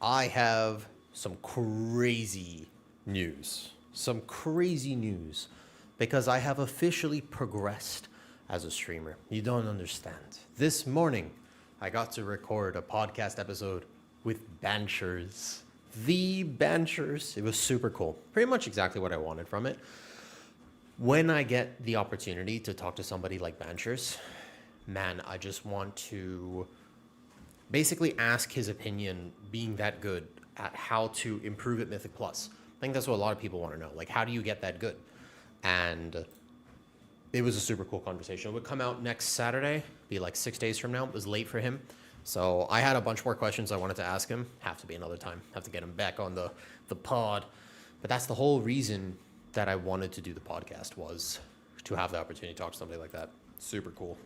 I have some crazy news. Some crazy news. Because I have officially progressed as a streamer. You don't understand. This morning, I got to record a podcast episode with Banchers. The Banchers. It was super cool. Pretty much exactly what I wanted from it. When I get the opportunity to talk to somebody like Banchers, man, I just want to basically ask his opinion, being that good at how to improve at Mythic Plus. I think that's what a lot of people want to know. Like, how do you get that good? And it was a super cool conversation. It would come out next Saturday, be like 6 days from now. It was late for him. So I had a bunch more questions I wanted to ask him. Have to be another time. Have to get him back on the pod. But that's the whole reason that I wanted to do the podcast, was to have the opportunity to talk to somebody like that. Super cool.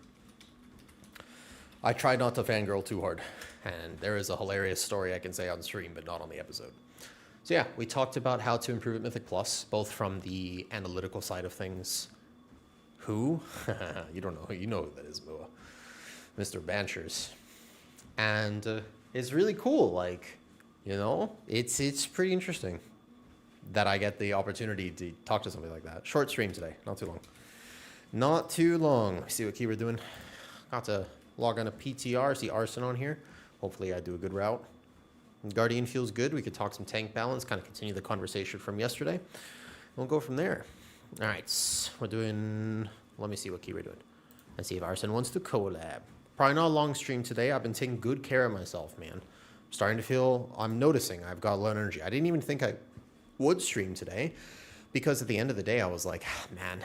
I tried not to fangirl too hard, and there is a hilarious story I can say on stream, but not on the episode. So yeah, we talked about how to improve at Mythic Plus, both from the analytical side of things. Who? You don't know. You know who that is, Moa. Mr. Banchers. And it's really cool. Like, you know, it's pretty interesting that I get the opportunity to talk to somebody like that. Short stream today. Not too long. Not too long. See what key we're doing. Got to log on to PTR. See Arson on here. Hopefully I do a good route. Guardian feels good. We could talk some tank balance, kind of continue the conversation from yesterday. We'll go from there. All right. We're doing... Let me see what key we're doing. Let's see if Arson wants to collab. Probably not a long stream today. I've been taking good care of myself, man. I'm starting to feel... I'm noticing I've got a lot of energy. I didn't even think I would stream today, because at the end of the day, I was like, man,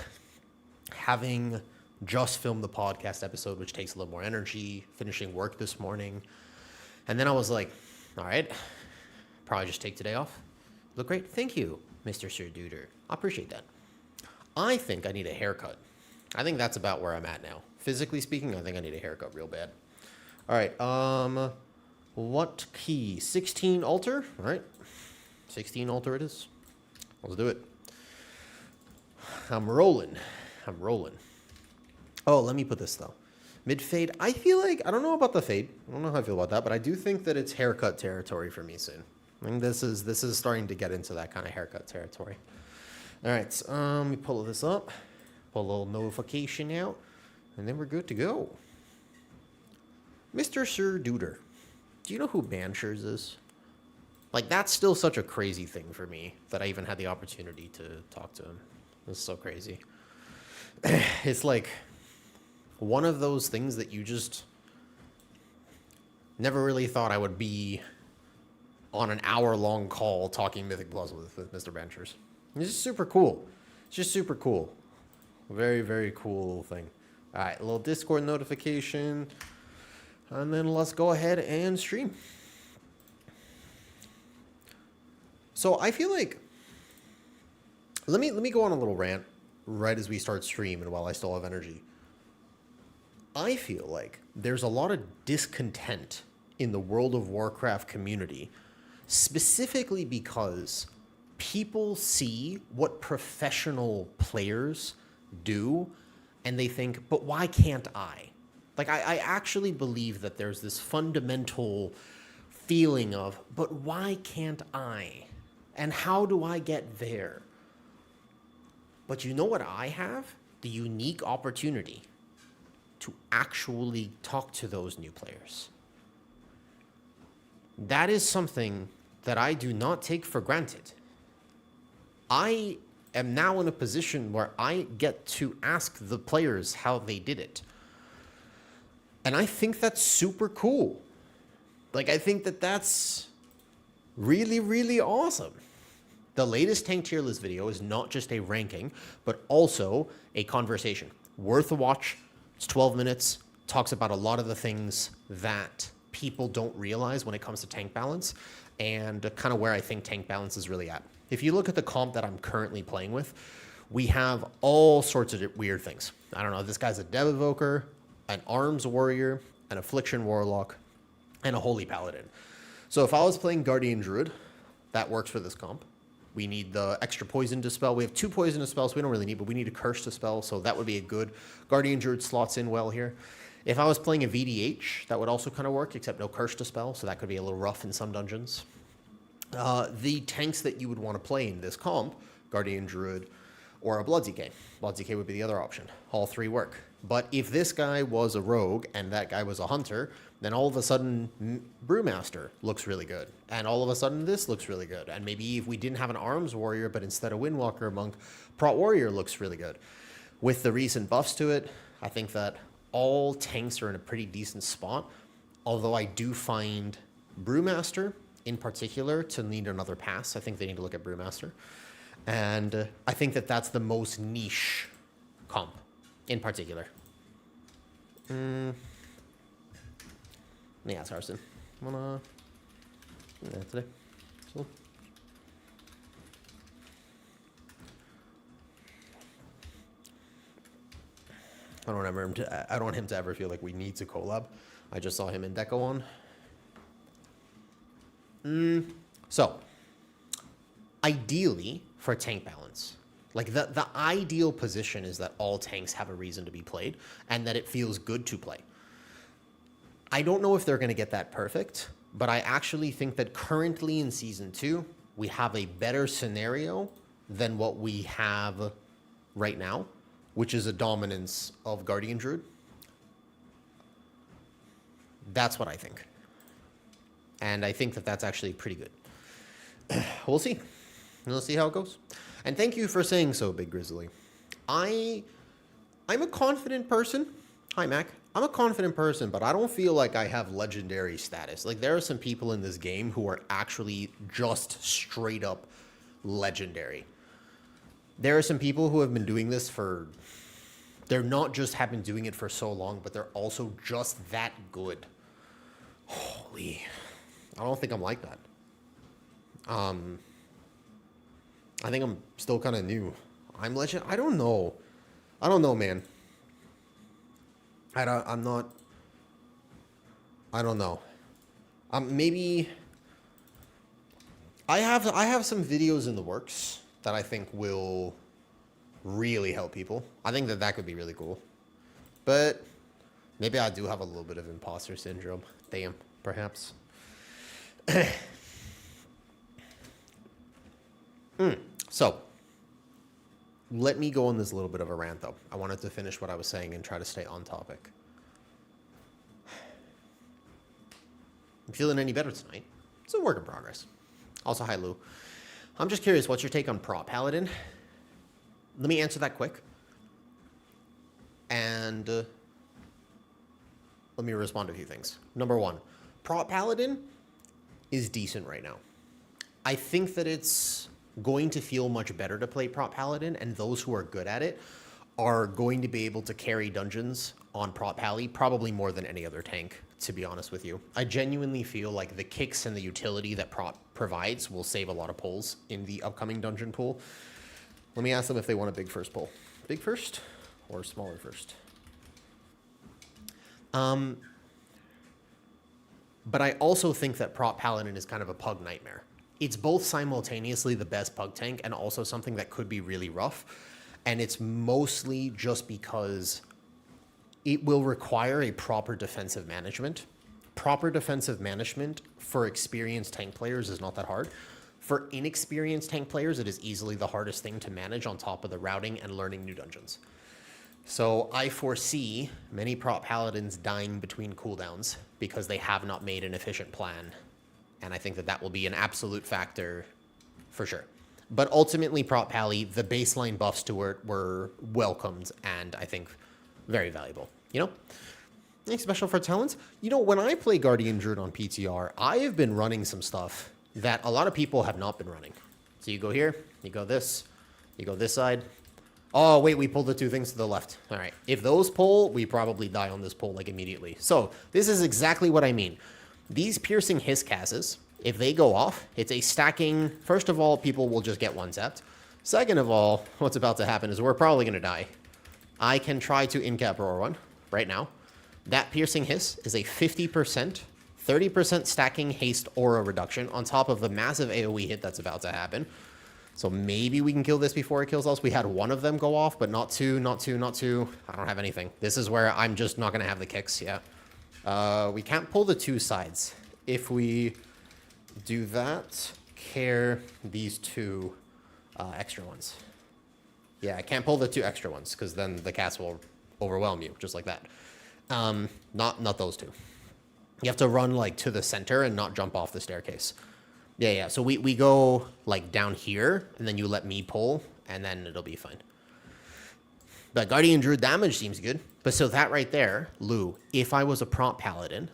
having just filmed the podcast episode, which takes a little more energy, finishing work this morning. And then I was like, all right, probably just take today off. Look great. Thank you, Mr. Sir Duder. I appreciate that. I think I need a haircut. I think that's about where I'm at now. Physically speaking, I think I need a haircut real bad. All right. What key? 16 altar. All right. 16 altar it is. Let's do it. I'm rolling. Oh, let me put this though. Mid fade. I feel like, I don't know about the fade. I don't know how I feel about that, but I do think that it's haircut territory for me soon. I think this is starting to get into that kind of haircut territory. All right. Let me pull this up. Pull a little notification out, and then we're good to go. Mr. Sir Duder. Do you know who Banchers is? Like, that's still such a crazy thing for me that I even had the opportunity to talk to him. It's so crazy. It's like one of those things that you just never really thought I would be on an hour-long call talking Mythic Plus with Mr. Banchers. It's just super cool. It's just super cool. Very, very cool thing. All right, a little Discord notification, and then let's go ahead and stream. So I feel like, let me go on a little rant right as we start stream and while I still have energy. I feel like there's a lot of discontent in the World of Warcraft community, specifically because people see what professional players do and they think, but why can't I? Like, I actually believe that there's this fundamental feeling of, but why can't I? And how do I get there? But you know what I have? The unique opportunity to actually talk to those new players. That is something that I do not take for granted. I am now in a position where I get to ask the players how they did it. And I think that's super cool. Like, I think that that's really, really awesome. The latest tank tier list video is not just a ranking, but also a conversation. Worth a watch. It's 12 minutes. Talks about a lot of the things that people don't realize when it comes to tank balance, and kind of where I think tank balance is really at. If you look at the comp that I'm currently playing with, we have all sorts of weird things. I don't know, this guy's a Dev Evoker, an Arms Warrior, an Affliction Warlock, and a Holy Paladin. So if I was playing Guardian Druid, that works for this comp. We need the extra poison dispel. We have 2 poison dispels we don't really need, but we need a curse dispel, so that would be a good Guardian Druid slots in well here. If I was playing a VDH, that would also kind of work, except no Curse to spell, so that could be a little rough in some dungeons. The tanks that you would want to play in this comp, Guardian Druid, or a Bloodseeker. Bloodseeker would be the other option. All three work. But if this guy was a rogue and that guy was a hunter, then all of a sudden Brewmaster looks really good. And all of a sudden this looks really good. And maybe if we didn't have an Arms Warrior, but instead of Windwalker Monk, Prot Warrior looks really good. With the recent buffs to it, I think that all tanks are in a pretty decent spot. Although I do find Brewmaster in particular to need another pass. I think they need to look at Brewmaster. And I think that that's the most niche comp in particular. Yeah, Sarson. Wanna today? So. I don't want him to ever feel like we need to collab. I just saw him in Deco on. So, ideally for tank balance, like the ideal position is that all tanks have a reason to be played and that it feels good to play. I don't know if they're going to get that perfect, but I actually think that currently in Season 2, we have a better scenario than what we have right now, which is a dominance of Guardian Druid. That's what I think. And I think that that's actually pretty good. We'll see. We'll see how it goes. And thank you for saying so, Big Grizzly. I'm a confident person. Hi, Mac. I'm a confident person, but I don't feel like I have legendary status. Like, there are some people in this game who are actually just straight up legendary. There are some people who have been doing this for... They're not just have been doing it for so long, but they're also just that good. Holy... I don't think I'm like that. I think I'm still kind of new. I'm legend. I don't know. I don't know, man. I'm not. I don't know. Maybe. I have some videos in the works that I think will really help people. I think that could be really cool. But maybe I do have a little bit of imposter syndrome. Damn, perhaps. So, let me go on this little bit of a rant, though. I wanted to finish what I was saying and try to stay on topic. I'm feeling any better tonight? It's a work in progress. Also, hi, Lou. I'm just curious, what's your take on Prot Paladin? Let me answer that quick. And let me respond to a few things. Number one, Prot Paladin is decent right now. I think that it's going to feel much better to play Prot Paladin, and those who are good at it are going to be able to carry dungeons on Prot Pally probably more than any other tank, to be honest with you. I genuinely feel like the kicks and the utility that Prot provides will save a lot of pulls in the upcoming dungeon pool. Let me ask them if they want a big first pull. Big first or smaller first? But I also think that Prot Paladin is kind of a pug nightmare. It's both simultaneously the best pug tank and also something that could be really rough. And it's mostly just because it will require a proper defensive management. Proper defensive management for experienced tank players is not that hard. For inexperienced tank players, it is easily the hardest thing to manage on top of the routing and learning new dungeons. So I foresee many Prot Paladins dying between cooldowns because they have not made an efficient plan. And I think that will be an absolute factor for sure. But ultimately, Prot Pally, the baseline buffs to it were welcomed and I think very valuable. You know? Anything special for talents? You know, when I play Guardian Druid on PTR, I have been running some stuff that a lot of people have not been running. So you go here, you go this side. Oh, wait, we pulled the two things to the left. All right. If those pull, we probably die on this pull like immediately. So this is exactly what I mean. These piercing hiss casses, if they go off, it's a stacking. First of all, people will just get one tapped. Second of all, what's about to happen is we're probably going to die. I can try to in-cap roar one right now. That piercing hiss is a 50%, 30% stacking haste aura reduction on top of the massive AoE hit that's about to happen. So maybe we can kill this before it kills us. We had one of them go off, but not two, not two, not two. I don't have anything. This is where I'm just not going to have the kicks, yeah. We can't pull the two sides. If we do that, care these two extra ones. Yeah, I can't pull the two extra ones, because then the cast will overwhelm you, just like that. Not those two. You have to run, like, to the center and not jump off the staircase. Yeah. So we go, like, down here, and then you let me pull, and then it'll be fine. But Guardian Druid damage seems good. But so that right there, Lou, if I was a prompt paladin,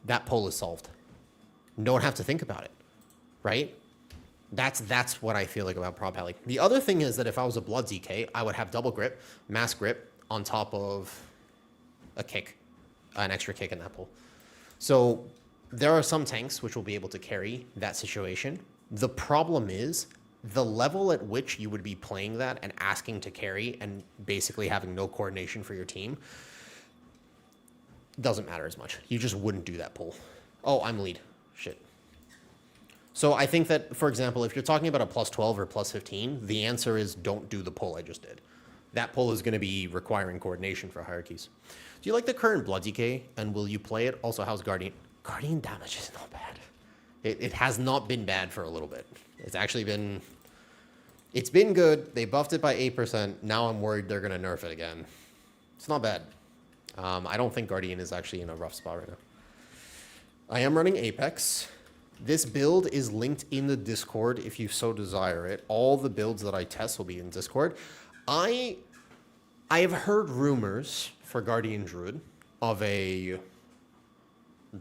that pull is solved. Don't have to think about it, right? That's what I feel like about prompt paladin. The other thing is that if I was a Blood ZK, I would have double grip, mass grip, on top of a kick, an extra kick in that pull. So there are some tanks which will be able to carry that situation. The problem is the level at which you would be playing that and asking to carry and basically having no coordination for your team doesn't matter as much. You just wouldn't do that pull. Oh, I'm lead. Shit. So I think that, for example, if you're talking about a plus 12 or plus 15, the answer is don't do the pull I just did. That pull is going to be requiring coordination for hierarchies. Do you like the current Blood DK, and will you play it? Also, how's Guardian? Guardian damage is not bad. It has not been bad for a little bit. It's actually been... It's been good. They buffed it by 8%. Now I'm worried they're going to nerf it again. It's not bad. I don't think Guardian is actually in a rough spot right now. I am running Apex. This build is linked in the Discord if you so desire it. All the builds that I test will be in Discord. I have heard rumors for Guardian Druid of a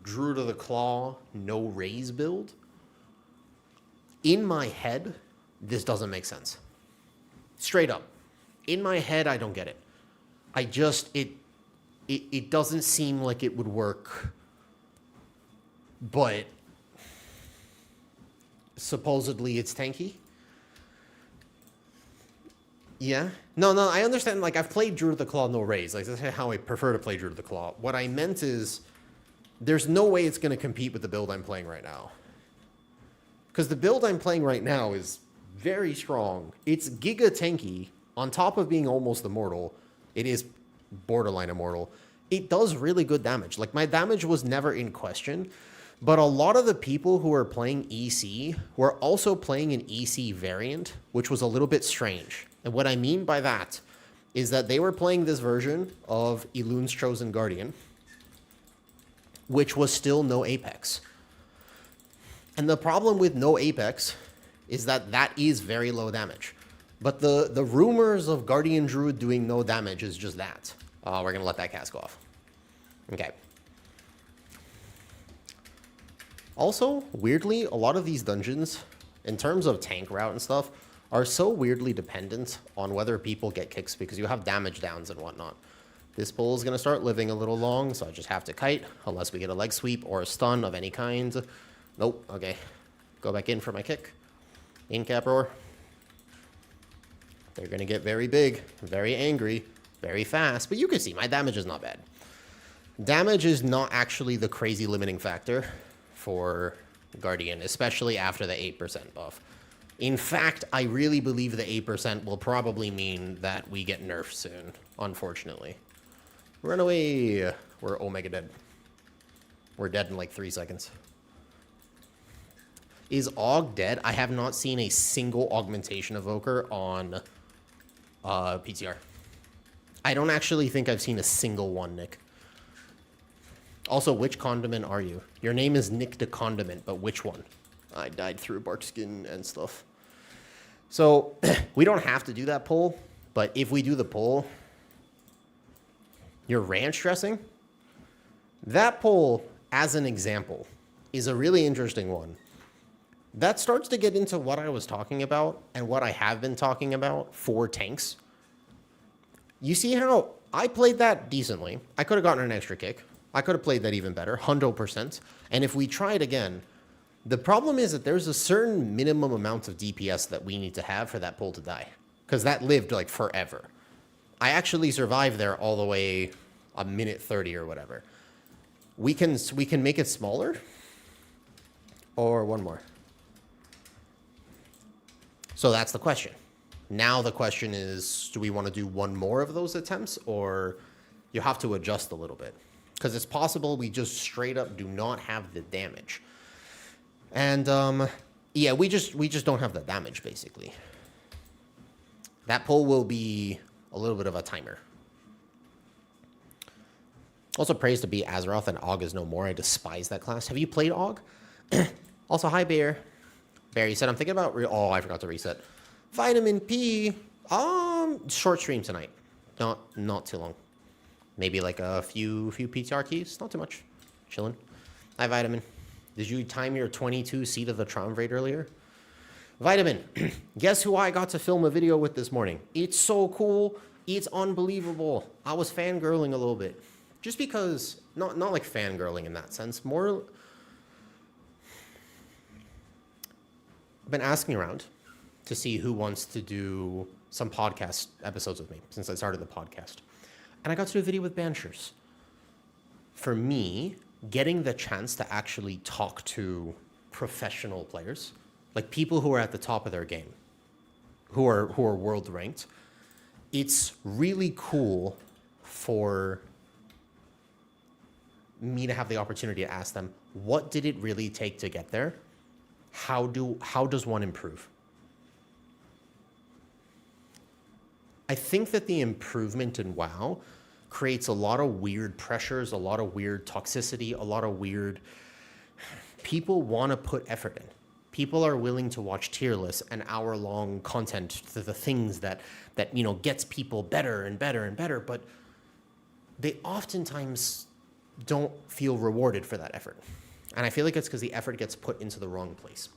Druid of the Claw, no raise build. In my head, this doesn't make sense. Straight up. In my head, I don't get it. It doesn't seem like it would work. But supposedly it's tanky. Yeah. No, I understand. Like, I've played Druid of the Claw, no raise. Like, that's how I prefer to play Druid of the Claw. What I meant is, there's no way it's going to compete with the build I'm playing right now. Because the build I'm playing right now is very strong. It's giga tanky. On top of being almost immortal, it is borderline immortal. It does really good damage. Like, my damage was never in question. But a lot of the people who are playing EC were also playing an EC variant, which was a little bit strange. And what I mean by that is that they were playing this version of Elun's Chosen Guardian, which was still no Apex. And the problem with no Apex is that that is very low damage. But the rumors of Guardian Druid doing no damage is just that. We're going to let that cast go off. Okay. Also, weirdly, a lot of these dungeons, in terms of tank route and stuff, are so weirdly dependent on whether people get kicks because you have damage downs and whatnot. This pull is going to start living a little long, so I just have to kite, unless we get a leg sweep or a stun of any kind. Nope, okay. Go back in for my kick. In cap roar. They're going to get very big, very angry, very fast, but you can see my damage is not bad. Damage is not actually the crazy limiting factor for Guardian, especially after the 8% buff. In fact, I really believe the 8% will probably mean that we get nerfed soon, unfortunately. Run away. We're Omega dead. We're dead in like 3 seconds. Is Aug dead? I have not seen a single augmentation evoker on PTR. I don't actually think I've seen a single one, Nick. Also, which condiment are you? Your name is Nick the Condiment, but which one? I died through bark skin and stuff. So, we don't have to do that pull, but if we do the pull, you're ranch dressing? That pull, as an example, is a really interesting one. That starts to get into what I was talking about and what I have been talking about for tanks. You see how I played that decently. I could have gotten an extra kick. I could have played that even better, 100%. And if we try it again, the problem is that there's a certain minimum amount of DPS that we need to have for that pull to die. Because that lived like forever. I actually survived there all the way a minute 30 or whatever. We can make it smaller. Or one more. So that's the question. Now the question is, do we want to do one more of those attempts, or you have to adjust a little bit? Because it's possible we just straight up do not have the damage. And yeah, we just don't have the damage, basically. That pull will be a little bit of a timer. Also, praise to be Azeroth and Og is no more. I despise that class. Have you played Og? Also, hi, Bear. Bear, you said I'm thinking about... Oh, I forgot to reset. Vitamin P. Short stream tonight. Not too long. Maybe like a few PTR keys. Not too much. Chilling. Hi, Vitamin. Did you time your 22 Seed of the Triumvirate earlier? Vitamin, guess who I got to film a video with this morning? It's so cool. It's unbelievable. I was fangirling a little bit. Just because, not like fangirling in that sense, more... I've been asking around to see who wants to do some podcast episodes with me since I started the podcast. And I got to do a video with Banshers. For me, getting the chance to actually talk to professional players, like people who are at the top of their game, who are world ranked, it's really cool for me to have the opportunity to ask them, what did it really take to get there? How does one improve? I think that the improvement in WoW creates a lot of weird pressures, a lot of weird toxicity, a lot of weird... People want to put effort in. People are willing to watch tier lists and hour-long content to the things that you know gets people better and better and better, but they oftentimes don't feel rewarded for that effort. And I feel like it's because the effort gets put into the wrong place.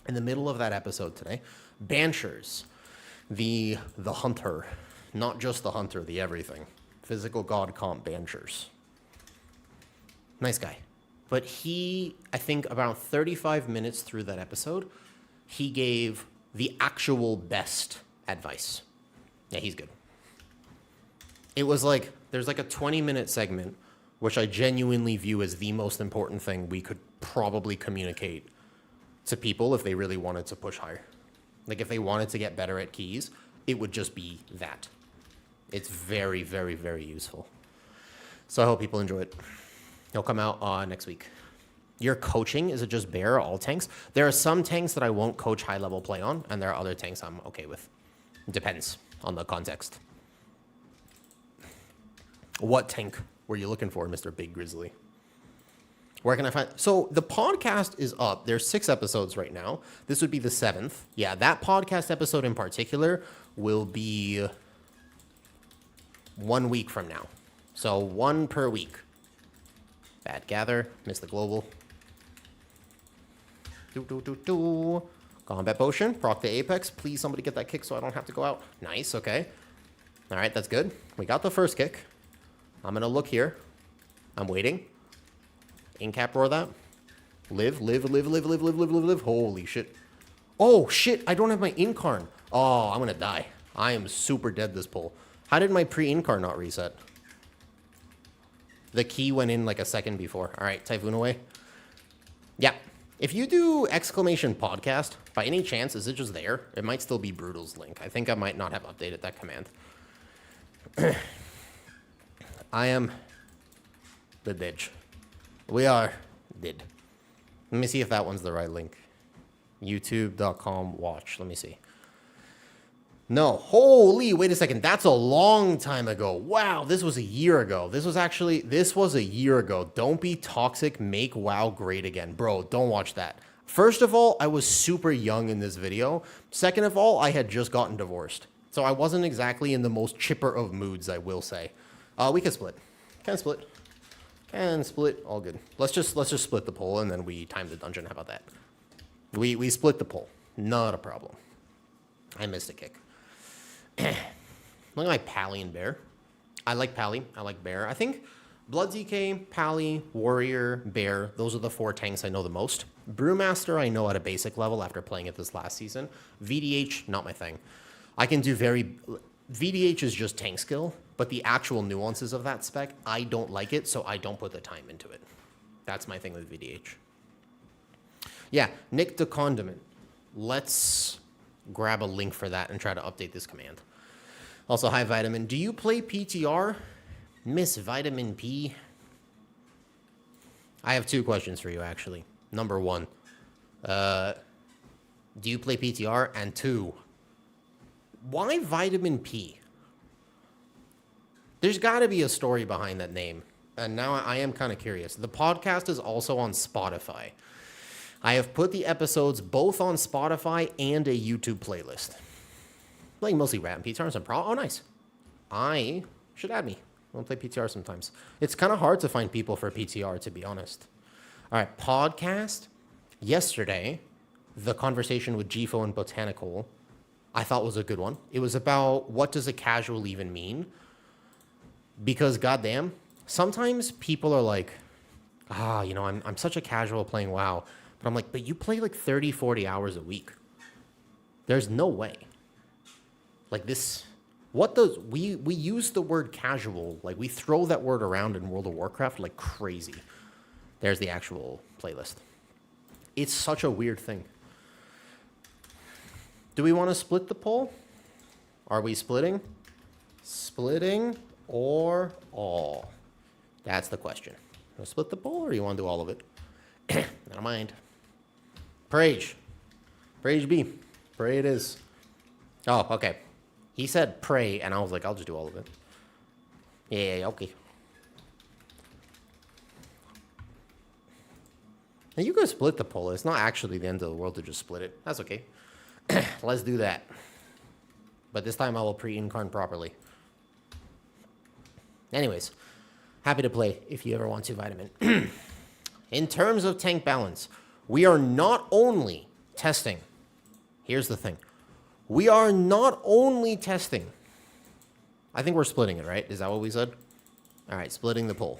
In the middle of that episode today, Banshers, the hunter, not just the hunter, the everything. Physical god comp Banshers. Nice guy. But he, I think about 35 minutes through that episode, he gave the actual best advice. Yeah, he's good. It was like, there's like a 20-minute segment, which I genuinely view as the most important thing we could probably communicate to people if they really wanted to push higher. Like if they wanted to get better at keys, it would just be that. It's very, very, very useful. So I hope people enjoy it. He'll come out next week. Your coaching, is it just Bear or all tanks? There are some tanks that I won't coach high-level play on, and there are other tanks I'm okay with. It depends on the context. What tank were you looking for, Mr. Big Grizzly? Where can I find... So the podcast is up. There's 6 episodes right now. This would be the 7th. Yeah, that podcast episode in particular will be 1 week from now. So 1 per week. Bad gather. Miss the global. Combat potion. Proc the apex. Please somebody get that kick so I don't have to go out. Nice. Okay. All right. That's good. We got the first kick. I'm going to look here. I'm waiting. In-cap roar that. Live. Holy shit. Oh, shit. I don't have my incarn. Oh, I'm going to die. I am super dead this pull. How did my pre-incarn not reset? The key went in like a second before. All right, Typhoon away. Yeah. If you do exclamation podcast, by any chance, is it just there? It might still be Brutal's link. I think I might not have updated that command. I am the ditch. We are dead. Let me see if that one's the right link. YouTube.com/watch. Let me see. No, holy, wait a second. That's a long time ago. Wow, this was a year ago. This was a year ago. Don't be toxic, make WoW great again. Bro, don't watch that. First of all, I was super young in this video. Second of all, I had just gotten divorced. So I wasn't exactly in the most chipper of moods, I will say. We can split. Can split. All good. Let's just split the poll and then we time the dungeon. How about that? We split the poll. Not a problem. I missed a kick. Look at my Pally and Bear. I like Pally. I like Bear. I think Blood DK, Pally, Warrior, Bear, those are the 4 tanks I know the most. Brewmaster I know at a basic level after playing it this last season. VDH, not my thing. I can do VDH is just tank skill, but the actual nuances of that spec, I don't like it, so I don't put the time into it. That's my thing with VDH. Yeah, Nick the Condiment. Let's grab a link for that and try to update this command. Also, hi, Vitamin. Do you play PTR? Miss Vitamin P? I have 2 questions for you, actually. Number 1, do you play PTR? And 2, why Vitamin P? There's got to be a story behind that name. And now I am kind of curious. The podcast is also on Spotify. I have put the episodes both on Spotify and a YouTube playlist. Playing mostly rap and PTR. Oh, nice. I should add me. I want to play PTR sometimes. It's kind of hard to find people for PTR, to be honest. All right, podcast. Yesterday, the conversation with Gifo and Botanical, I thought was a good one. It was about what does a casual even mean? Because goddamn, sometimes people are like, I'm such a casual playing WoW. But I'm like, but you play like 30, 40 hours a week. There's no way. Like this, we use the word casual, like we throw that word around in World of Warcraft like crazy. There's the actual playlist. It's such a weird thing. Do we want to split the poll? Are we splitting? Splitting or all? That's the question. Want to split the poll or do you want to do all of it? I don't mind. Prage. Prage B. Pray it is. Oh, okay. He said pray, and I was like, I'll just do all of it. Yeah, okay. And you can split the poll. It's not actually the end of the world to just split it. That's okay. Let's do that. But this time I will pre-incarn properly. Anyways, happy to play if you ever want to, Vitamin. In terms of tank balance, we are not only testing. Here's the thing. We are not only testing. I think we're splitting it, right? Is that what we said? All right, splitting the poll.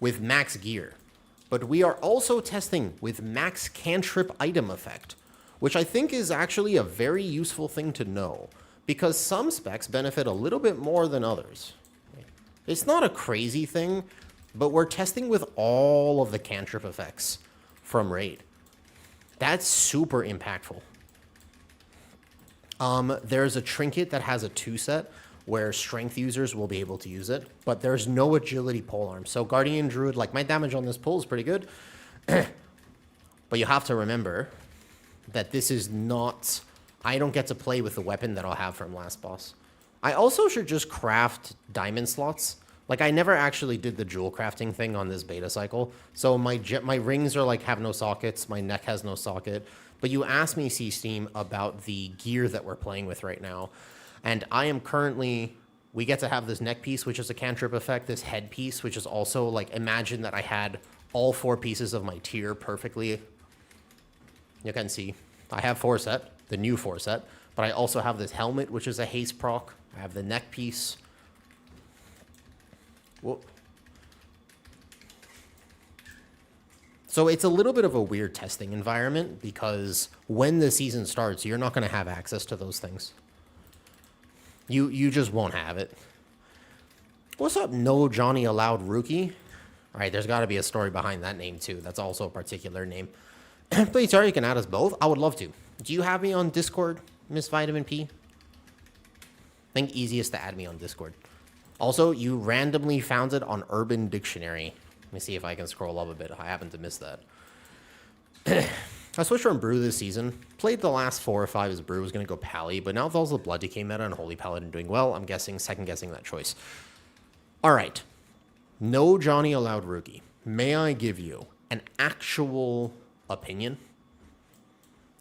With max gear. But we are also testing with max cantrip item effect, which I think is actually a very useful thing to know, because some specs benefit a little bit more than others. It's not a crazy thing, but we're testing with all of the cantrip effects from Raid. That's super impactful. There's a trinket that has a 2-set where strength users will be able to use it, but there's no agility polearm. So Guardian Druid, like my damage on this pole is pretty good, but you have to remember that this is not, I don't get to play with the weapon that I'll have from last boss. I also should just craft diamond slots. Like I never actually did the jewel crafting thing on this beta cycle. So my rings are like have no sockets. My neck has no socket. But you asked me, C-Steam, about the gear that we're playing with right now. And I am currently, we get to have this neck piece, which is a cantrip effect, this head piece, which is also like, imagine that I had all 4 pieces of my tier perfectly. You can see, I have 4-set, the new 4-set, but I also have this helmet, which is a haste proc. I have the neck piece. Whoa. So it's a little bit of a weird testing environment because when the season starts, you're not going to have access to those things. You just won't have it. What's up, No Johnny Allowed Rookie? All right, there's got to be a story behind that name too. That's also a particular name. Please, sorry, you can add us both. I would love to. Do you have me on Discord, Miss Vitamin P? I think easiest to add me on Discord. Also, you randomly found it on Urban Dictionary. Let me see if I can scroll up a bit. I happen to miss that. I switched from Brew this season. Played the last 4 or 5 as Brew. Was going to go Pally, but now with all the Blood Decay meta and Holy Paladin doing well, I'm guessing, second-guessing that choice. All right. No Johnny Allowed Rookie. May I give you an actual opinion?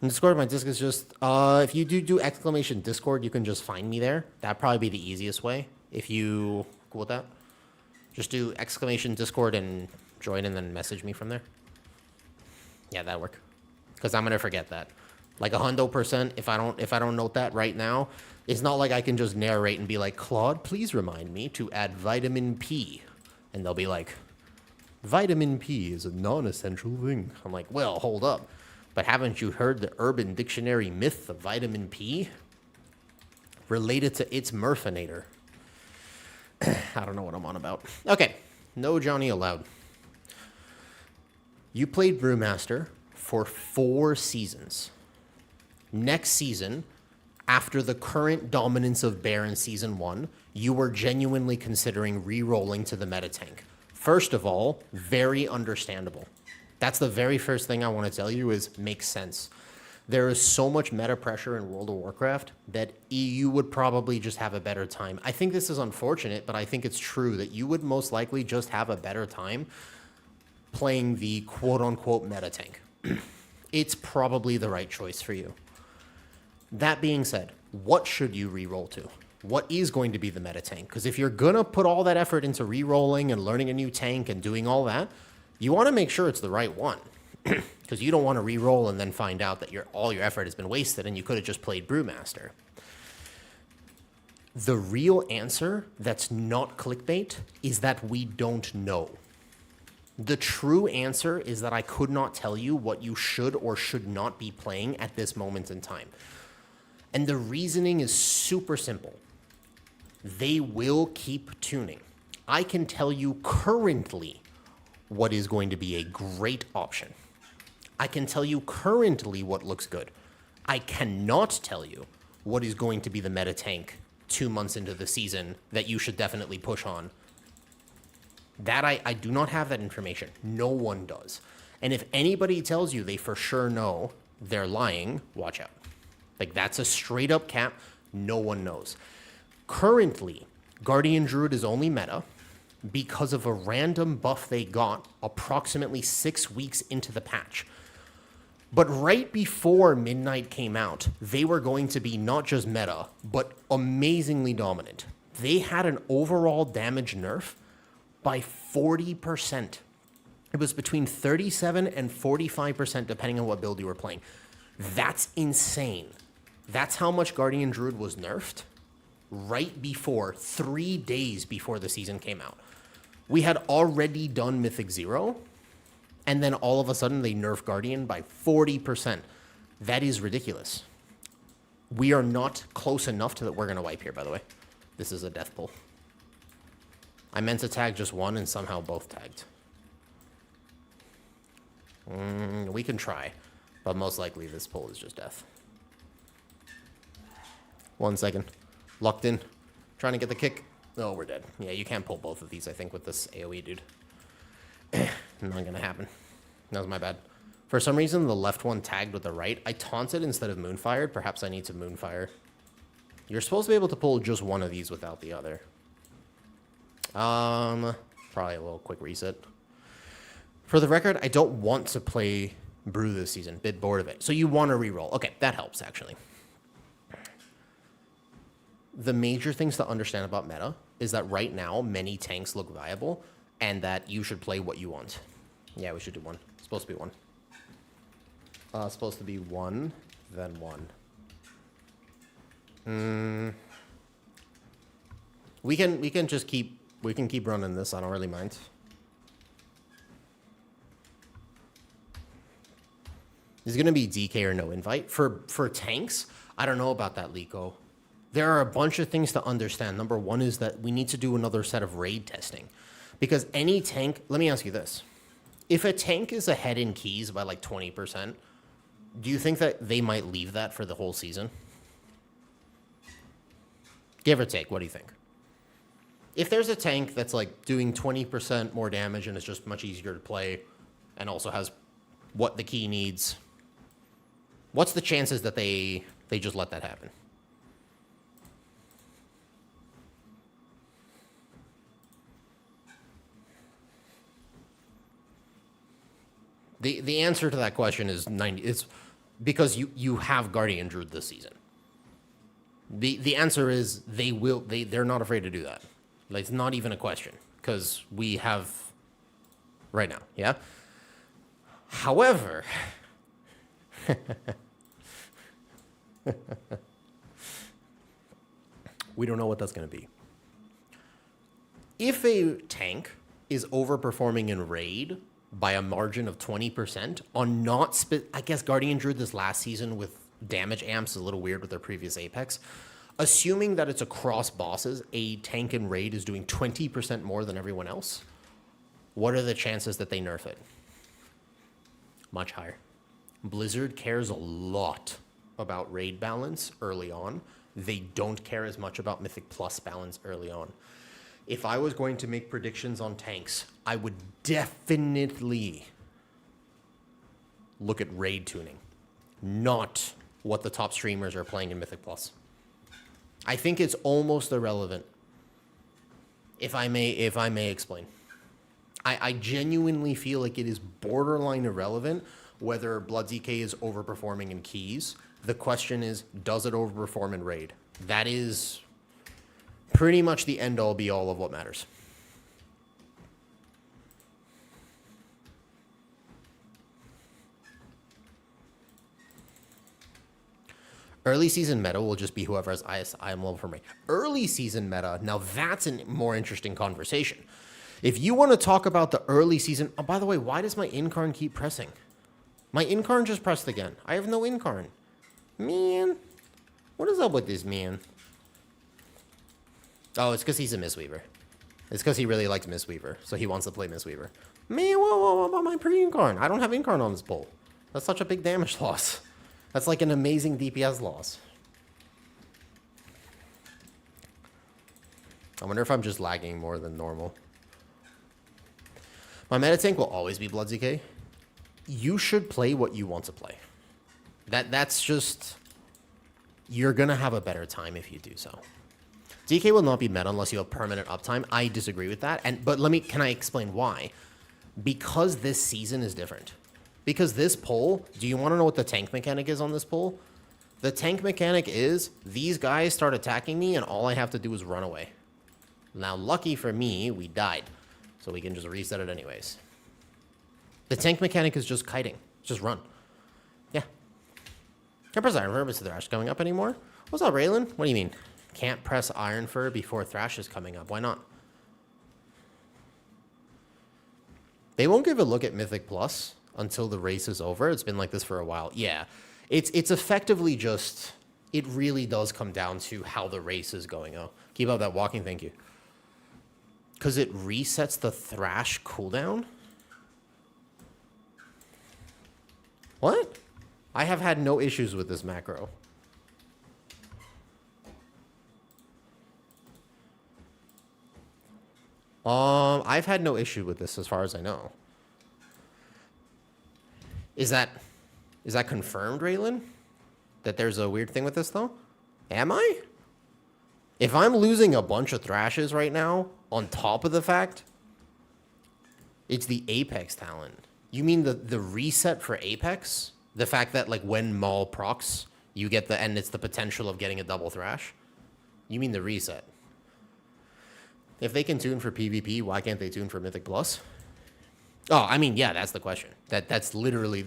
In Discord, my Disc is just, if you do exclamation Discord, you can just find me there. That'd probably be the easiest way. If you cool with that, just do exclamation Discord and join and then message me from there. Yeah, that'd work. Because I'm gonna forget that. Like 100%, if I don't note that right now, it's not like I can just narrate and be like, Claude, please remind me to add vitamin P. And they'll be like, vitamin P is a non-essential thing. I'm like, well, hold up. But haven't you heard the Urban Dictionary myth of vitamin P? Related to its Murfinator. I don't know what I'm on about. Okay, no Johnny Allowed. You played Brewmaster for 4 seasons. next season, after the current dominance of Bear in Season 1, you were genuinely considering re-rolling to the meta tank. First of all, very understandable. That's the very first thing I want to tell you is makes sense. There is so much meta pressure in World of Warcraft that you would probably just have a better time. I think this is unfortunate, but I think it's true that you would most likely just have a better time playing the quote-unquote meta tank. It's probably the right choice for you. That being said, what should you re-roll to? What is going to be the meta tank? Because if you're going to put all that effort into re-rolling and learning a new tank and doing all that, you want to make sure it's the right one. Because you don't want to re-roll and then find out that all your effort has been wasted and you could have just played Brewmaster. The real answer that's not clickbait is that we don't know. The true answer is that I could not tell you what you should or should not be playing at this moment in time. And the reasoning is super simple. They will keep tuning. I can tell you currently what is going to be a great option. I can tell you currently what looks good. I cannot tell you what is going to be the meta tank 2 months into the season that you should definitely push on. That I do not have that information. No one does. And if anybody tells you they for sure know, they're lying, watch out. Like, that's a straight up cap. No one knows. Currently, Guardian Druid is only meta because of a random buff they got approximately 6 weeks into the patch. But right before Midnight came out, they were going to be not just meta, but amazingly dominant. They had an overall damage nerf by 40%. It was between 37 and 45% depending on what build you were playing. That's insane. That's how much Guardian Druid was nerfed right before, 3 days before the season came out. We had already done Mythic 0, and then all of a sudden they nerf Guardian by 40%. That is ridiculous. We are not close enough to that. We're going to wipe here, by the way. This is a death pull. I meant to tag just one, and somehow both tagged. We can try, but most likely this pull is just death. 1 second. Locked in. Trying to get the kick. Oh, we're dead. Yeah, you can't pull both of these, I think, with this AoE, dude. Not gonna happen. That was my bad. For some reason, the left one tagged with the right. I taunted instead of moonfired. Perhaps I need to moonfire. You're supposed to be able to pull just one of these without the other. Probably a little quick reset. For the record, I don't want to play Brew this season. Bit bored of it. So you want to reroll. Okay, that helps, actually. The major things to understand about meta is that right now, many tanks look viable, and that you should play what you want. Yeah, we should do one. It's supposed to be one. Supposed to be one, then one. We can just keep running this. I don't really mind. There's gonna be DK or no invite for tanks. I don't know about that, Lico. There are a bunch of things to understand. Number one is that we need to do another set of raid testing, because any tank. Let me ask you this: if a tank is ahead in keys by like 20%, do you think that they might leave that for the whole season? Give or take, what do you think? If there's a tank that's like doing 20% more damage and is just much easier to play and also has what the key needs, what's the chances that they just let that happen? The answer to that question is 90. It's because you have Guardian Druid this season. The answer is they're not afraid to do that. Like, it's not even a question, because we have right now, yeah? However, we don't know what that's going to be. If a tank is overperforming in raid by a margin of 20% on I guess Guardian Druid this last season with damage amps is a little weird with their previous Apex. Assuming that it's across bosses, a tank in raid is doing 20% more than everyone else, what are the chances that they nerf it? Much higher. Blizzard cares a lot about raid balance early on. They don't care as much about Mythic Plus balance early on. If I was going to make predictions on tanks, I would definitely look at raid tuning, not what the top streamers are playing in Mythic Plus. I think it's almost irrelevant. If I may explain. I genuinely feel like it is borderline irrelevant whether Blood ZK is overperforming in keys. The question is, does it overperform in raid? That is pretty much the end-all be-all of what matters. Early season meta will just be whoever has highest IM level for me. Early season meta, now that's a more interesting conversation. If you want to talk about the early season... Oh, by the way, why does my Incarn keep pressing? My Incarn just pressed again. I have no Incarn. Man. What is up with this man? Oh, it's because he's a Mistweaver. It's because he really likes Mistweaver, so he wants to play Mistweaver. Man, what about my pre-Incarn? I don't have Incarn on this pull. That's such a big damage loss. That's like an amazing DPS loss. I wonder if I'm just lagging more than normal. My meta tank will always be Blood ZK. You should play what you want to play. That's just... You're going to have a better time if you do so. DK will not be meta unless you have permanent uptime. I disagree with that. But can I explain why? Because this season is different. Because this pull, do you want to know what the tank mechanic is on this pull? The tank mechanic is, these guys start attacking me and all I have to do is run away. Now, lucky for me, we died. So we can just reset it anyways. The tank mechanic is just kiting. Just run. Yeah. Can't press Iron Fur, but Thrash coming up anymore? What's up, Raylan? What do you mean? Can't press Iron Fur before Thrash is coming up. Why not? They won't give a look at Mythic Plus until the race is over. It's been like this for a while. Yeah. It's effectively just... It really does come down to how the race is going. Oh, keep up that walking. Thank you. Because it resets the Thrash cooldown? What? I have had no issues with this macro. I've had no issue with this as far as I know. Is that confirmed, Raylan? That there's a weird thing with this, though? Am I? If I'm losing a bunch of Thrashes right now, on top of the fact, it's the Apex talent. You mean the reset for Apex? The fact that, like, when Maul procs, you get the... And it's the potential of getting a double Thrash? You mean the reset? If they can tune for PvP, why can't they tune for Mythic Plus? Oh, I mean, yeah, that's the question. That's literally...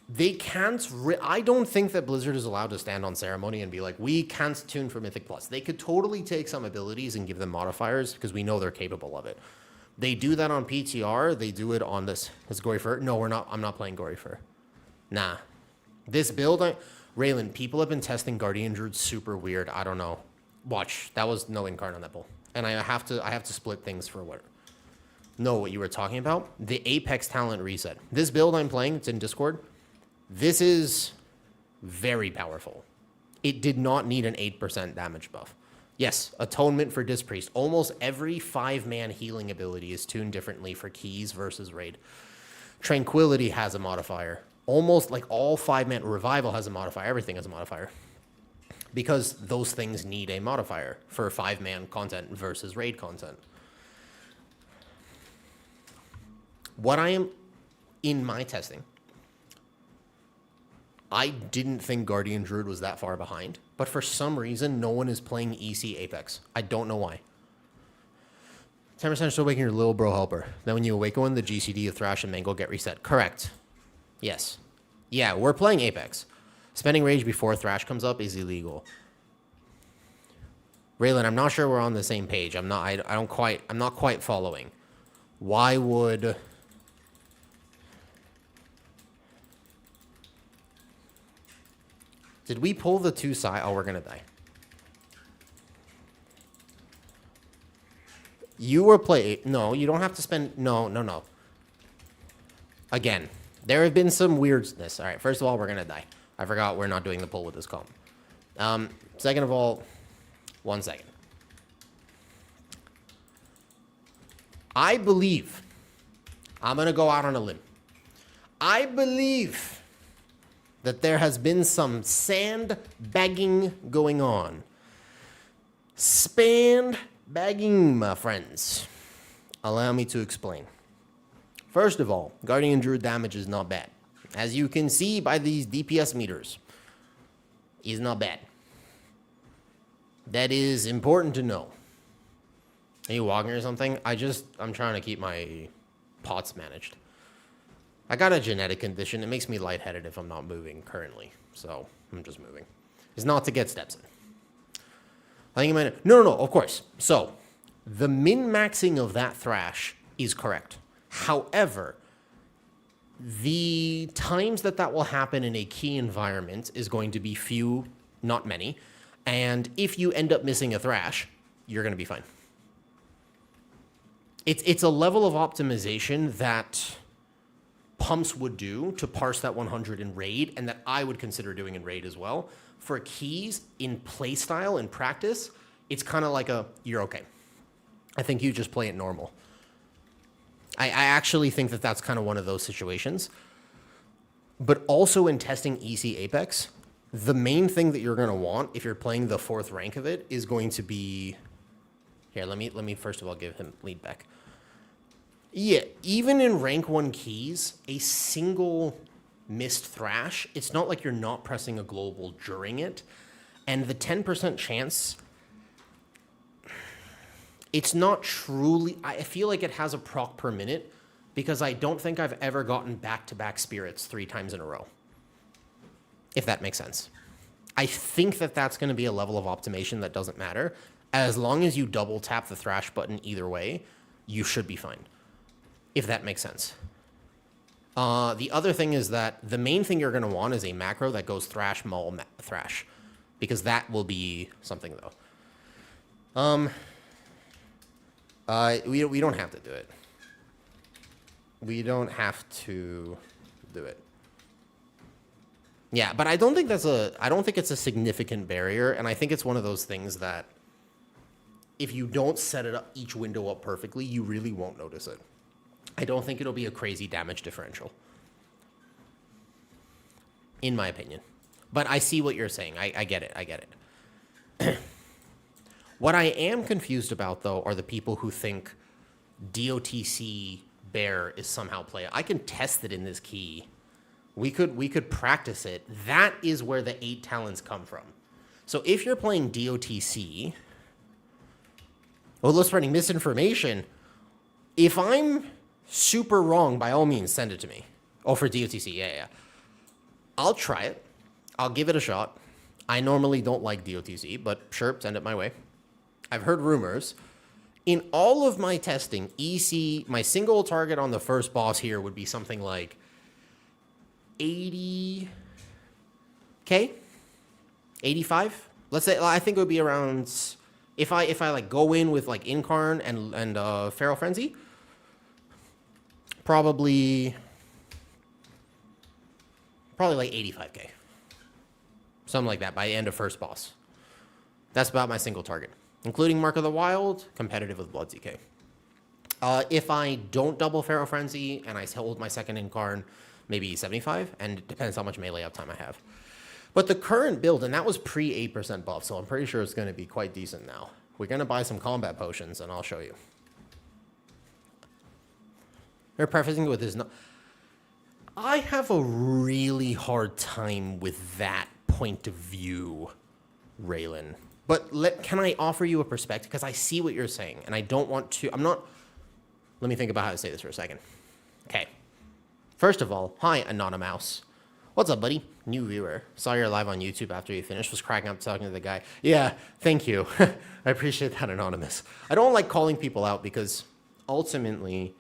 They can't... I don't think that Blizzard is allowed to stand on ceremony and be like, we can't tune for Mythic Plus. They could totally take some abilities and give them modifiers because we know they're capable of it. They do that on PTR. They do it on this. It's Gory Fur. No, we're not. I'm not playing Gory Fur. Nah. This build... Raylan, people have been testing Guardian Druid super weird. I don't know. Watch. That was no Incarn on that bull. And I have to split things for what... Know what you were talking about? The Apex talent reset. This build I'm playing, it's in Discord. This is very powerful. It did not need an 8% damage buff. Yes, Atonement for Dispriest. Almost every 5-man healing ability is tuned differently for keys versus raid. Tranquility has a modifier. Almost like all 5-man... Revival has a modifier. Everything has a modifier. Because those things need a modifier for 5-man content versus raid content. What I am... In my testing... I didn't think Guardian Druid was that far behind, but for some reason, no one is playing EC Apex. I don't know why. 10% still waking your little bro helper. Then when you awaken one, the GCD of Thrash and Mangle get reset. Correct. Yes. Yeah, we're playing Apex. Spending rage before Thrash comes up is illegal. Raylan, I'm not sure we're on the same page. I'm not quite following. Why would... Did we pull the 2 side? Oh, we're going to die. You were play... No, you don't have to spend... No. Again, there have been some weirdness. All right, first of all, we're going to die. I forgot we're not doing the pull with this comp. Second of all, 1 second. I believe, I'm going to go out on a limb. I believe that there has been some sandbagging going on. Sandbagging, my friends. Allow me to explain. First of all, Guardian Druid damage is not bad. As you can see by these DPS meters, is not bad. That is important to know. Are you walking or something? I'm trying to keep my pots managed. I got a genetic condition. It makes me lightheaded if I'm not moving currently. So I'm just moving. It's not to get steps in. I think you might... No, of course. So the min-maxing of that thrash is correct. However, the times that will happen in a key environment is going to be few, not many. And if you end up missing a thrash, you're going to be fine. It's a level of optimization that pumps would do to parse that 100 in raid, and that I would consider doing in raid as well. For keys, in playstyle, in practice, it's kind of like you're okay. I think you just play it normal. I actually think that that's kind of one of those situations. But also in testing EC Apex, the main thing that you're going to want, if you're playing the 4th rank of it, is going to be... Here, let me first of all give him lead back. Yeah, even in rank 1 keys, a single missed thrash, it's not like you're not pressing a global during it. And the 10% chance, it's not truly... I feel like it has a proc per minute, because I don't think I've ever gotten back-to-back spirits 3 times in a row. If that makes sense. I think that that's going to be a level of optimization that doesn't matter. As long as you double tap the thrash button either way, you should be fine. If that makes sense. The other thing is that the main thing you're going to want is a macro that goes thrash, maul, thrash. Because that will be something, though. We don't have to do it. We don't have to do it. Yeah, but I don't think it's a significant barrier, and I think it's one of those things that if you don't set it up, each window up perfectly, you really won't notice it. I don't think it'll be a crazy damage differential, in my opinion. But I see what you're saying. I get it. What I am confused about, though, are the people who think DOTC bear is somehow play. I can test it in this key. We could practice it. That is where the 8 talents come from. So if you're playing DOTC, let's spreading misinformation. If I'm super wrong, by all means, send it to me. Oh, for DOTC, yeah. I'll try it. I'll give it a shot. I normally don't like DOTC, but sure, send it my way. I've heard rumors. In all of my testing, EC, my single target on the first boss here would be something like 80K? 85? Let's say, I think it would be around, if I like go in with like Incarn and Feral Frenzy, probably like 85K. Something like that by the end of first boss. That's about my single target. Including Mark of the Wild, competitive with Blood ZK. If I don't double Feral Frenzy and I hold my second Incarn, maybe 75, and it depends how much melee uptime I have. But the current build, and that was pre 8% buff, so I'm pretty sure it's going to be quite decent now. We're going to buy some combat potions, and I'll show you. They're prefacing with this. I have a really hard time with that point of view, Raylan. But can I offer you a perspective? Because I see what you're saying, and I don't want to... Let me think about how to say this for a second. Okay. First of all, hi, Anonymous. What's up, buddy? New viewer. Saw you live on YouTube after you finished. Was cracking up talking to the guy. Yeah, thank you. I appreciate that, Anonymous. I don't like calling people out because ultimately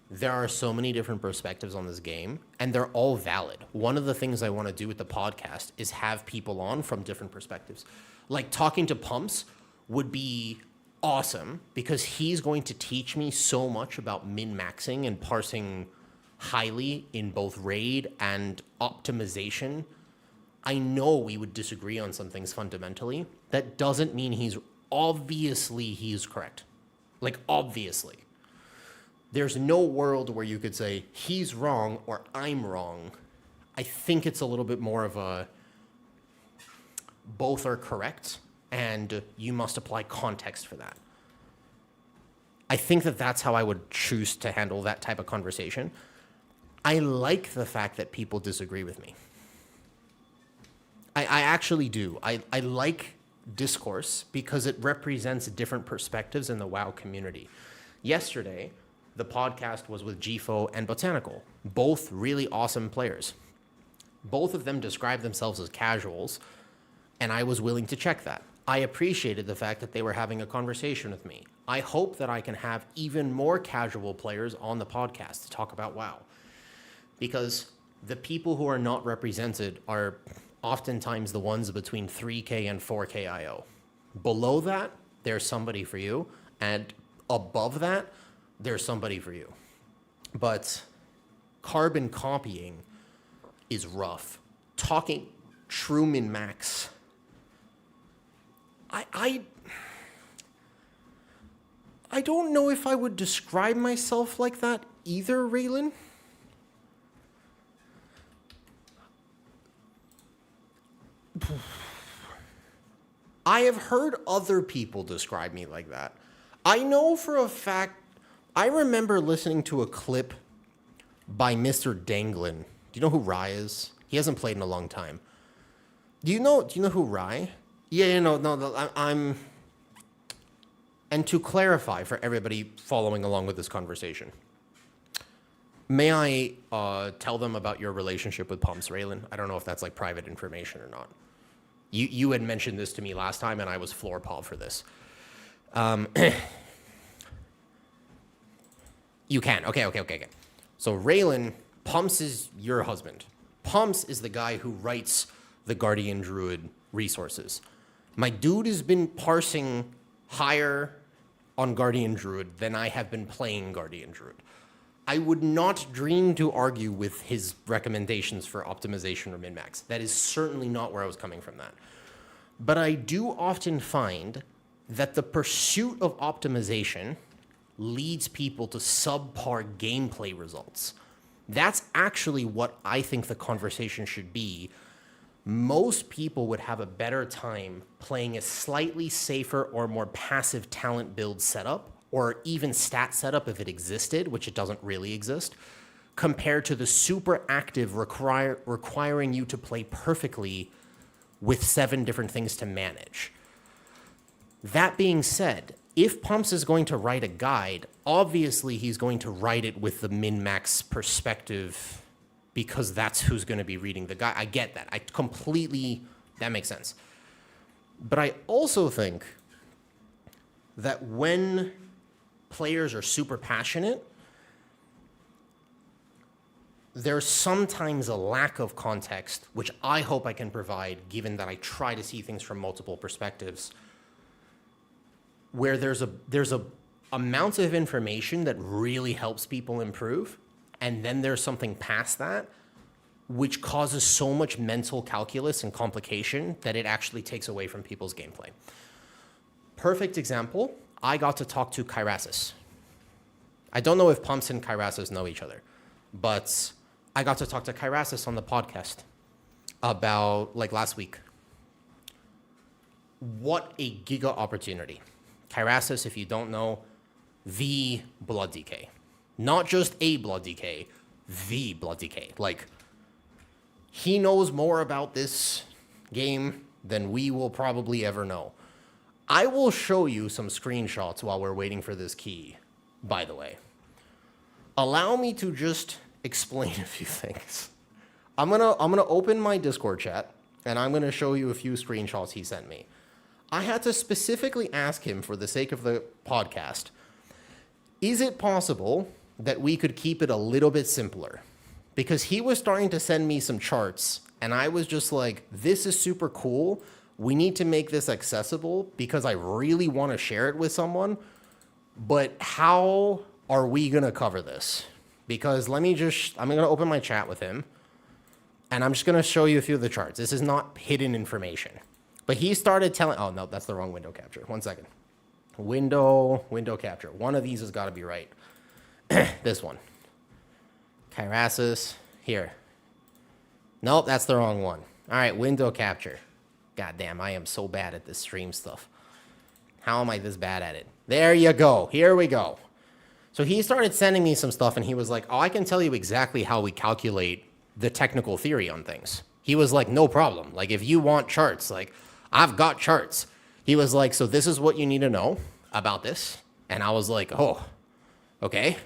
there are so many different perspectives on this game, and they're all valid. One of the things I want to do with the podcast is have people on from different perspectives. Like talking to Pumps would be awesome because he's going to teach me so much about min-maxing and parsing highly in both raid and optimization. I know we would disagree on some things fundamentally. That doesn't mean he's correct. Like, obviously. There's no world where you could say he's wrong or I'm wrong. I think it's a little bit more of a both are correct and you must apply context for that. I think that that's how I would choose to handle that type of conversation. I like the fact that people disagree with me. I actually do. I like discourse because it represents different perspectives in the WoW community. Yesterday, the podcast was with GFO and Botanical, both really awesome players. Both of them described themselves as casuals, and I was willing to check that. I appreciated the fact that they were having a conversation with me. I hope that I can have even more casual players on the podcast to talk about WoW, because the people who are not represented are oftentimes the ones between 3K and 4K IO. Below that, there's somebody for you, and above that, there's somebody for you. But carbon copying is rough. Talking true min-max. I don't know if I would describe myself like that either, Raylan. I have heard other people describe me like that. I know for a fact, I remember listening to a clip by Mr. Danglin. Do you know who Rye is? He hasn't played in a long time. Do you know who Rye? Yeah, no, I'm... And to clarify for everybody following along with this conversation, may I tell them about your relationship with Pumps, Raylan? I don't know if that's like private information or not. You had mentioned this to me last time, and I was floor paw for this. You can. Okay. So Raylan, Pumps is your husband. Pumps is the guy who writes the Guardian Druid resources. My dude has been parsing higher on Guardian Druid than I have been playing Guardian Druid. I would not dream to argue with his recommendations for optimization or min-max. That is certainly not where I was coming from that. But I do often find that the pursuit of optimization leads people to subpar gameplay results. That's actually what I think the conversation should be. Most people would have a better time playing a slightly safer or more passive talent build setup, or even stat setup if it existed, which it doesn't really exist, compared to the super active requiring you to play perfectly with 7 different things to manage. That being said, if Pumps is going to write a guide, obviously he's going to write it with the min-max perspective because that's who's going to be reading the guide. I get that. That makes sense. But I also think that when players are super passionate, there's sometimes a lack of context, which I hope I can provide, given that I try to see things from multiple perspectives, where there's a amount of information that really helps people improve, and then there's something past that which causes so much mental calculus and complication that it actually takes away from people's gameplay. Perfect example, I got to talk to Kyrasis. I don't know if Pumps and Kyrasis know each other, but I got to talk to Kyrasis on the podcast about last week. What a giga opportunity. Kyrasis, if you don't know, the Blood DK. Not just a Blood DK, the Blood DK. He knows more about this game than we will probably ever know. I will show you some screenshots while we're waiting for this key, by the way. Allow me to just explain a few things. I'm gonna open my Discord chat, and I'm gonna show you a few screenshots he sent me. I had to specifically ask him, for the sake of the podcast, is it possible that we could keep it a little bit simpler? Because he was starting to send me some charts, and I was just like, this is super cool. We need to make this accessible because I really want to share it with someone. But how are we going to cover this? Because I'm going to open my chat with him, And I'm just going to show you a few of the charts. This is not hidden information. But he started telling, oh, no, that's the wrong window capture. 1 second. Window capture. One of these has got to be right. This one. Kyrasis. Here. Nope, that's the wrong one. All right, window capture. God damn, I am so bad at this stream stuff. How am I this bad at it? There you go. Here we go. So he started sending me some stuff, and he was like, oh, I can tell you exactly how we calculate the technical theory on things. He was like, no problem. Like, if you want charts, like, I've got charts. He was like, so this is what you need to know about this. And I was like, oh, okay.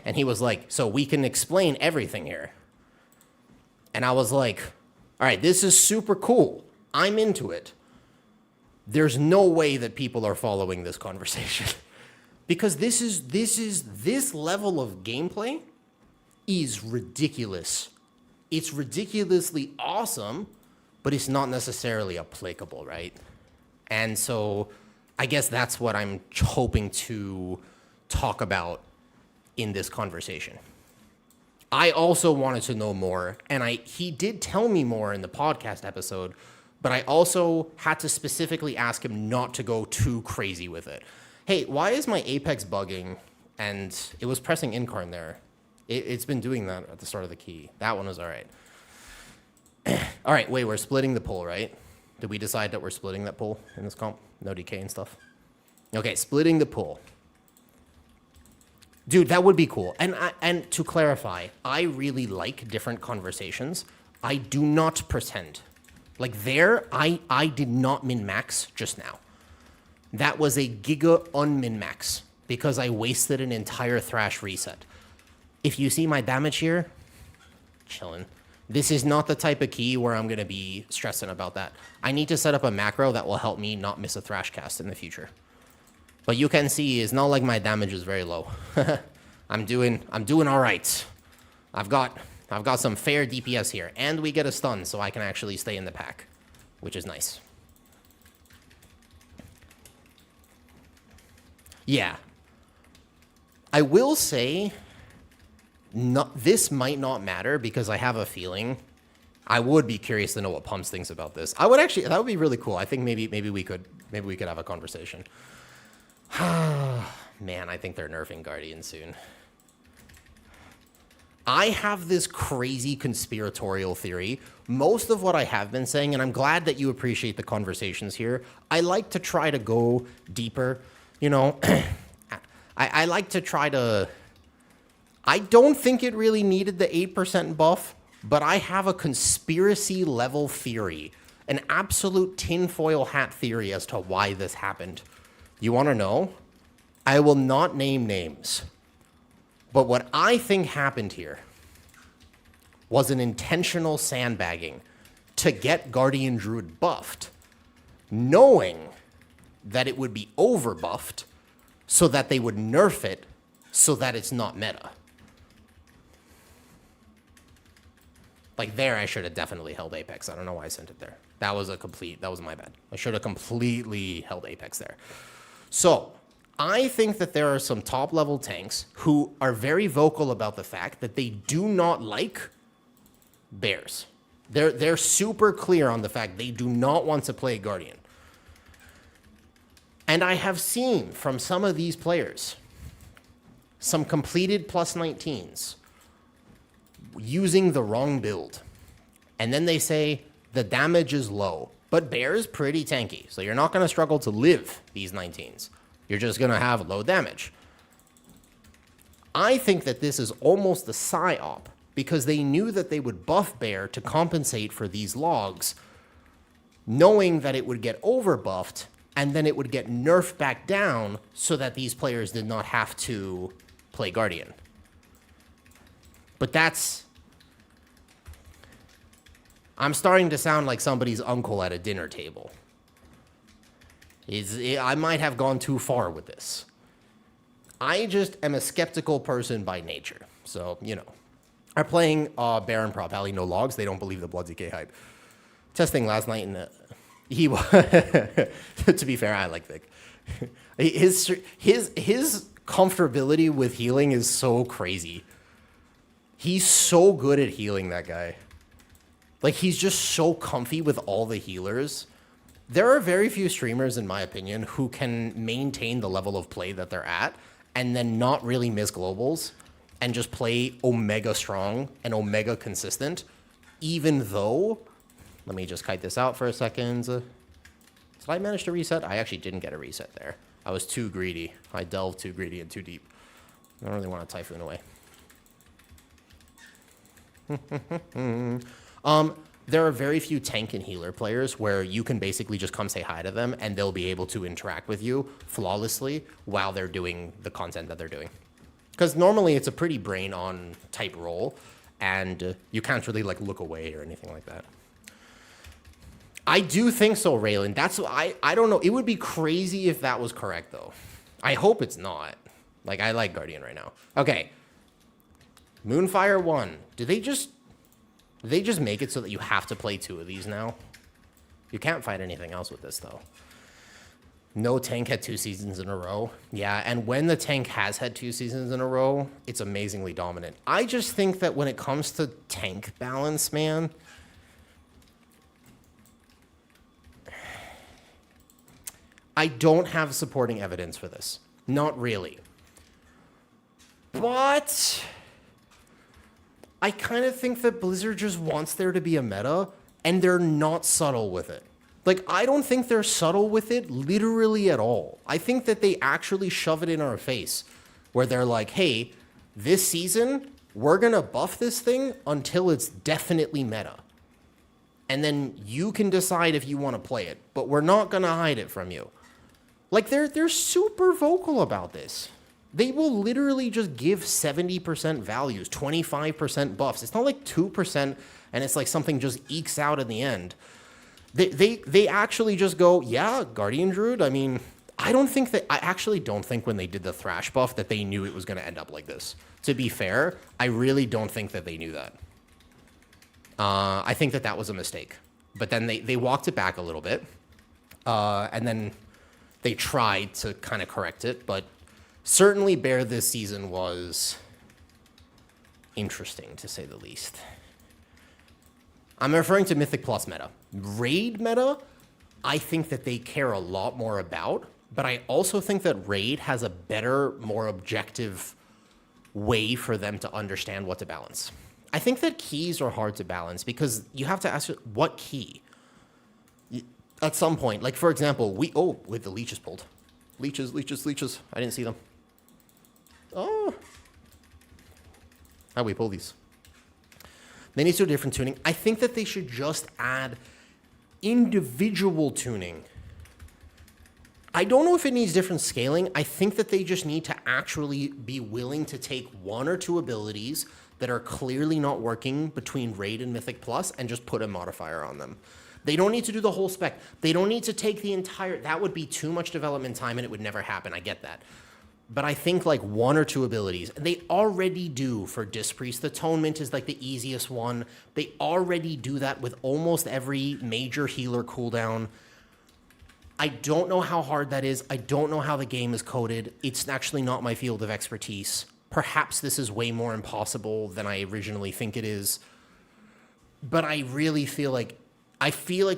And he was like, so we can explain everything here. And I was like, all right, this is super cool. I'm into it. There's no way that people are following this conversation. Because this level of gameplay is ridiculous. It's ridiculously awesome, but it's not necessarily applicable, right? And so I guess that's what I'm hoping to talk about in this conversation. I also wanted to know more, and he did tell me more in the podcast episode, but I also had to specifically ask him not to go too crazy with it. Hey, why is my Apex bugging? And it was pressing incarn there. It's been doing that at the start of the key. That one was all right. All right, wait, we're splitting the pool, right? Did we decide that we're splitting that pool in this comp? No decay and stuff? Okay, splitting the pool. Dude, that would be cool. And to clarify, I really like different conversations. I do not pretend. Like there, I did not min-max just now. That was a giga un-min-max because I wasted an entire thrash reset. If you see my damage here, chillin'. This is not the type of key where I'm going to be stressing about that. I need to set up a macro that will help me not miss a thrash cast in the future. But you can see it's not like my damage is very low. I'm doing all right. I've got some fair DPS here, and we get a stun, so I can actually stay in the pack, which is nice. Yeah. I will say, this might not matter because I have a feeling. I would be curious to know what Pumps thinks about this. I would actually, that would be really cool. I think maybe we could have a conversation. Man, I think they're nerfing Guardian soon. I have this crazy conspiratorial theory. Most of what I have been saying, and I'm glad that you appreciate the conversations here, I like to try to go deeper, you know. I like to try to... I don't think it really needed the 8% buff, but I have a conspiracy level theory, an absolute tinfoil hat theory as to why this happened. You want to know? I will not name names. But what I think happened here was an intentional sandbagging to get Guardian Druid buffed, knowing that it would be overbuffed so that they would nerf it so that it's not meta. Like there, I should have definitely held Apex. I don't know why I sent it there. That was my bad. I should have completely held Apex there. So I think that there are some top-level tanks who are very vocal about the fact that they do not like bears. They're super clear on the fact they do not want to play Guardian. And I have seen from some of these players some completed plus 19s using the wrong build. And then they say the damage is low, but bear is pretty tanky, so you're not going to struggle to live these 19s. You're just going to have low damage. I think that this is almost a psyop because they knew that they would buff bear to compensate for these logs, knowing that it would get overbuffed and then it would get nerfed back down so that these players did not have to play Guardian. But I'm starting to sound like somebody's uncle at a dinner table. I might have gone too far with this. I just am a skeptical person by nature. So, you know. I'm playing Baron Prop Alley, no logs. They don't believe the Blood DK hype. Testing last night, and to be fair, I like Vic. His comfortability with healing is so crazy. He's so good at healing, that guy. Like, he's just so comfy with all the healers. There are very few streamers, in my opinion, who can maintain the level of play that they're at and then not really miss globals and just play omega strong and omega consistent, even though... Let me just kite this out for a second. Did I manage to reset? I actually didn't get a reset there. I was too greedy. I delved too greedy and too deep. I don't really want to Typhoon away. There are very few tank and healer players where you can basically just come say hi to them and they'll be able to interact with you flawlessly while they're doing the content that they're doing. Because normally it's a pretty brain-on type role and you can't really like look away or anything like that. I do think so, Raylan. That's I don't know. It would be crazy if that was correct though. I hope it's not. Like, I like Guardian right now. Okay. Moonfire 1. Did they just make it so that you have to play 2 of these now? You can't fight anything else with this, though. No tank had 2 seasons in a row. Yeah, and when the tank has had 2 seasons in a row, it's amazingly dominant. I just think that when it comes to tank balance, man... I don't have supporting evidence for this. Not really. But I kind of think that Blizzard just wants there to be a meta, and they're not subtle with it. Like, I don't think they're subtle with it literally at all. I think that they actually shove it in our face, where they're like, hey, this season, we're going to buff this thing until it's definitely meta. And then you can decide if you want to play it, but we're not going to hide it from you. Like, they're super vocal about this. They will literally just give 70% values, 25% buffs. It's not like 2% and it's like something just ekes out in the end. They actually just go, yeah, Guardian Druid. I mean, I actually don't think when they did the Thrash buff that they knew it was going to end up like this. To be fair, I really don't think that they knew that. I think that was a mistake. But then they walked it back a little bit. And then they tried to kind of correct it, but certainly Bear this season was interesting, to say the least. I'm referring to Mythic Plus meta. Raid meta, I think that they care a lot more about, but I also think that Raid has a better, more objective way for them to understand what to balance. I think that keys are hard to balance because you have to ask what key. At some point, like for example, with the leeches pulled. Leeches. I didn't see them. Oh. How do we pull these? They need to do different tuning. I think that they should just add individual tuning. I don't know if it needs different scaling. I think that they just need to actually be willing to take 1 or 2 abilities that are clearly not working between Raid and Mythic Plus and just put a modifier on them. They don't need to do the whole spec. They don't need to take the entire... That would be too much development time and it would never happen. I get that. But I think like 1 or 2 abilities. They already do for Disc Priest. Atonement is like the easiest one. They already do that with almost every major healer cooldown. I don't know how hard that is. I don't know how the game is coded. It's actually not my field of expertise. Perhaps this is way more impossible than I originally think it is. But I really feel like...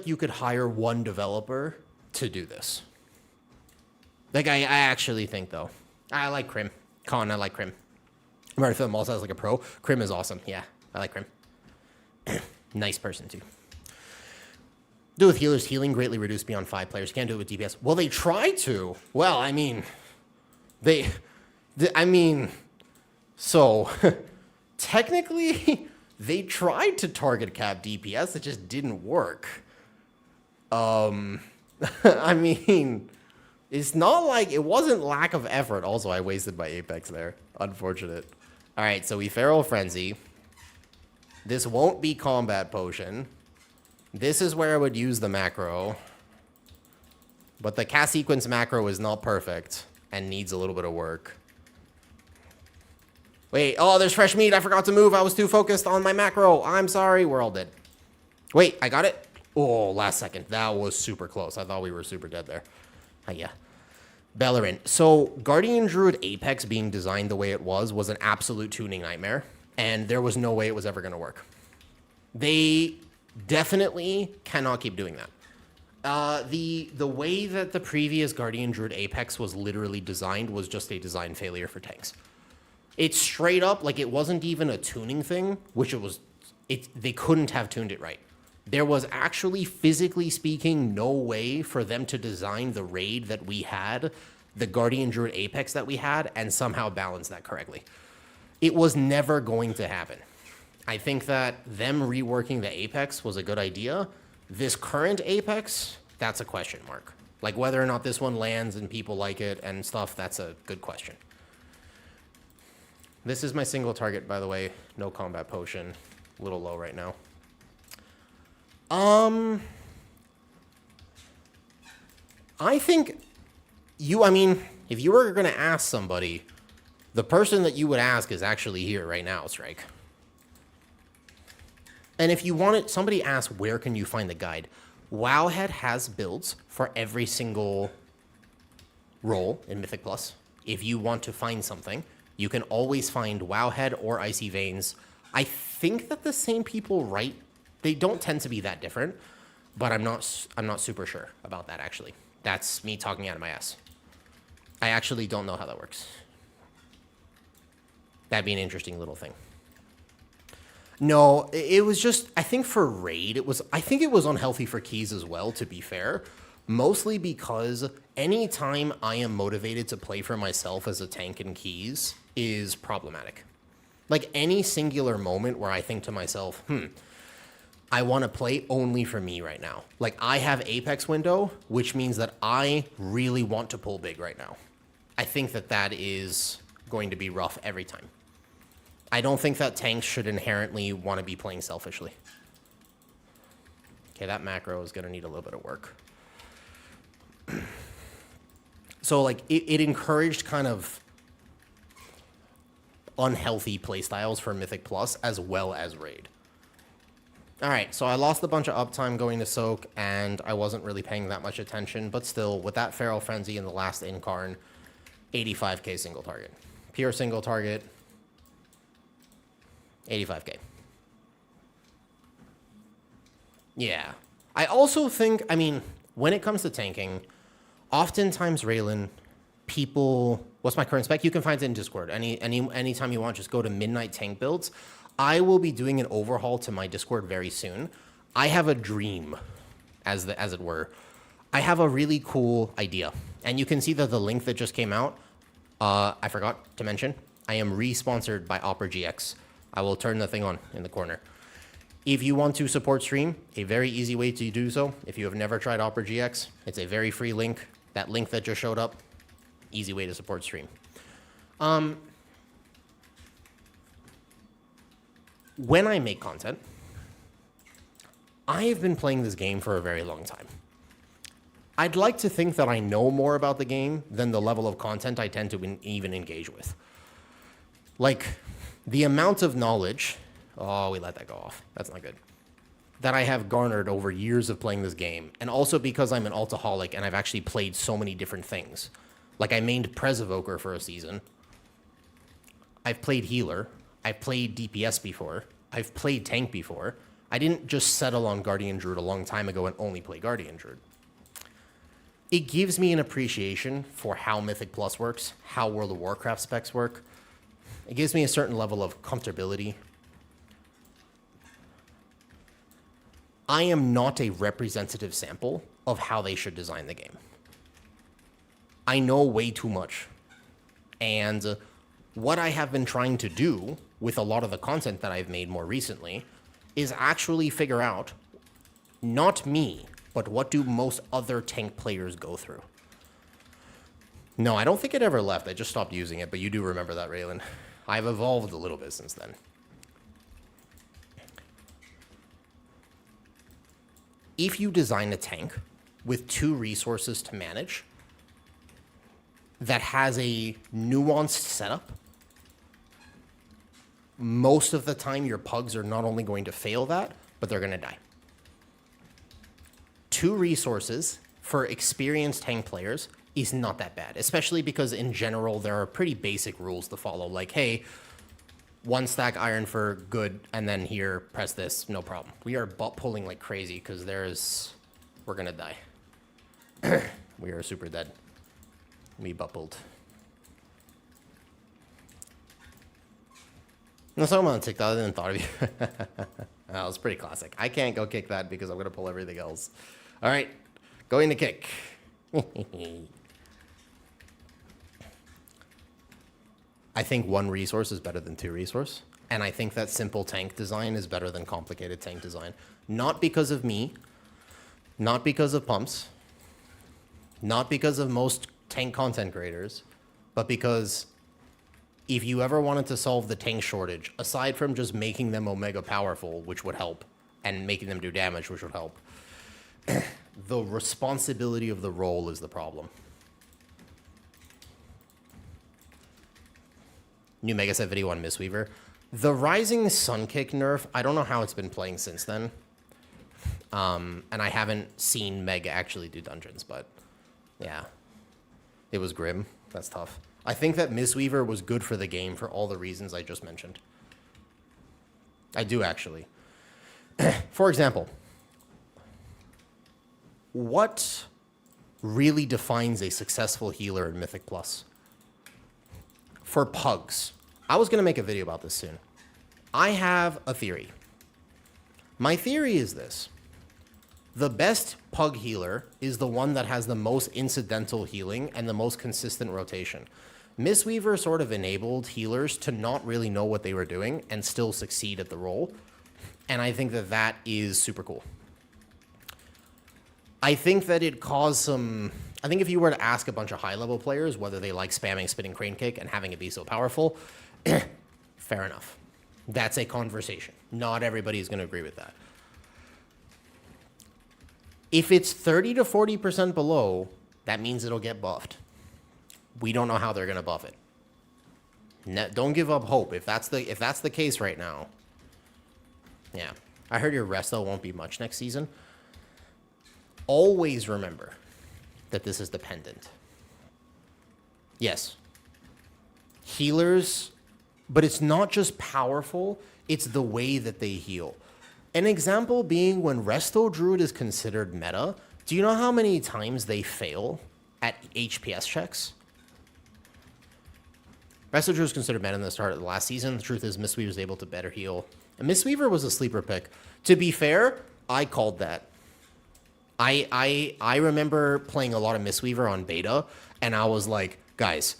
you could hire 1 developer to do this. Like, I actually think, though. I like Crim. Con, I like Crim. Martha also has like a pro. Crim is awesome. Yeah, I like Crim. Nice person, too. Do with healers. Healing greatly reduced beyond 5 players. Can't do it with DPS. Well, they try to. Well, I mean... So, technically... They tried to target cap DPS, it just didn't work. I mean, it's not like, it wasn't lack of effort. Also, I wasted my Apex there. Unfortunate. All right, so we Feral Frenzy. This won't be Combat Potion. This is where I would use the macro. But the cast sequence macro is not perfect and needs a little bit of work. Wait, oh, there's fresh meat. I forgot to move. I was too focused on my macro. I'm sorry. We're all dead. Wait, I got it? Oh, last second. That was super close. I thought we were super dead there. Yeah. Bellerin. So, Guardian Druid Apex being designed the way it was an absolute tuning nightmare. And there was no way it was ever going to work. They Definitely cannot keep doing that. The way that the previous Guardian Druid Apex was literally designed was just a design failure for tanks. It's straight up, like, it wasn't even a tuning thing, which they couldn't have tuned it right. There was actually, physically speaking, no way for them to design the raid that we had, the Guardian Druid Apex that we had, and somehow balance that correctly. It was never going to happen. I think that them reworking the Apex was a good idea. This current Apex, that's a question mark. Like, whether or not this one lands and people like it and stuff, that's a good question. This is my single target, by the way. No combat potion. A little low right now. I think I mean, if you were going to ask somebody, the person that you would ask is actually here right now, Strike. And if you want it, somebody asked, where can you find the guide? Wowhead has builds for every single role in Mythic Plus. If you want to find something, you can always find Wowhead or Icy Veins. I think that the same people write, they don't tend to be that different, but I'm not super sure about that, actually. That's me talking out of my ass. I actually don't know how that works. That'd be an interesting little thing. No, it was just, I think for raid, I think it was unhealthy for keys as well, to be fair. Mostly because anytime I am motivated to play for myself as a tank in keys is problematic. Like, any singular moment where I think to myself, I want to play only for me right now. Like, I have Apex window, which means that I really want to pull big right now. I think that is going to be rough every time. I don't think that tanks should inherently want to be playing selfishly. Okay, that macro is going to need a little bit of work. So, like, it encouraged kind of unhealthy playstyles for Mythic Plus as well as Raid. All right, so I lost a bunch of uptime going to Soak, and I wasn't really paying that much attention, but still, with that Feral Frenzy in the last Incarn, 85k single target. Pure single target, 85k. Yeah. I also think, I mean, when it comes to tanking, oftentimes, Raylan, people... What's my current spec? You can find it in Discord. Anytime you want, just go to Midnight Tank Builds. I will be doing an overhaul to my Discord very soon. I have a dream, as it were. I have a really cool idea. And you can see that the link that just came out, I forgot to mention, I am re-sponsored by Opera GX. I will turn the thing on in the corner. If you want to support stream, a very easy way to do so, if you have never tried Opera GX, it's a very free link. That link that just showed up, easy way to support stream. When I make content, I have been playing this game for a very long time. I'd like to think that I know more about the game than the level of content I tend to even engage with. Like, the amount of knowledge... Oh, we let that go off. That's not good. That I have garnered over years of playing this game, and also because I'm an altaholic and I've actually played so many different things. Like, I mained Prez Evoker for a season. I've played healer. I've played DPS before. I've played tank before. I didn't just settle on Guardian Druid a long time ago and only play Guardian Druid. It gives me an appreciation for how Mythic Plus works, how World of Warcraft specs work. It gives me a certain level of comfortability. I am not a representative sample of how they should design the game. I know way too much. And what I have been trying to do with a lot of the content that I've made more recently is actually figure out, not me, but what do most other tank players go through. No, I don't think it ever left. I just stopped using it, but you do remember that, Raylan. I've evolved a little bit since then. If you design a tank with 2 resources to manage that has a nuanced setup, most of the time your pugs are not only going to fail that, but they're going to die. 2 resources for experienced tank players is not that bad, especially because in general there are pretty basic rules to follow. Like, hey, 1 stack iron for good, and then here, press this, no problem. We are butt pulling like crazy because we're gonna die. We are super dead. We butt pulled. No, someone on TikTok didn't thought of you. That was pretty classic. I can't go kick that because I'm gonna pull everything else. All right, going to kick. I think 1 resource is better than 2 resource. And I think that simple tank design is better than complicated tank design. Not because of me, not because of pumps, not because of most tank content creators, but because if you ever wanted to solve the tank shortage, aside from just making them omega powerful, which would help, and making them do damage, which would help, the responsibility of the role is the problem. New Mega Set video on Mistweaver. The Rising Sun Kick nerf, I don't know how it's been playing since then. And I haven't seen Meg actually do dungeons, but yeah. It was grim. That's tough. I think that Mistweaver was good for the game for all the reasons I just mentioned. I do, actually. For example, what really defines a successful healer in Mythic Plus? For pugs. I was going to make a video about this soon. I have a theory. My theory is this. The best pug healer is the one that has the most incidental healing and the most consistent rotation. Mistweaver sort of enabled healers to not really know what they were doing and still succeed at the role. And I think that that is super cool. I think that it caused some... I think if you were to ask a bunch of high-level players whether they like spamming Spinning Crane Kick and having it be so powerful, fair enough. That's a conversation. Not everybody is going to agree with that. If it's 30 to 40% below, that means it'll get buffed. We don't know how they're going to buff it. Don't give up hope. If that's the case right now. Yeah. I heard your resto won't be much next season. Always remember that this is dependent. Yes. Healers, but it's not just powerful, it's the way that they heal. An example being when Resto Druid is considered meta, do you know how many times they fail at HPS checks? Resto Druid was considered meta in the start of the last season. The truth is Mistweaver was able to better heal. And Mistweaver was a sleeper pick. To be fair, I called that. I remember playing a lot of Mistweaver on beta, and I was like, guys,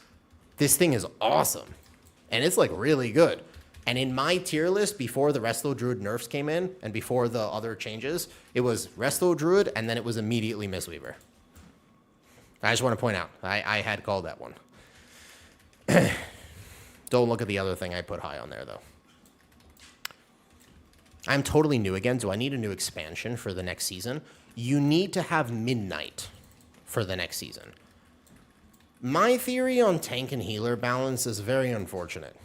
this thing is awesome. And it's like really good. And in my tier list, before the Resto Druid nerfs came in, and before the other changes, it was Resto Druid, and then it was immediately Mistweaver. I just want to point out, I had called that one. Don't look at the other thing I put high on there, though. I'm totally new again. Do I need a new expansion for the next season? You need to have Midnight for the next season. My theory on tank and healer balance is very unfortunate.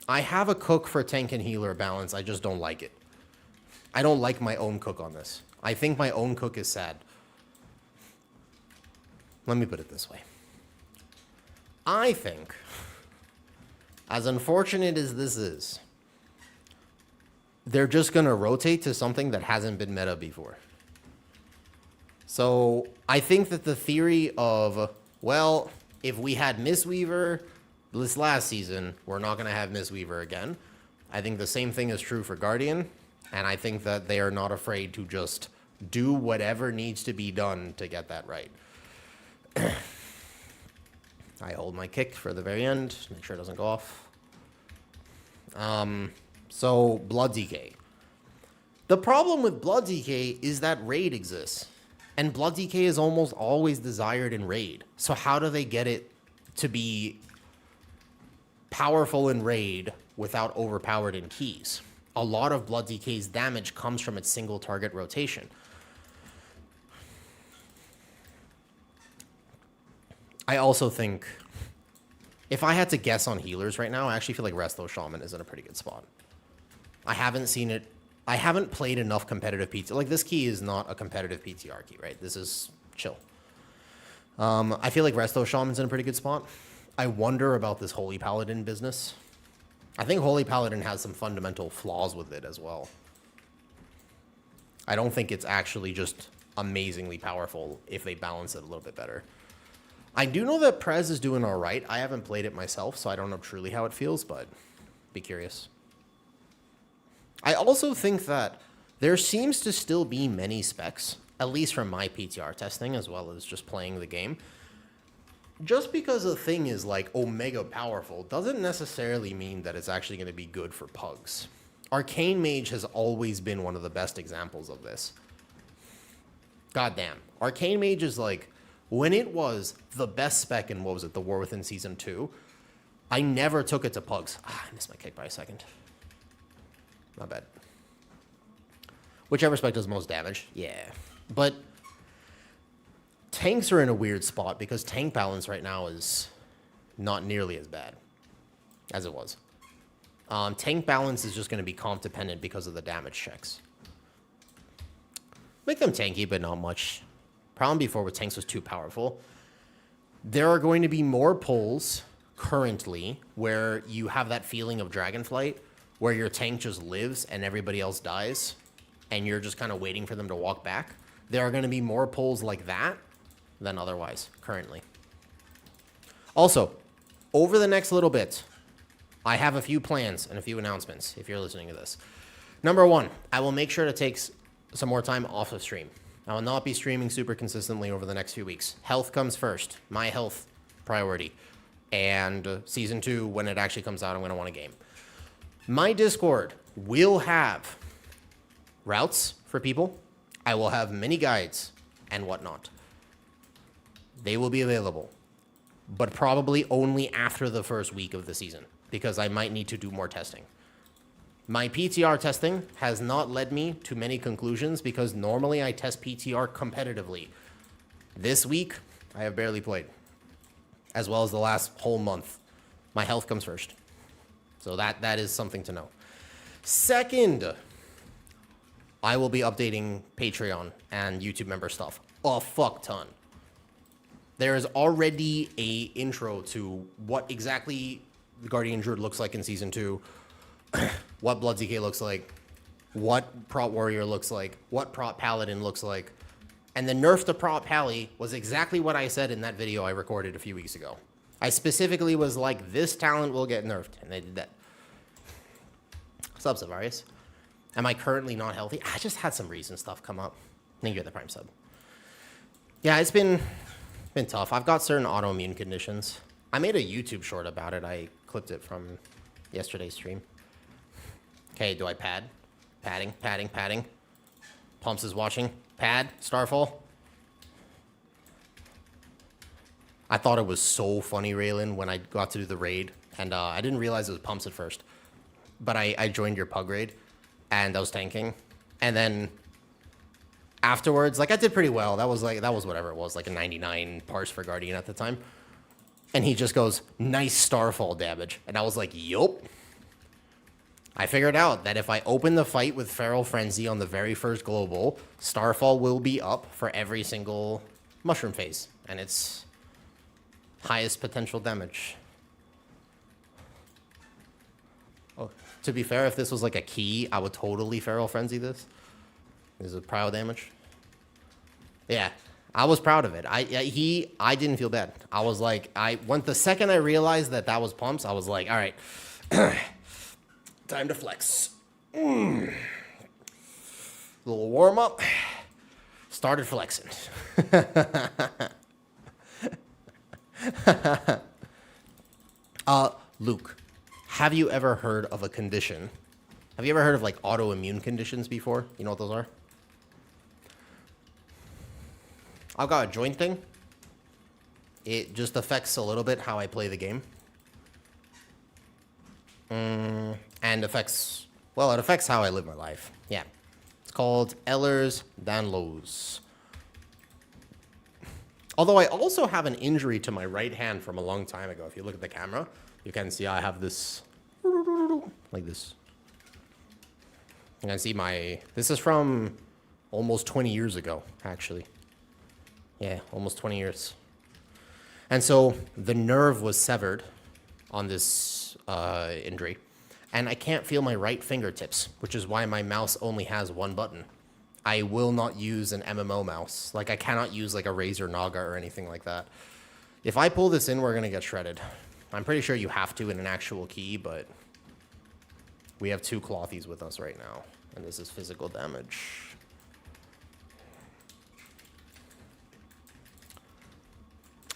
I have a cook for tank and healer balance. I just don't like it. I don't like my own cook on this. I think my own cook is sad. Let me put it this way. I think, as unfortunate as this is, they're just going to rotate to something that hasn't been meta before. So I think that the theory of, well, if we had Mistweaver this last season, we're not going to have Mistweaver again. I think the same thing is true for Guardian. And I think that they are not afraid to just do whatever needs to be done to get that right. I hold my kick for the very end. Make sure it doesn't go off. So, Blood DK. The problem with Blood DK is that Raid exists. And Blood DK is almost always desired in Raid. So how do they get it to be powerful in Raid without overpowered in keys? A lot of Blood DK's damage comes from its single target rotation. I also think, if I had to guess on healers right now, I actually feel like Resto Shaman is in a pretty good spot. I haven't seen it. I haven't played enough competitive PTR. Like, this key is not a competitive PTR key, right? This is chill. I feel like Resto Shaman's in a pretty good spot. I wonder about this Holy Paladin business. I think Holy Paladin has some fundamental flaws with it as well. I don't think it's actually just amazingly powerful if they balance it a little bit better. I do know that Prez is doing all right. I haven't played it myself, so I don't know truly how it feels, but be curious. I also think that there seems to still be many specs, at least from my PTR testing, as well as just playing the game. Just because a thing is like omega powerful doesn't necessarily mean that it's actually going to be good for pugs. Arcane Mage has always been one of the best examples of this. Goddamn. Arcane Mage is like, when it was the best spec in, what was it, the War Within Season 2, I never took it to pugs. Ah, I missed my kick by a second. Not bad. Whichever spec does most damage, yeah. But tanks are in a weird spot because tank balance right now is not nearly as bad as it was. Tank balance is just going to be comp dependent because of the damage checks. Make them tanky, but not much. Problem before with tanks was too powerful. There are going to be more pulls currently where you have that feeling of Dragonflight, where your tank just lives and everybody else dies, and you're just kind of waiting for them to walk back. There are going to be more pulls like that than otherwise currently. Also, over the next little bit, I have a few plans and a few announcements if you're listening to this. Number one, I will make sure to take some more time off of stream. I will not be streaming super consistently over the next few weeks. Health comes first. My health priority. And Season 2, when it actually comes out, I'm going to want a game. My Discord will have routes for people. I will have mini guides and whatnot. They will be available, but probably only after the first week of the season, because I might need to do more testing. My PTR testing has not led me to many conclusions because normally I test PTR competitively. This week, I have barely played, as well as the last whole month. My health comes first. So that is something to know. Second, I will be updating Patreon and YouTube member stuff a fuck ton. There is already a intro to what exactly the Guardian Druid looks like in Season 2, what Blood ZK looks like, what Prot Warrior looks like, what Prot Paladin looks like. And the nerf to Prot Pally was exactly what I said in that video I recorded a few weeks ago. I specifically was like, this talent will get nerfed, and they did that. Sub Savarius. Am I currently not healthy? I just had some recent stuff come up. Thank you for the Prime sub. Yeah, it's been tough. I've got certain autoimmune conditions. I made a YouTube short about it. I clipped it from yesterday's stream. Okay, do I pad? Padding, padding, padding. Pumps is watching. Pad, Starfall. I thought it was so funny, Raylan, when I got to do the raid. And I didn't realize it was Pumps at first. But I joined your pug raid. And I was tanking. And then afterwards, like, I did pretty well. That was whatever it was, like a 99 parse for Guardian at the time. And he just goes, nice Starfall damage. And I was like, yup. I figured out that if I open the fight with Feral Frenzy on the very first global, Starfall will be up for every single mushroom phase. And it's highest potential damage. Oh, to be fair, if this was like a key, I would totally Feral Frenzy this. Is it prio damage? Yeah, I was proud of it. I didn't feel bad. I was like, the second I realized that was pumps, I was like, all right, time to flex. Little warm up. Started flexing. Luke, have you ever heard of a condition? Have you ever heard of like autoimmune conditions before? You know what those are? I've got a joint thing. It just affects a little bit how I play the game. And it affects how I live my life. Yeah. It's called Ehlers-Danlos. Although I also have an injury to my right hand from a long time ago. If you look at the camera, you can see I have this, like this. You can see this is from almost 20 years ago, actually. Yeah, almost 20 years. And so the nerve was severed on this injury. and I can't feel my right fingertips, which is why my mouse only has one button. I will not use an MMO mouse. Like, I cannot use like a Razer Naga or anything like that. If I pull this in, we're going to get shredded. I'm pretty sure you have to in an actual key, but we have 2 clothies with us right now, and this is physical damage.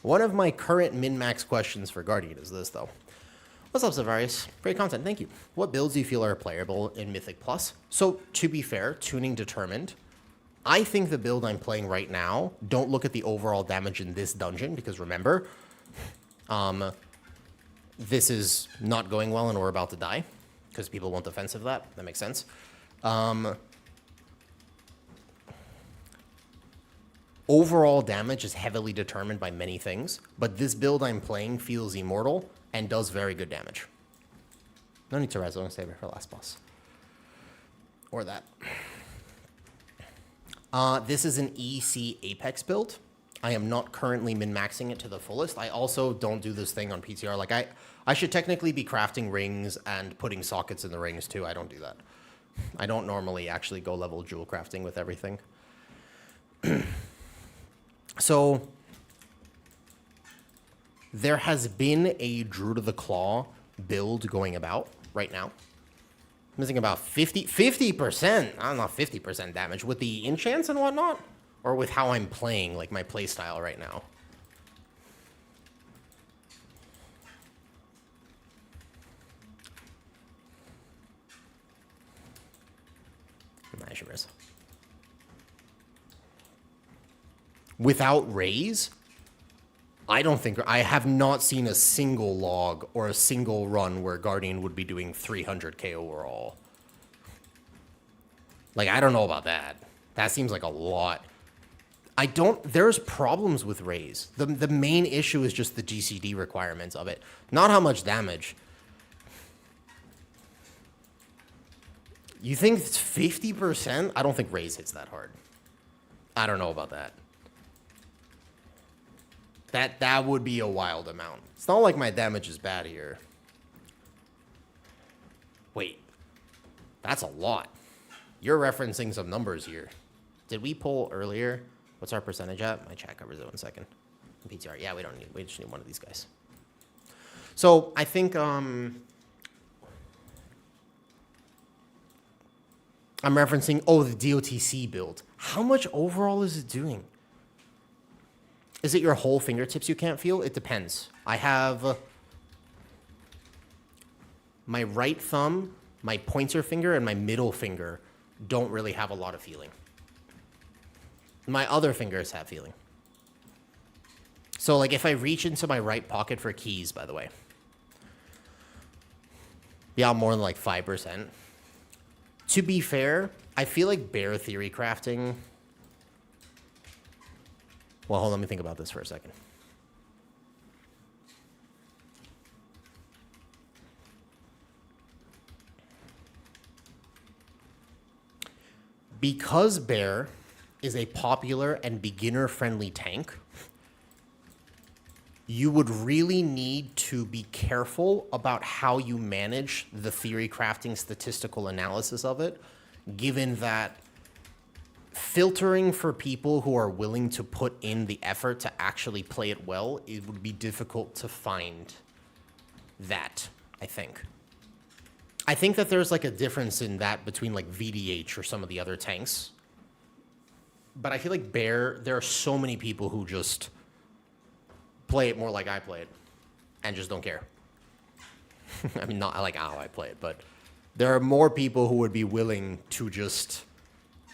One of my current min-max questions for Guardian is this, though. What's up, Savarius? Great content, thank you. What builds do you feel are playable in Mythic Plus? So, to be fair, tuning determined. I think the build I'm playing right now, don't look at the overall damage in this dungeon, because remember, this is not going well and we're about to die, because people want defensive that. That makes sense. Overall damage is heavily determined by many things, but this build I'm playing feels immortal and does very good damage. No need to res, I'm going to save it for last boss. Or that. This is an EC Apex build. I am not currently min-maxing it to the fullest. I also don't do this thing on PTR. Like, I should technically be crafting rings and putting sockets in the rings too. I don't do that. I don't normally actually go level jewel crafting with everything. So, there has been a Druid of the Claw build going about right now. I'm missing about 50%, I don't know, 50% damage with the enchants and whatnot, or with how I'm playing, like my play style right now. Nice, Riz. Without raise, I have not seen a single log or a single run where Guardian would be doing 300k overall. Like, I don't know about that. That seems like a lot. There's problems with raise. The main issue is just the GCD requirements of it, not how much damage. You think it's 50%? I don't think raise hits that hard. I don't know about that. That would be a wild amount. It's not like my damage is bad here. Wait. That's a lot. You're referencing some numbers here. Did we pull earlier? What's our percentage at? My chat covers it 1 second. PTR. Yeah, we just need one of these guys. So I think I'm referencing, the DOTC build. How much overall is it doing? Is it your whole fingertips you can't feel? It depends. I have my right thumb, my pointer finger, and my middle finger don't really have a lot of feeling. My other fingers have feeling. So, like, if I reach into my right pocket for keys, by the way. Yeah, more than, like, 5%. To be fair, I feel like bear theory crafting... Well, hold on, let me think about this for a second. Because bear is a popular and beginner-friendly tank, you would really need to be careful about how you manage the theory crafting statistical analysis of it, given that filtering for people who are willing to put in the effort to actually play it well, it would be difficult to find that, I think. I think that there's like a difference in that between like VDH or some of the other tanks. But I feel like Bear, there are so many people who just play it more like I play it and just don't care. I mean, not like how I play it, but there are more people who would be willing to just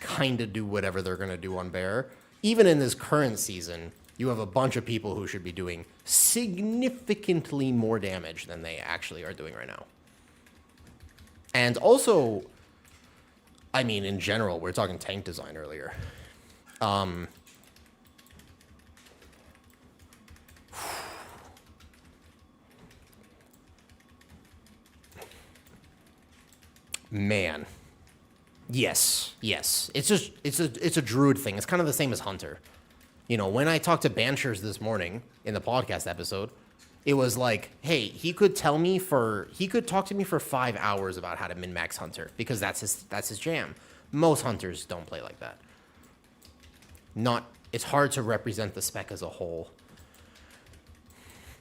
kind of do whatever they're going to do on Bear. Even in this current season, you have a bunch of people who should be doing significantly more damage than they actually are doing right now. And also, I mean, in general, we're talking tank design earlier. Man. Yes. It's just, it's a druid thing. It's kind of the same as Hunter. You know, when I talked to Banshers this morning in the podcast episode, It was like, hey, he could talk to me for 5 hours about how to min-max Hunter because that's his jam. Most Hunters don't play like that. It's hard to represent the spec as a whole.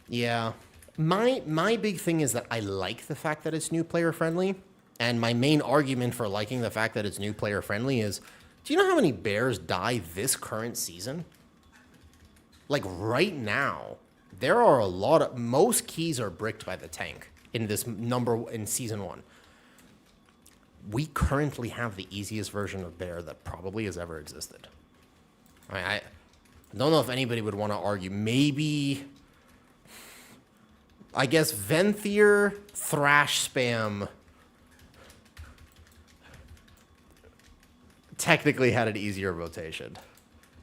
Yeah. My big thing is that I like the fact that it's new player friendly. And my main argument for liking the fact that it's new player friendly is, do you know how many bears die this current season? Like right now, there are most keys are bricked by the tank in this in season 1. We currently have the easiest version of bear that probably has ever existed. I don't know if anybody would want to argue. Maybe, I guess, Venthyr, Thrash Spam technically had an easier rotation.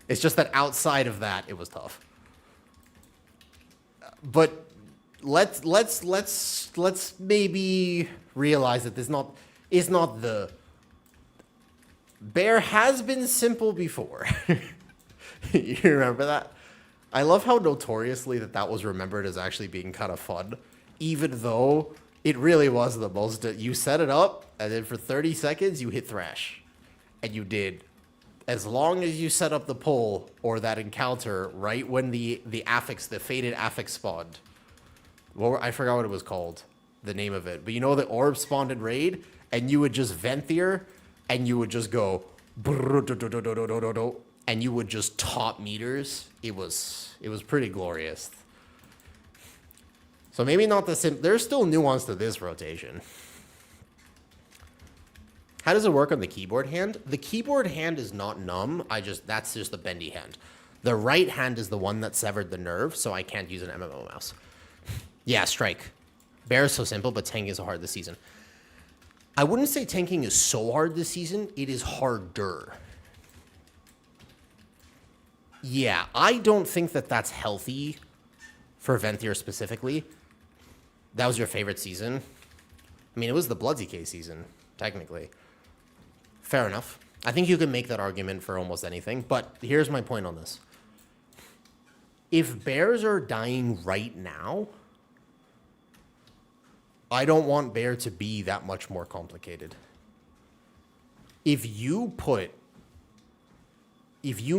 It's just that outside of that, it was tough. But let's maybe realize that it's not the bear has been simple before. You remember that? I love how notoriously that was remembered as actually being kind of fun, even though it really was the most. You set it up, and then for 30 seconds you hit Thrash, and you did. As long as you set up the pull or that encounter right when the faded affix spawned. I forgot what it was called, the name of it. But you know the orb spawned in raid, and you would just Venthyr, and you would just go, and you would just top meters. It was pretty glorious. So maybe not there's still nuance to this rotation. How does it work on the keyboard hand? The keyboard hand is not numb. That's just the bendy hand. The right hand is the one that severed the nerve, so I can't use an MMO mouse. Yeah, strike. Bear is so simple, but tanking is so hard this season. I wouldn't say tanking is so hard this season. It is harder. Yeah, I don't think that that's healthy for Venthyr specifically. That was your favorite season? I mean, it was the Bloodsy season, technically. Fair enough. I think you can make that argument for almost anything, but here's my point on this. If bears are dying right now, I don't want bear to be that much more complicated. If you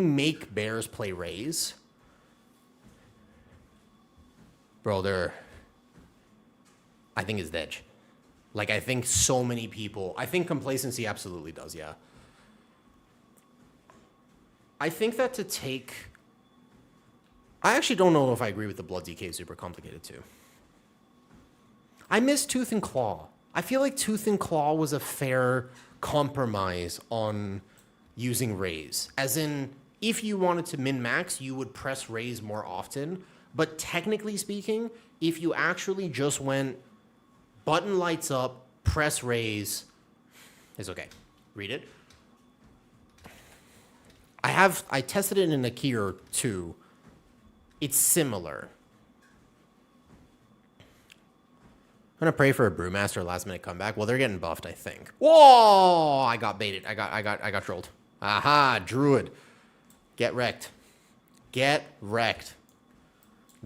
make bears play Raze, bro, I think it's dead. Like, I think so many people... I think complacency absolutely does, yeah. I think that to take... I actually don't know if I agree with the Blood DK super complicated, too. I miss Tooth and Claw. I feel like Tooth and Claw was a fair compromise on using Raze. As in, if you wanted to min-max, you would press Raze more often. But technically speaking, if you actually just went... button lights up, press Raze. It's okay. Read it. I tested it in a key or two. It's similar. I'm gonna pray for a Brewmaster last minute comeback. Well, they're getting buffed, I think. Whoa! I got baited. I got trolled. Aha! Druid. Get wrecked. Get wrecked.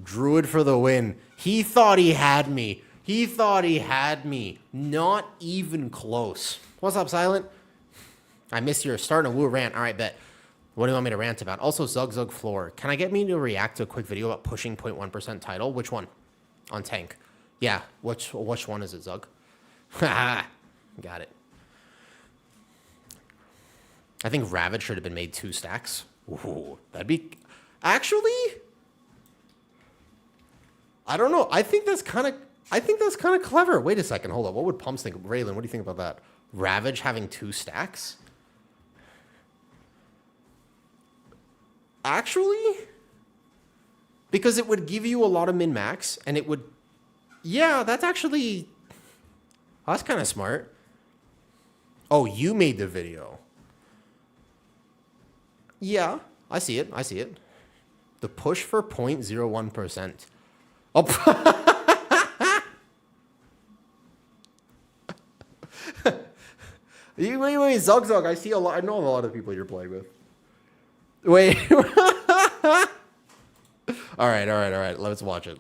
Druid for the win. He thought he had me. He thought he had me. Not even close. What's up, Silent? I missed your starting a woo rant. All right, bet. What do you want me to rant about? Also, Zug Floor. Can I get me to react to a quick video about pushing 0.1% title? Which one? On tank. Yeah. Which one is it, Zug? Haha. Got it. I think Ravage should have been made 2 stacks. Ooh, that'd be... Actually... I don't know. I think that's kind of clever. Wait a second. Hold up. What would Pumps think? Raylan, what do you think about that? Ravage having 2 stacks? Actually? Because it would give you a lot of min-max, and it would... Yeah, that's actually... Oh, that's kind of smart. Oh, you made the video. Yeah, I see it. I see it. The push for 0.01%. Oh, wait, Zug. I see a lot. I know a lot of people you're playing with. Wait. All right. Let's watch it.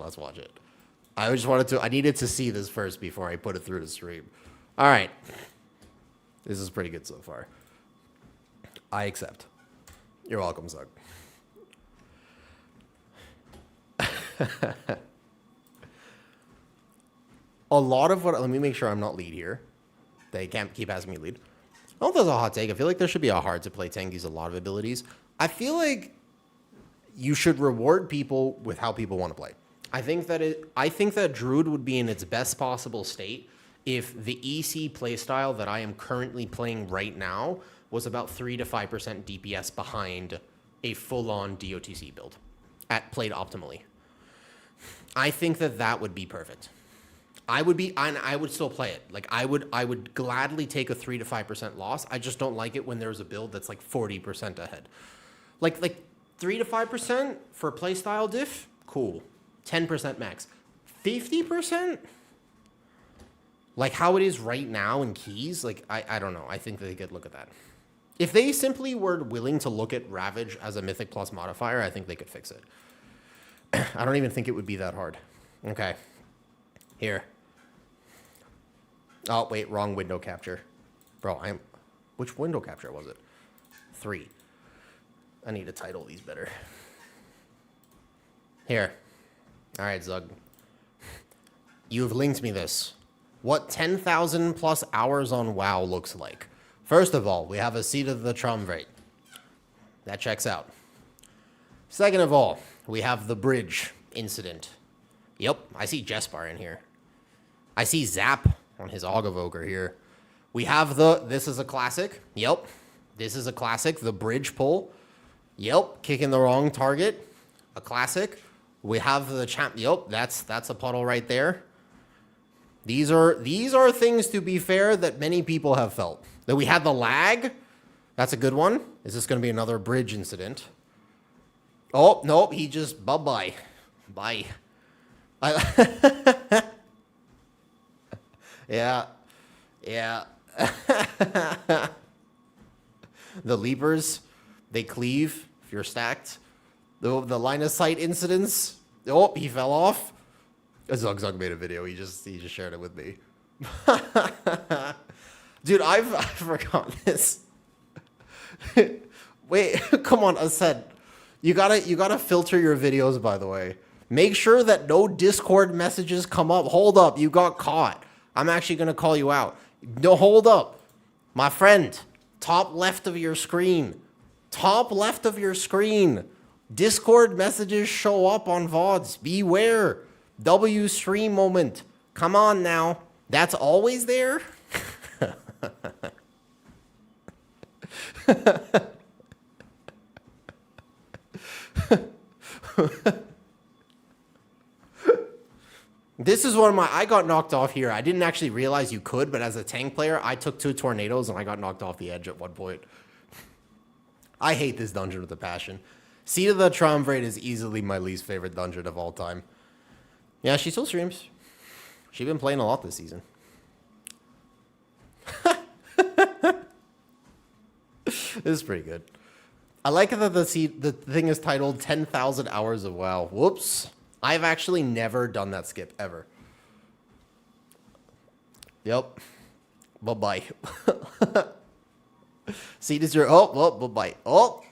I just wanted to, I needed to see this first before I put it through the stream. All right. This is pretty good so far. I accept. You're welcome, Zug. A lot of what, let me make sure I'm not lead here. They can't keep asking me lead. I don't know if that's a hot take. I feel like there should be a hard to play tank. Use a lot of abilities. I feel like you should reward people with how people want to play. I think that Druid would be in its best possible state if the EC playstyle that I am currently playing right now was about 3 to 5% DPS behind a full-on DOTC build played optimally. I think that would be perfect. I would still play it. Like I would gladly take a 3 to 5% loss. I just don't like it when there's a build that's like 40% ahead. Like 3 to 5% for playstyle diff, cool. 10% max. 50%? Like how it is right now in keys, like I don't know. I think they could look at that. If they simply were willing to look at Ravage as a Mythic Plus modifier, I think they could fix it. I don't even think it would be that hard. Okay. Here. Oh, wait, wrong window capture. Bro, which window capture was it? 3. I need to title these better. Here. All right, Zug. You've linked me this. What 10,000 plus hours on WoW looks like. First of all, we have a Seat of the Triumvirate. That checks out. Second of all, we have the bridge incident. Yep, I see Jespar in here. I see Zap on his Ogavoker here. We have this is a classic. Yep, this is a classic. The bridge pull. Yep, kicking the wrong target. A classic. We have the champ. Yep, that's a puddle right there. These are things, to be fair, that many people have felt. That we had the lag. That's a good one. Is this going to be another bridge incident? Oh, nope. He just bye-bye. Bye. Yeah. Yeah. The leapers, they cleave if you're stacked. The line of sight incidents. Oh, he fell off. Zug made a video. He just shared it with me. Dude, I've forgotten this. Wait, come on, Ascent. You gotta filter your videos, by the way. Make sure that no Discord messages come up. Hold up, you got caught. I'm actually gonna call you out. No, hold up. My friend, top left of your screen. Top left of your screen. Discord messages show up on VODs. Beware. W stream moment. Come on now. That's always there? This is one of I got knocked off here. I didn't actually realize you could, but as a tank player, I took 2 tornadoes and I got knocked off the edge at one point. I hate this dungeon with a passion. Seat of the Triumvirate is easily my least favorite dungeon of all time. Yeah, she still streams. She's been playing a lot this season. This is pretty good. I like that the thing is titled 10,000 hours of WoW. Whoops. I've actually never done that skip, ever. Yep. Bye-bye. See, this your... Oh, bye-bye. Oh!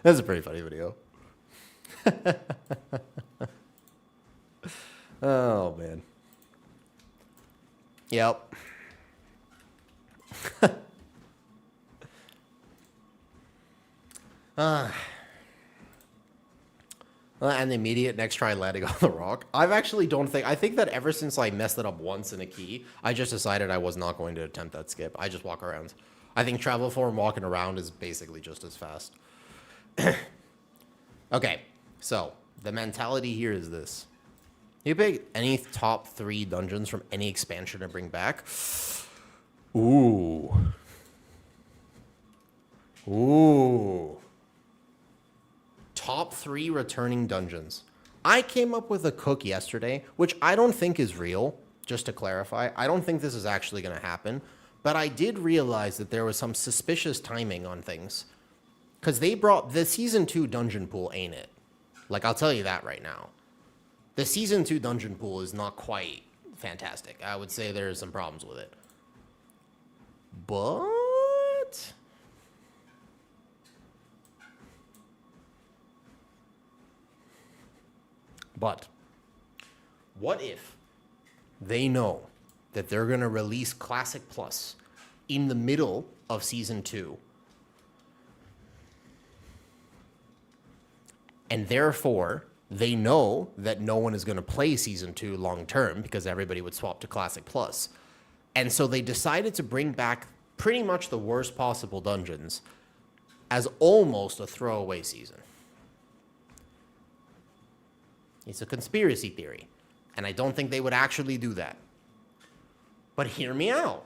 That's a pretty funny video. Oh, man. Yep. And the immediate next try landing on the rock. I think that ever since I messed it up once in a key, I just decided I was not going to attempt that skip. I just walk around. I think travel form walking around is basically just as fast. Okay, so the mentality here is this. You pick any top 3 dungeons from any expansion to bring back. Ooh. Top 3 returning dungeons. I came up with a cook yesterday, which I don't think is real, just to clarify. I don't think this is actually going to happen, but I did realize that there was some suspicious timing on things. Because they brought the Season 2 dungeon pool, ain't it? Like, I'll tell you that right now. The Season 2 dungeon pool is not quite fantastic. I would say there's some problems with it. But... what if they know that they're going to release Classic Plus in the middle of Season 2, and therefore they know that no one is going to play Season 2 long term because everybody would swap to Classic Plus. And so they decided to bring back pretty much the worst possible dungeons as almost a throwaway season. It's a conspiracy theory, and I don't think they would actually do that. But hear me out.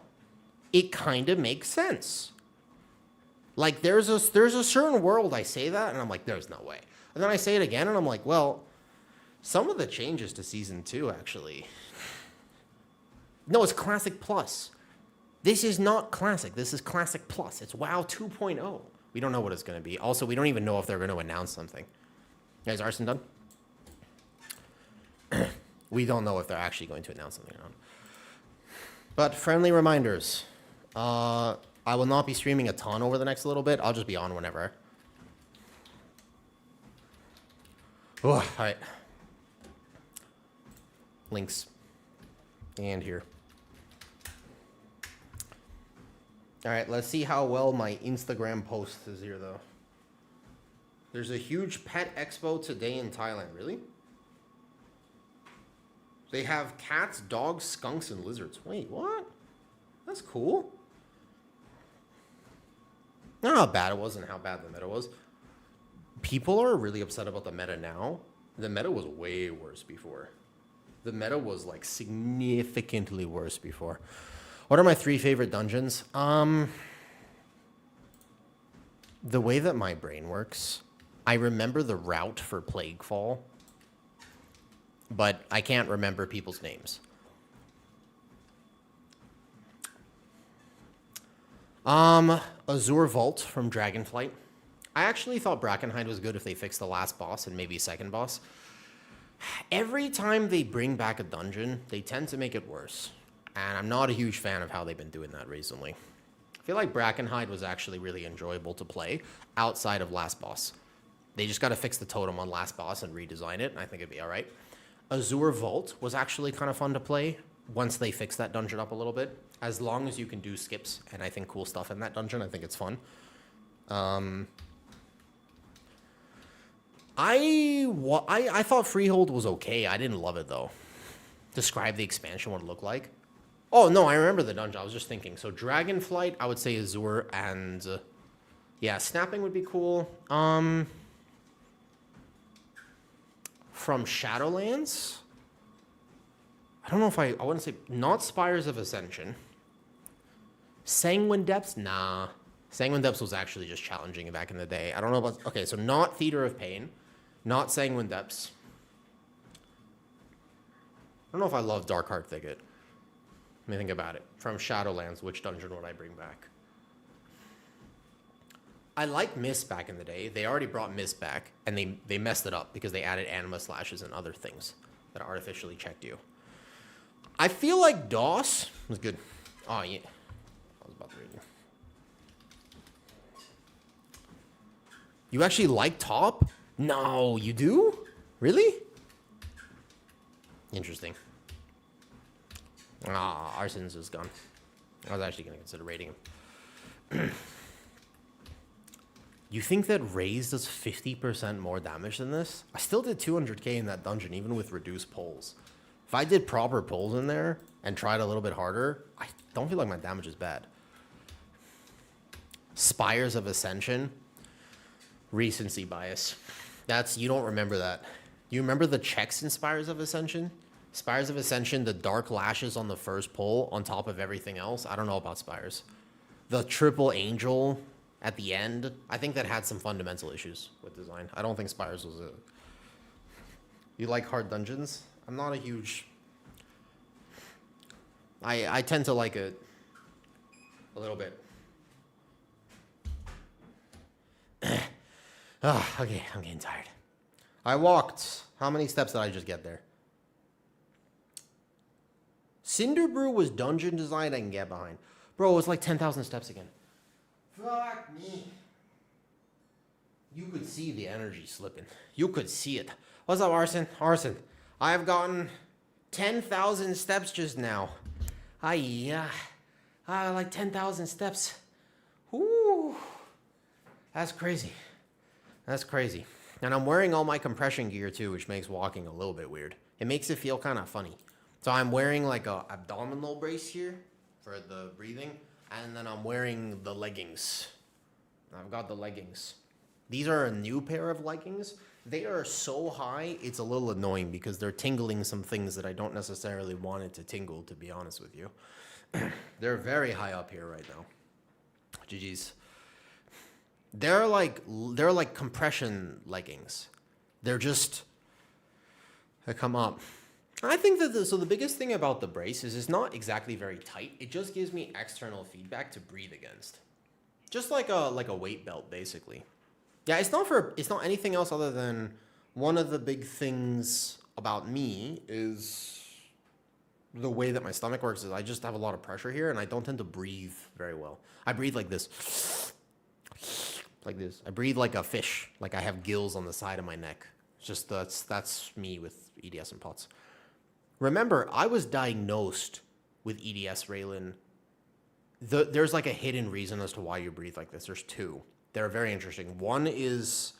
It kind of makes sense. Like, there's a certain world I say that, and I'm like, there's no way. And then I say it again, and I'm like, well, some of the changes to Season 2, actually. No, it's Classic Plus. This is not Classic. This is Classic Plus. It's WoW 2.0. We don't know what it's going to be. Also, we don't even know if they're going to announce something. Is Arson done? We don't know if they're actually going to announce something or not. But friendly reminders. I will not be streaming a ton over the next little bit. I'll just be on whenever. Oh, all right. Links. And here. All right, let's see how well my Instagram post is here, though. There's a huge pet expo today in Thailand. Really? They have cats, dogs, skunks, and lizards. Wait, what? That's cool. I don't know how bad it was and how bad the meta was. People are really upset about the meta now. The meta was way worse before. The meta was, like, significantly worse before. What are my 3 favorite dungeons? The way that my brain works, I remember the route for Plaguefall, but I can't remember people's names. Azure Vault from Dragonflight. I actually thought Brackenhide was good if they fixed the last boss and maybe second boss. Every time they bring back a dungeon, they tend to make it worse. And I'm not a huge fan of how they've been doing that recently. I feel like Brackenhide was actually really enjoyable to play outside of last boss. They just got to fix the totem on last boss and redesign it, and I think it'd be all right. Azure Vault was actually kind of fun to play once they fix that dungeon up a little bit. As long as you can do skips and I think cool stuff in that dungeon, I think it's fun. I thought Freehold was okay. I didn't love it, though. Describe the expansion, what it looked like. Oh, no, I remember the dungeon. I was just thinking. So Dragonflight, I would say Azure, and yeah, Snapping would be cool. From Shadowlands, I don't know if I wouldn't say, not Spires of Ascension. Sanguine Depths, nah. Sanguine Depths was actually just challenging back in the day. I don't know about, okay, so not Theater of Pain, not Sanguine Depths. I don't know if I love Darkheart Thicket. Let me think about it. From Shadowlands, which dungeon would I bring back? I liked Mist back in the day. They already brought Mist back, and they messed it up because they added anima slashes and other things that artificially checked you. I feel like DOS was good. Oh, yeah. I was about to read you. You actually like Top? No, you do? Really? Interesting. Ah, Arson's is gone. I was actually going to consider raiding him. You think that Raze does 50% more damage than this? I still did 200k in that dungeon, even with reduced pulls. If I did proper pulls in there and tried a little bit harder, I don't feel like my damage is bad. Spires of Ascension. Recency bias. You don't remember that. You remember the checks in Spires of Ascension? Spires of Ascension, the dark lashes on the first pull on top of everything else. I don't know about Spires. The triple angel at the end, I think that had some fundamental issues with design. I don't think Spires was a... You like hard dungeons? I'm not a huge... I tend to like it a little bit. Okay, I'm getting tired. I walked. How many steps did I just get there? Cinderbrew was dungeon design I can get behind. Bro, it was like 10,000 steps again. Fuck me. You could see the energy slipping. You could see it. What's up, Arson? Arson, I've gotten 10,000 steps just now. Like 10,000 steps. Ooh. That's crazy. That's crazy. And I'm wearing all my compression gear too, which makes walking a little bit weird. It makes it feel kind of funny. So I'm wearing like a abdominal brace here for the breathing, and then I'm wearing the leggings. I've got the leggings. These are a new pair of leggings. They are so high, it's a little annoying because they're tingling some things that I don't necessarily want it to tingle, to be honest with you. They're very high up here right now. GG's. They're like compression leggings. They come up. I think that the biggest thing about the brace is it's not exactly very tight. It just gives me external feedback to breathe against. Just like a weight belt, basically. Yeah, it's not anything else other than one of the big things about me is the way that my stomach works is I just have a lot of pressure here and I don't tend to breathe very well. I breathe like this. Like this. I breathe like a fish. Like I have gills on the side of my neck. It's just that's me with EDS and POTS. Remember, I was diagnosed with EDS, Raylan. There's like a hidden reason as to why you breathe like this. There's two. They're very interesting. One is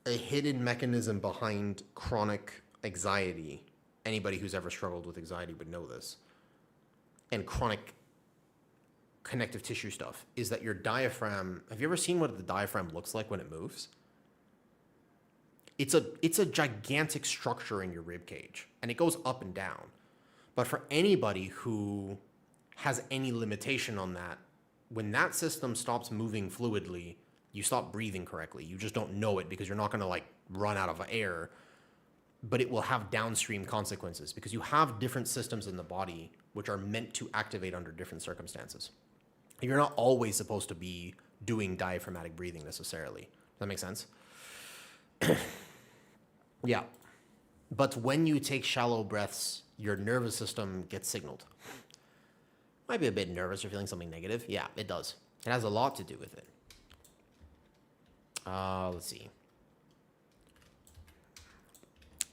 a hidden mechanism behind chronic anxiety. Anybody who's ever struggled with anxiety would know this. And chronic connective tissue stuff is that your diaphragm, have you ever seen what the diaphragm looks like when it moves? It's a gigantic structure in your rib cage, and it goes up and down. But for anybody who has any limitation on that, when that system stops moving fluidly, you stop breathing correctly. You just don't know it because you're not going to like run out of air, but it will have downstream consequences because you have different systems in the body which are meant to activate under different circumstances. You're not always supposed to be doing diaphragmatic breathing necessarily. Does that make sense? Yeah. But when you take shallow breaths, your nervous system gets signaled. Might be a bit nervous or feeling something negative. Yeah, it does. It has a lot to do with it. Let's see.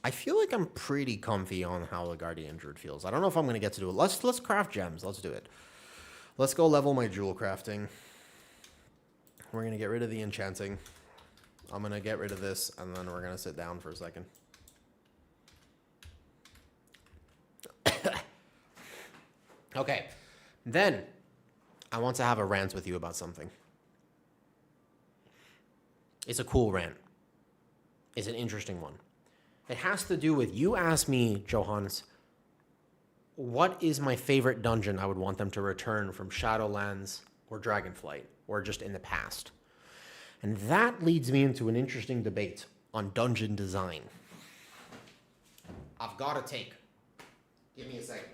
I feel like I'm pretty comfy on how the Guardian Druid feels. I don't know if I'm going to get to do it. Let's craft gems. Let's do it. Let's go level my jewel crafting. We're going to get rid of the enchanting. I'm going to get rid of this, and then we're going to sit down for a second. Okay. Then, I want to have a rant with you about something. It's a cool rant. It's an interesting one. It has to do with, you asked me, Johannes, what is my favorite dungeon I would want them to return from Shadowlands or Dragonflight, or just in the past? And that leads me into an interesting debate on dungeon design. I've got a take. Give me a second.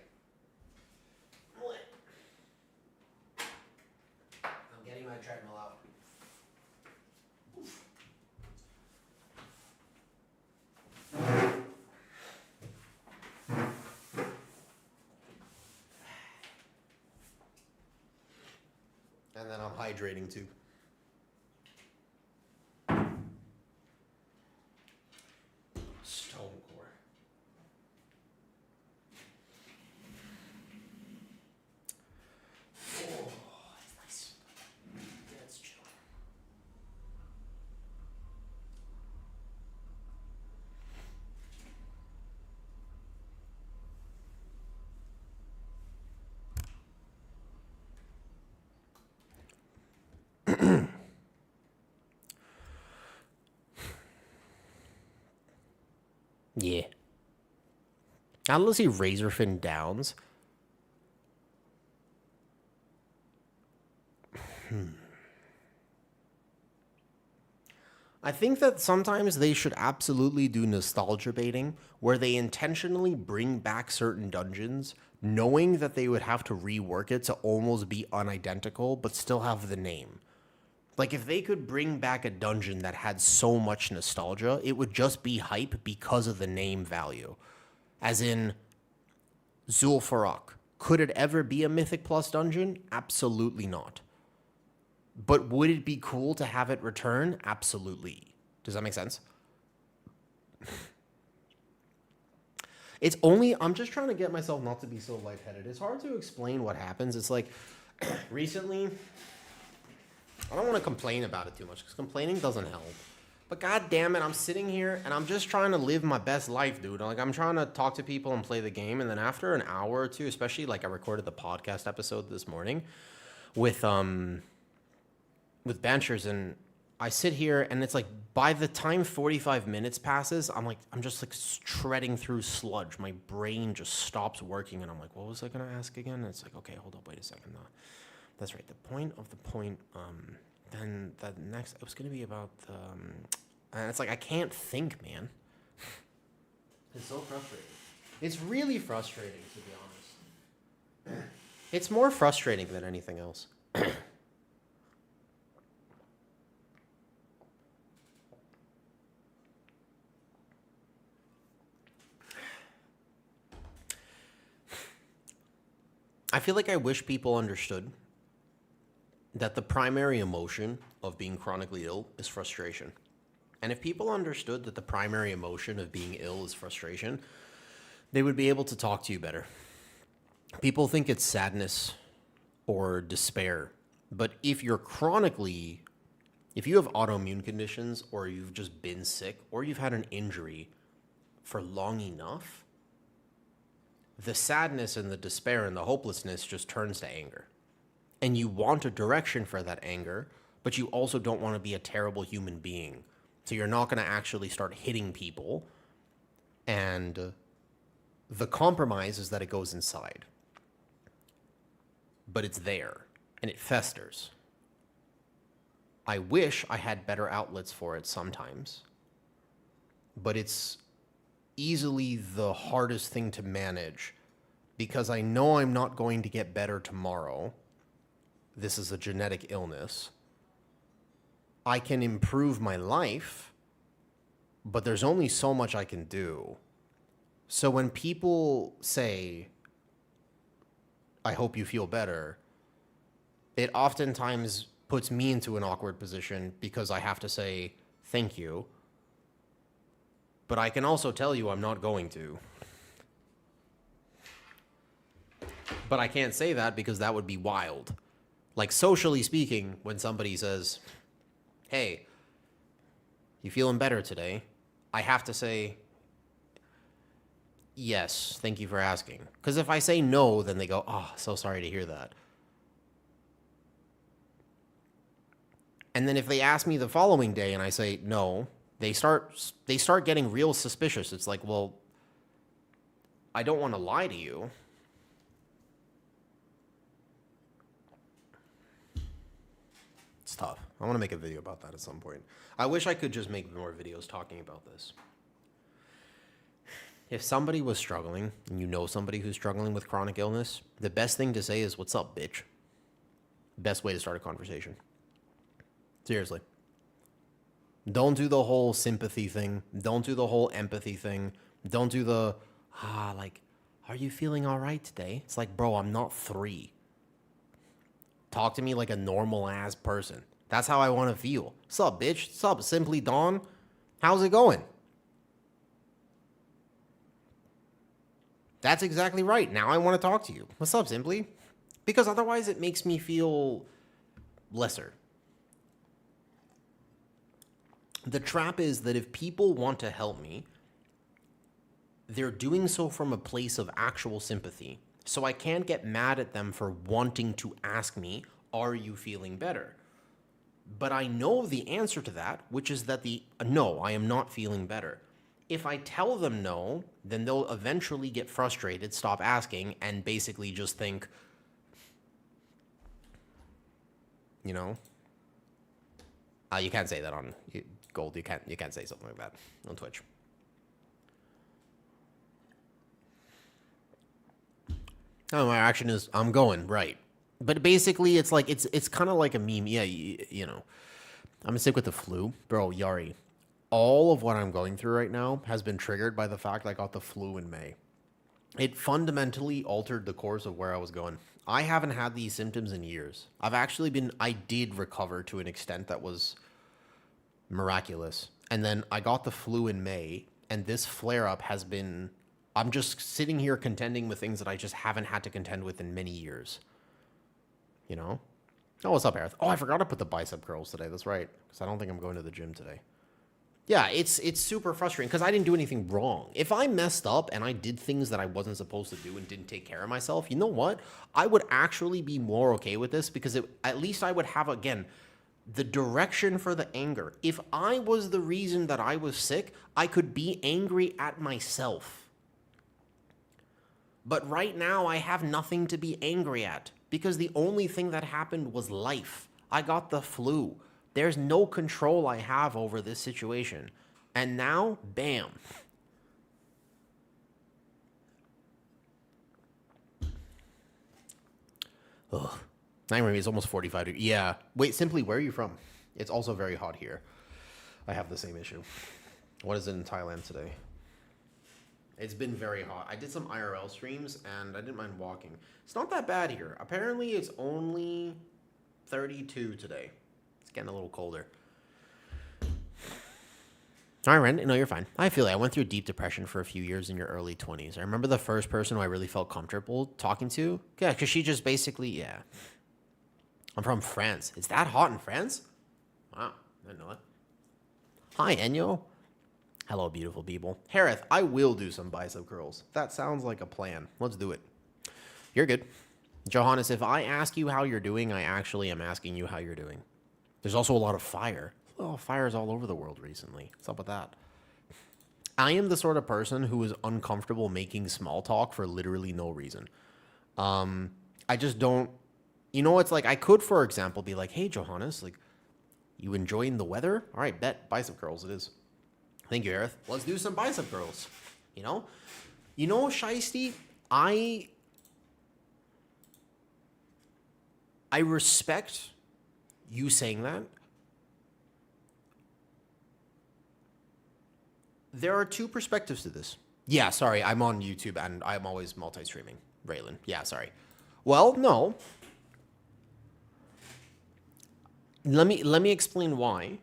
I'm getting my treadmill out. And then I'm hydrating too. Stone core. Oh, that's nice. That's chill. Yeah. Now let's see Razorfin Downs. I think that sometimes they should absolutely do nostalgia baiting, where they intentionally bring back certain dungeons, knowing that they would have to rework it to almost be unidentical, but still have the name. Like, if they could bring back a dungeon that had so much nostalgia, it would just be hype because of the name value. As in, Zul'Farrak. Could it ever be a Mythic Plus dungeon? Absolutely not. But would it be cool to have it return? Absolutely. Does that make sense? It's only, I'm just trying to get myself not to be so lightheaded. It's hard to explain what happens. It's like, recently, I don't want to complain about it too much, because complaining doesn't help. But god damn it, I'm sitting here, and I'm just trying to live my best life, dude. Like, I'm trying to talk to people and play the game, and then after an hour or two, especially, like, I recorded the podcast episode this morning with Banchers, and I sit here, and it's like, by the time 45 minutes passes, I'm just like treading through sludge. My brain just stops working, and I'm like, what was I gonna ask again? And it's like, okay, hold up, wait a second. That's right. The point of the point. Then the next, it was gonna be about the. And it's like I can't think, man. It's so frustrating. It's really frustrating, to be honest. It's more frustrating than anything else. I feel like I wish people understood that the primary emotion of being chronically ill is frustration. And if people understood that the primary emotion of being ill is frustration, they would be able to talk to you better. People think it's sadness or despair. But if you have autoimmune conditions, or you've just been sick, or you've had an injury for long enough, the sadness and the despair and the hopelessness just turns to anger. And you want a direction for that anger, but you also don't want to be a terrible human being. So you're not going to actually start hitting people. And the compromise is that it goes inside. But it's there, and it festers. I wish I had better outlets for it sometimes, but it's easily the hardest thing to manage, because I know I'm not going to get better tomorrow. This is a genetic illness. I can improve my life, but there's only so much I can do. So when people say, I hope you feel better, it oftentimes puts me into an awkward position, because I have to say thank you. But I can also tell you I'm not going to. But I can't say that, because that would be wild. Like, socially speaking, when somebody says, hey, you feeling better today? I have to say, yes, thank you for asking. Because if I say no, then they go, oh, so sorry to hear that. And then if they ask me the following day and I say no, they start getting real suspicious. It's like, well, I don't want to lie to you. It's tough. I want to make a video about that at some point. I wish I could just make more videos talking about this. If somebody was struggling, and you know somebody who's struggling with chronic illness, the best thing to say is, what's up, bitch? Best way to start a conversation. Seriously. Don't do the whole sympathy thing. Don't do the whole empathy thing. Don't do the, are you feeling all right today? It's like, bro, I'm not 3. Talk to me like a normal-ass person. That's how I want to feel. What's up, bitch? What's up, Simply Dawn? How's it going? That's exactly right. Now I want to talk to you. What's up, Simply? Because otherwise it makes me feel lesser. The trap is that if people want to help me, they're doing so from a place of actual sympathy. So I can't get mad at them for wanting to ask me, are you feeling better? But I know the answer to that, which is that no, I am not feeling better. If I tell them no, then they'll eventually get frustrated, stop asking, and basically just think, you know, you can't say that on Gold. You can't say something like that on Twitch. Oh, my action is I'm going right, but basically it's like it's kind of like a meme. Yeah, you know, I'm gonna stick with the flu, bro. Yari, all of what I'm going through right now has been triggered by the fact I got the flu in May. It fundamentally altered the course of where I was going. I haven't had these symptoms in years. I did recover to an extent that was miraculous. And then I got the flu in May, and this flare up has been, I'm just sitting here contending with things that I just haven't had to contend with in many years. You know? Oh, what's up, Aerith? Oh, I forgot to put the bicep curls today. That's right. Because I don't think I'm going to the gym today. Yeah, it's super frustrating because I didn't do anything wrong. If I messed up and I did things that I wasn't supposed to do and didn't take care of myself, you know what? I would actually be more okay with this because at least I would have, again, the direction for the anger. If I was the reason that I was sick, I could be angry at myself. But right now, I have nothing to be angry at because the only thing that happened was life. I got the flu. There's no control I have over this situation. And now, bam. Ugh. It's almost 45 degrees. Yeah. Wait, Simply, where are you from? It's also very hot here. I have the same issue. What is it in Thailand today? It's been very hot. I did some IRL streams, and I didn't mind walking. It's not that bad here. Apparently, it's only 32 today. It's getting a little colder. All right, Ren. No, you're fine. I feel like I went through a deep depression for a few years in your early 20s. I remember the first person who I really felt comfortable talking to. Yeah, because she just basically, yeah. I'm from France. It's that hot in France? Wow, I didn't know that. Hi, Enyo. Hello, beautiful people. Harith, I will do some bicep curls. That sounds like a plan. Let's do it. You're good. Johannes, if I ask you how you're doing, I actually am asking you how you're doing. There's also a lot of fire. Oh, fire's all over the world recently. What's up with that? I am the sort of person who is uncomfortable making small talk for literally no reason. I just don't, you know, it's like I could, for example, be like, hey, Johannes, like, you enjoying the weather? All right, bet. Bicep curls it is. Thank you, Aerith. Let's do some bicep curls. You know? You know, Shiesty, I respect you saying that. There are two perspectives to this. Yeah, sorry, I'm on YouTube and I'm always multi-streaming. Raylan. Yeah, sorry. Well, no. Let me explain why.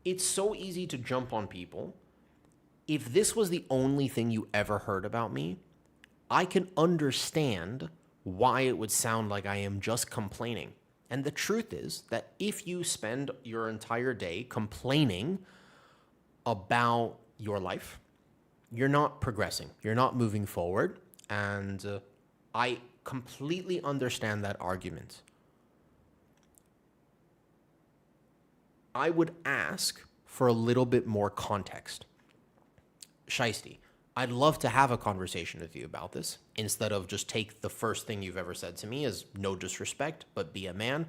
It's so easy to jump on people. If this was the only thing you ever heard about me, I can understand why it would sound like I am just complaining. And the truth is that if you spend your entire day complaining about your life, you're not progressing. You're not moving forward. And I completely understand that argument. I would ask for a little bit more context. Shiesty, I'd love to have a conversation with you about this instead of just take the first thing you've ever said to me as no disrespect, but be a man.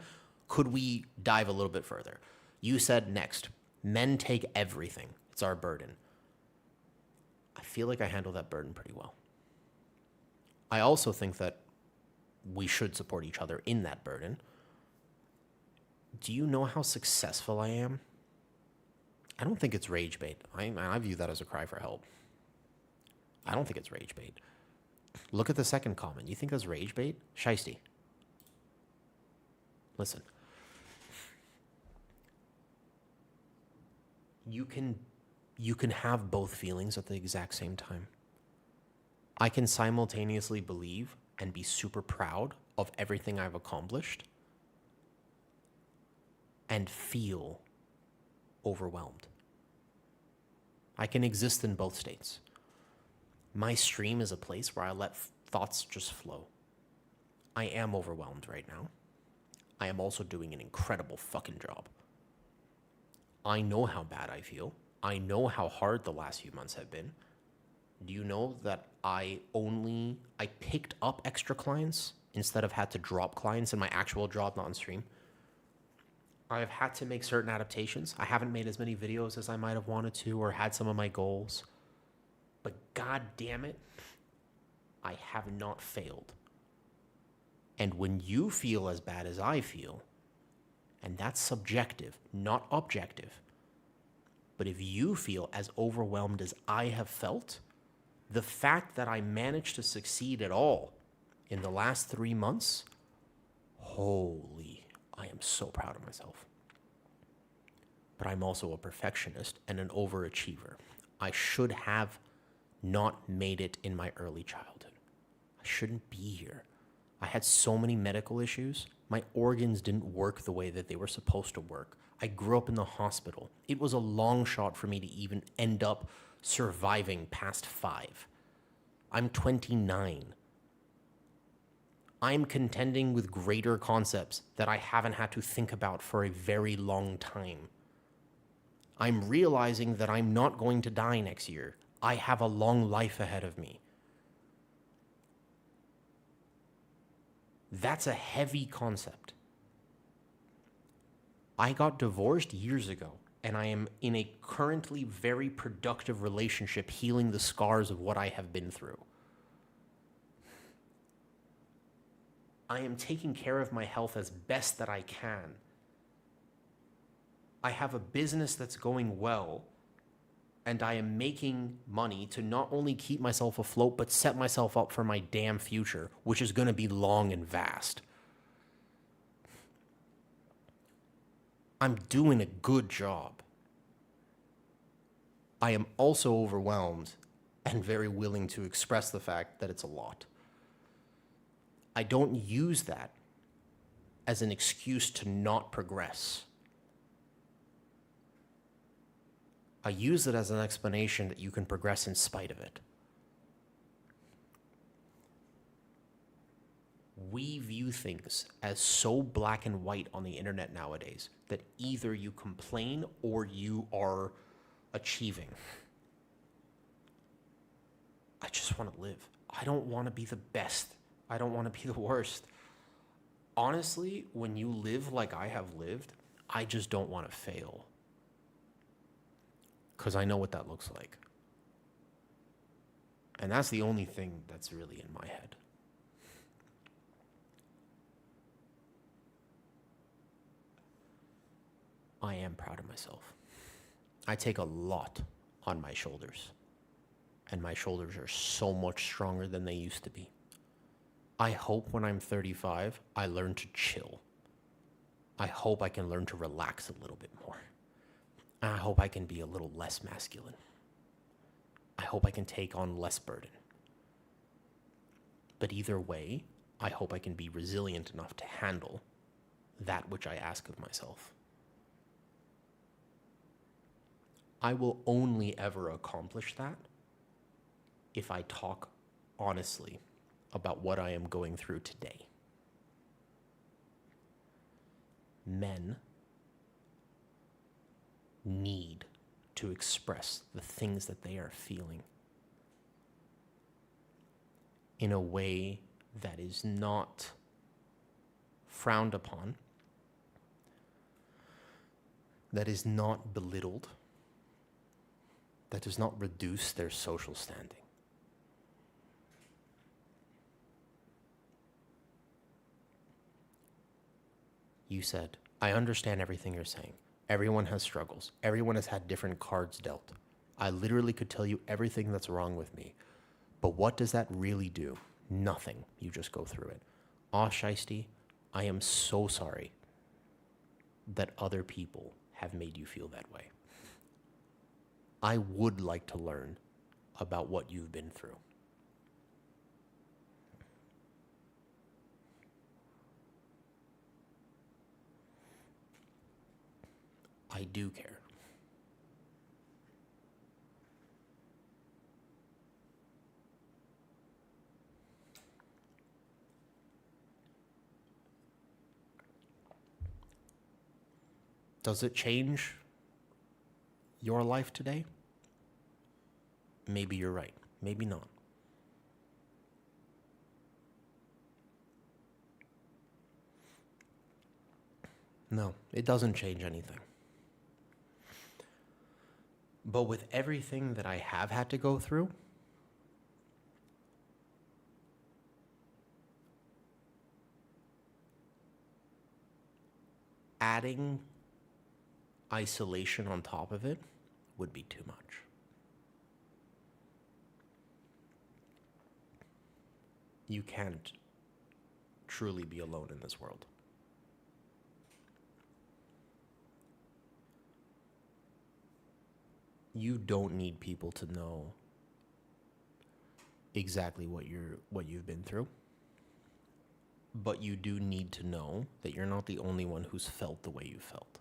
Could we dive a little bit further? You said next, men take everything. It's our burden. I feel like I handle that burden pretty well. I also think that we should support each other in that burden. Do you know how successful I am? I don't think it's rage bait. I view that as a cry for help. I don't think it's rage bait. Look at the second comment. You think that's rage bait? Shiesty. Listen. You can have both feelings at the exact same time. I can simultaneously believe and be super proud of everything I've accomplished and feel overwhelmed. I can exist in both states. My stream is a place where I let thoughts just flow. I am overwhelmed right now. I am also doing an incredible fucking job. I know how bad I feel. I know how hard the last few months have been. Do you know that I picked up extra clients instead of had to drop clients in my actual job, not on stream? I have had to make certain adaptations. I haven't made as many videos as I might have wanted to or had some of my goals. But god damn it, I have not failed. And when you feel as bad as I feel, and that's subjective, not objective, but if you feel as overwhelmed as I have felt, The fact that I managed to succeed at all in the last 3 months, holy, I am so proud of myself. But I'm also a perfectionist and an overachiever. I should have not made it in my early childhood. I shouldn't be here. I had so many medical issues. My organs didn't work the way that they were supposed to work. I grew up in the hospital. It was a long shot for me to even end up surviving past 5. I'm 29. I'm contending with greater concepts that I haven't had to think about for a very long time. I'm realizing that I'm not going to die next year. I have a long life ahead of me. That's a heavy concept. I got divorced years ago, and I am in a currently very productive relationship healing the scars of what I have been through. I am taking care of my health as best that I can. I have a business that's going well, and I am making money to not only keep myself afloat, but set myself up for my damn future, which is going to be long and vast. I'm doing a good job. I am also overwhelmed and very willing to express the fact that it's a lot. I don't use that as an excuse to not progress. I use it as an explanation that you can progress in spite of it. We view things as so black and white on the internet nowadays that either you complain or you are achieving. I just want to live. I don't want to be the best. I don't want to be the worst. Honestly, when you live like I have lived, I just don't want to fail. Because I know what that looks like. And that's the only thing that's really in my head. I am proud of myself. I take a lot on my shoulders. And my shoulders are so much stronger than they used to be. I hope when I'm 35, I learn to chill. I hope I can learn to relax a little bit more. I hope I can be a little less masculine. I hope I can take on less burden. But either way, I hope I can be resilient enough to handle that which I ask of myself. I will only ever accomplish that if I talk honestly about what I am going through today. Men need to express the things that they are feeling in a way that is not frowned upon, that is not belittled, that does not reduce their social standing. You said, I understand everything you're saying. Everyone has struggles. Everyone has had different cards dealt. I literally could tell you everything that's wrong with me. But what does that really do? Nothing. You just go through it. Aw, Shiesty, I am so sorry that other people have made you feel that way. I would like to learn about what you've been through. I do care. Does it change your life today? Maybe you're right. Maybe not. No, it doesn't change anything. But with everything that I have had to go through, adding isolation on top of it would be too much. you can't truly be alone in this world. You don't need people to know exactly what you've been through. But you do need to know that you're not the only one who's felt the way you felt.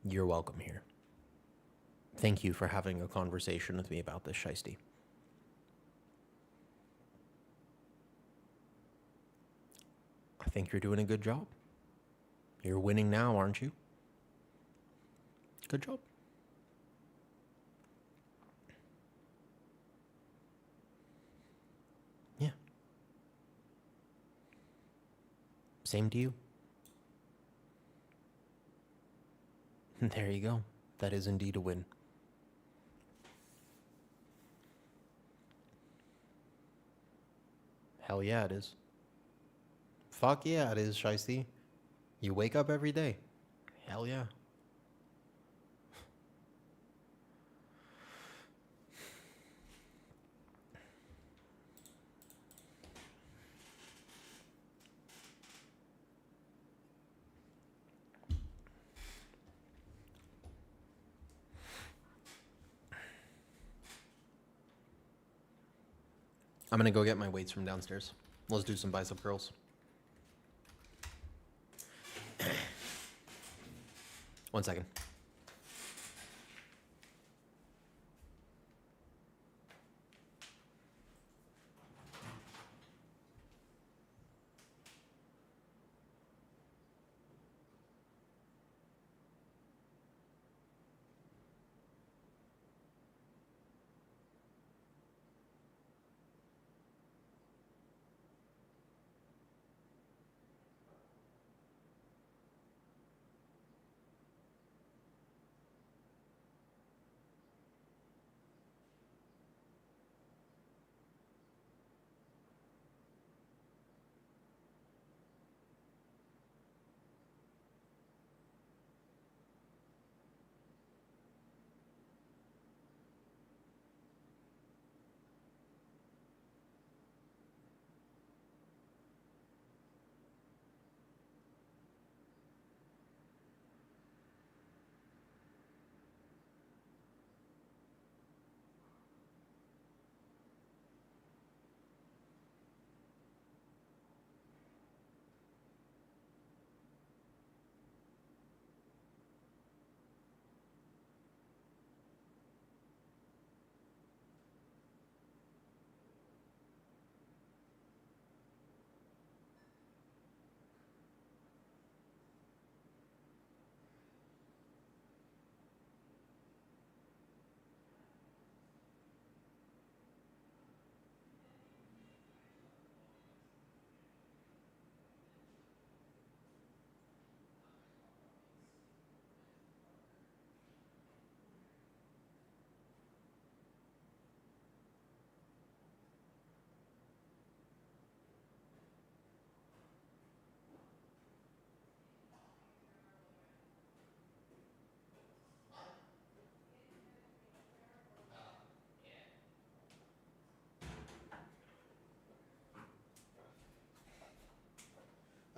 You're welcome here. Thank you for having a conversation with me about this, Shiesty. I think you're doing a good job. You're winning now, aren't you? Good job. Yeah. Same to you. There you go. That is indeed a win. Hell yeah, it is. Fuck yeah, it is, Shiesty. You wake up every day. Hell yeah. I'm gonna go get my weights from downstairs. Let's do some bicep curls. One second.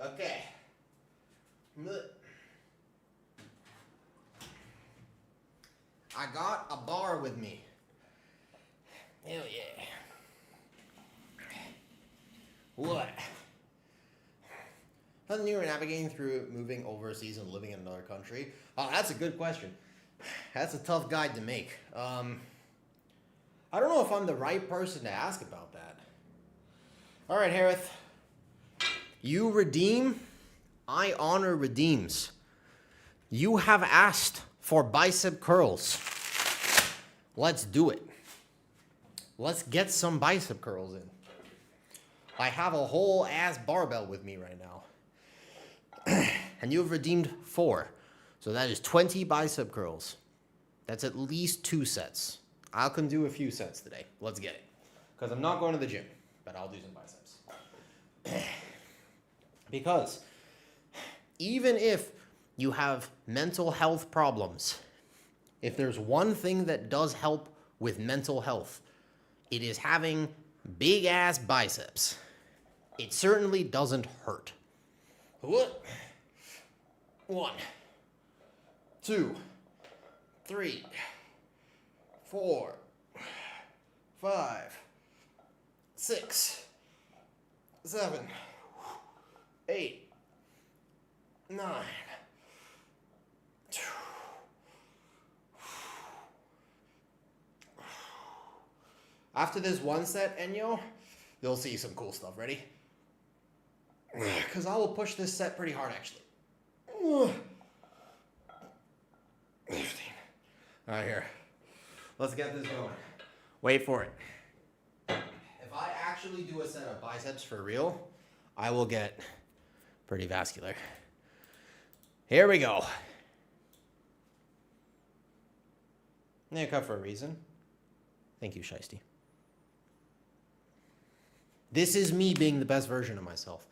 Okay. I got a bar with me. Hell yeah. What? How new you're navigating through moving overseas and living in another country? Oh, that's a good question. That's a tough guide to make. I don't know if I'm the right person to ask about that. All right, Harith. You redeem, I honor redeems. You have asked for bicep curls. Let's do it. Let's get some bicep curls in. I have a whole ass barbell with me right now. And you've redeemed 4. So that is 20 bicep curls. That's at least 2 sets. I can do a few sets today. Let's get it. Because I'm not going to the gym, but I'll do some biceps. Because even if you have mental health problems, if there's one thing that does help with mental health, it is having big ass biceps. It certainly doesn't hurt. 1, 2, 3, 4, 5, 6, 7, 8, 9. After this one set, Enyo, you'll see some cool stuff. Ready? Because I will push this set pretty hard, actually. 15. All right, here. Let's get this going. Wait for it. If I actually do a set of biceps for real, I will get pretty vascular. Here we go. Yeah, cut for a reason. Thank you, Shiesty. This is me being the best version of myself.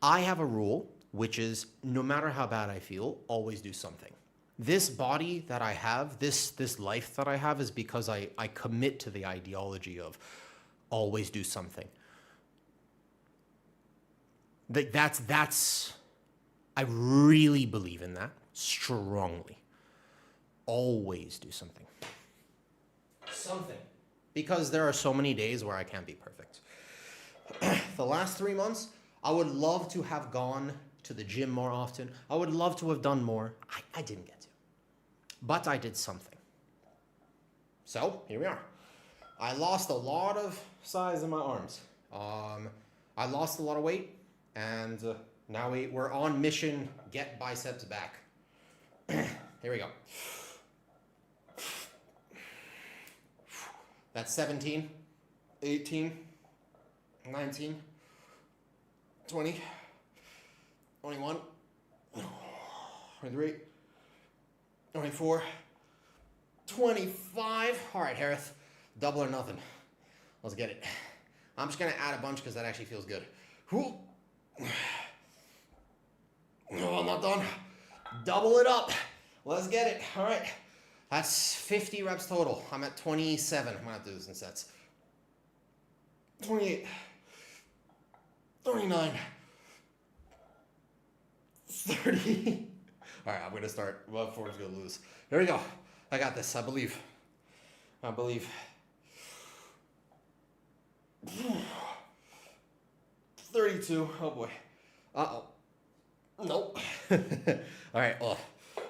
I have a rule, which is no matter how bad I feel, always do something. This body that I have, this life that I have is because I commit to the ideology of always do something. That's I really believe in that strongly. Always do something. Something. Because there are so many days where I can't be perfect. The last 3 months, I would love to have gone to the gym more often. I would love to have done more. I didn't get to. But I did something. So, here we are. I lost a lot of size in my arms. I lost a lot of weight, and now we're on mission, get biceps back. Here we go. That's 17, 18, 19, 20, 21, 23, 24, 25. All right, Harith, double or nothing. Let's get it. I'm just going to add a bunch because that actually feels good. No, I'm not done. Double it up. Let's get it. All right. That's 50 reps total. I'm at 27. I'm going to have to do this in sets. 28. 39. 30. All right, I'm going to start. Well, Ford's going to lose. Here we go. I got this. I believe. 32. Oh, boy. Uh-oh. Nope. All right.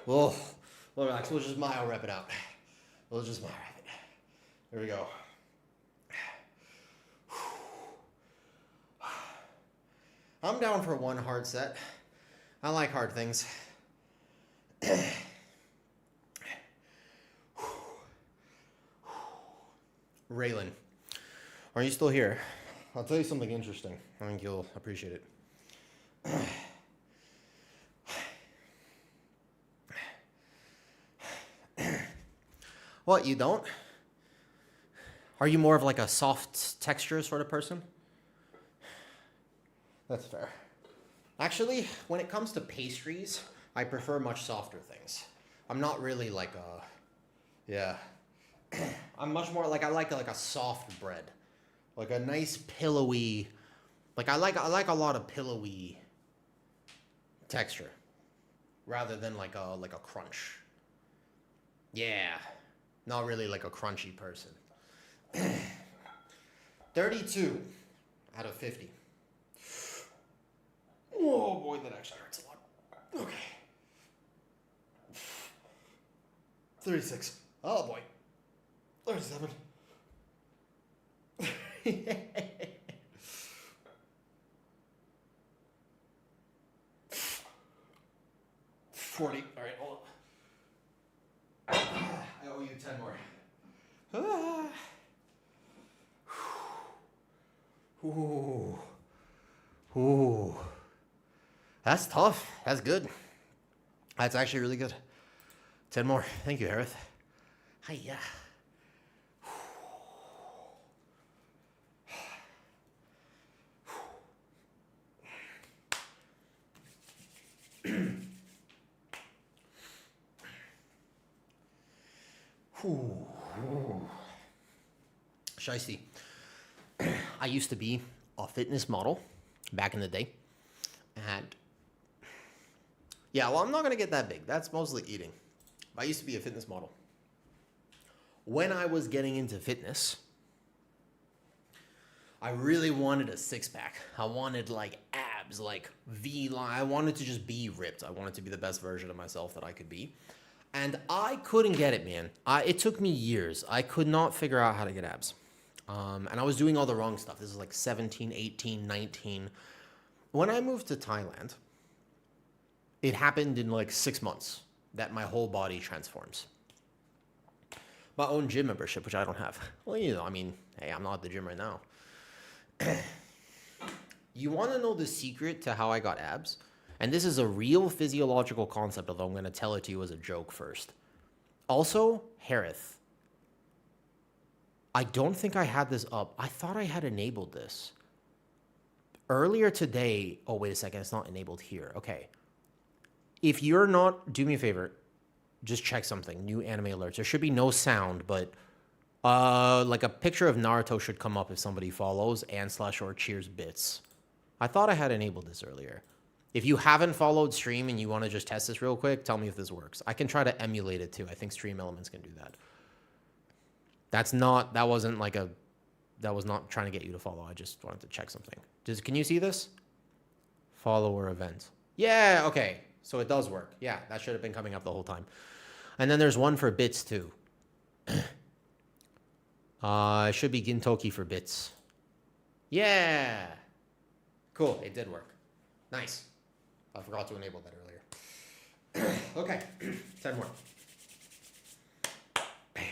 Well, relax. We'll just mile rep it out. We'll just mile rep it. Here we go. I'm down for one hard set. I like hard things. Raylan, are you still here? I'll tell you something interesting. I think you'll appreciate it. What, you don't? Are you more of like a soft texture sort of person? That's fair. Actually, when it comes to pastries, I prefer much softer things. I'm not really like a, yeah. I'm much more like, I like a soft bread. Like a nice pillowy, like I like a lot of pillowy texture. Rather than like a crunch. Yeah. Not really like a crunchy person. 32 out of 50. Oh boy, that actually hurts a lot. Okay. 36. Oh boy. 37. 40. All right, hold on. I owe you 10 more. Ooh. Ooh. That's tough. That's good. That's actually really good. 10 more. Thank you, Harith. Hiya. Shiesty. I used to be a fitness model back in the day. And yeah, well, I'm not going to get that big. That's mostly eating. I used to be a fitness model. When I was getting into fitness, I really wanted a six-pack. I wanted like abs, like V-line. I wanted to just be ripped. I wanted to be the best version of myself that I could be. And I couldn't get it, man. It took me years. I could not figure out how to get abs. And I was doing all the wrong stuff. This is like 17, 18, 19. When I moved to Thailand, it happened in like 6 months that my whole body transforms. My own gym membership, which I don't have. Well, you know, I mean, hey, I'm not at the gym right now. You want to know the secret to how I got abs? And this is a real physiological concept, although I'm going to tell it to you as a joke first. Also, Harith. I don't think I had this up. I thought I had enabled this. Earlier today... Oh, wait a second. It's not enabled here. Okay. If you're not... Do me a favor. Just check something. New anime alerts. There should be no sound, but... like a picture of Naruto should come up if somebody follows and/or cheers bits. I thought I had enabled this earlier. If you haven't followed stream and you want to just test this real quick, tell me if this works. I can try to emulate it too. I think Stream Elements can do that. That was not trying to get you to follow. I just wanted to check something. Can you see this? Follower event. Yeah, okay. So it does work. Yeah, that should have been coming up the whole time. And then there's one for bits too. It should be Gintoki for bits. Yeah. Cool. It did work. Nice. I forgot to enable that earlier. Okay. 10 more. Bam.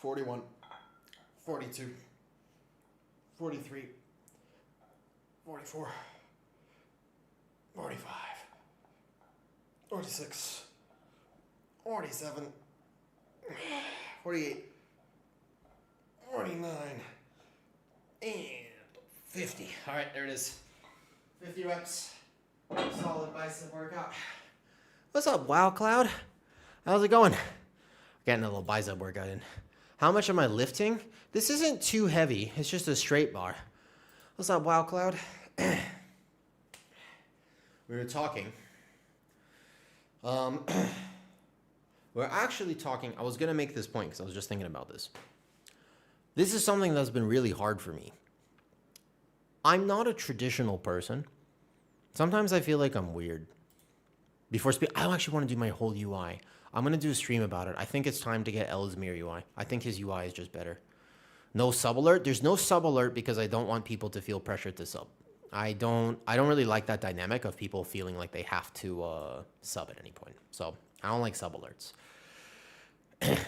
41, 42, 43, 44, 45, 46, 47, 48, 49, and 50. All right, there it is. 50 reps. Solid bicep workout. What's up, Wow Cloud? How's it going? Getting a little bicep workout in. How much am I lifting? This isn't too heavy. It's just a straight bar. What's up, Wow Cloud? We were talking. We're actually talking. I was going to make this point because I was just thinking about this. This is something that's been really hard for me. I'm not a traditional person. Sometimes I feel like I'm weird. I actually want to do my whole UI. I'm going to do a stream about it. I think it's time to get Ellesmere UI. I think his UI is just better. No sub alert. There's no sub alert because I don't want people to feel pressured to sub. I don't really like that dynamic of people feeling like they have to sub at any point. So I don't like sub alerts. That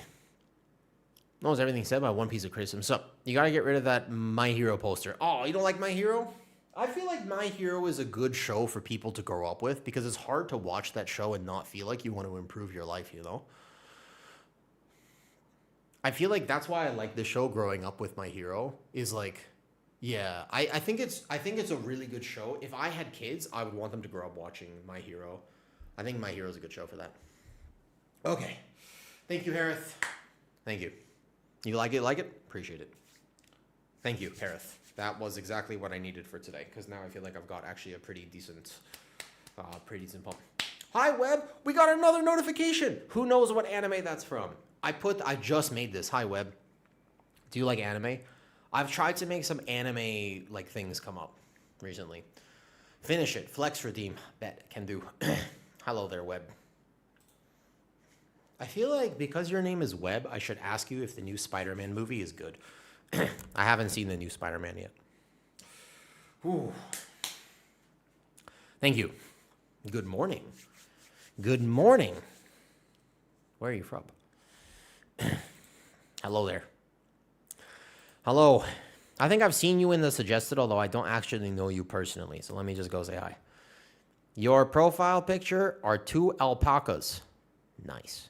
was everything said by one piece of criticism. So you got to get rid of that My Hero poster. Oh, you don't like My Hero? I feel like My Hero is a good show for people to grow up with because it's hard to watch that show and not feel like you want to improve your life, you know? I feel like that's why I like the show growing up with My Hero is like, yeah, I think it's a really good show. If I had kids, I would want them to grow up watching My Hero. I think My Hero is a good show for that. Okay. Thank you, Harith. Thank you. You like it? Appreciate it. Thank you, Harith. That was exactly what I needed for today, because now I feel like I've got actually a pretty decent pump. Hi, Web. We got another notification. Who knows what anime that's from? I just made this. Hi, Web. Do you like anime? I've tried to make some anime like things come up recently. Finish it. Flex redeem. Bet. Can do. Hello there, Web. I feel like because your name is Web, I should ask you if the new Spider-Man movie is good. I haven't seen the new Spider-Man yet. Whew. Thank you. Good morning. Good morning. Where are you from? Hello there. Hello. I think I've seen you in the suggested, although I don't actually know you personally. So let me just go say hi. Your profile picture are 2 alpacas. Nice.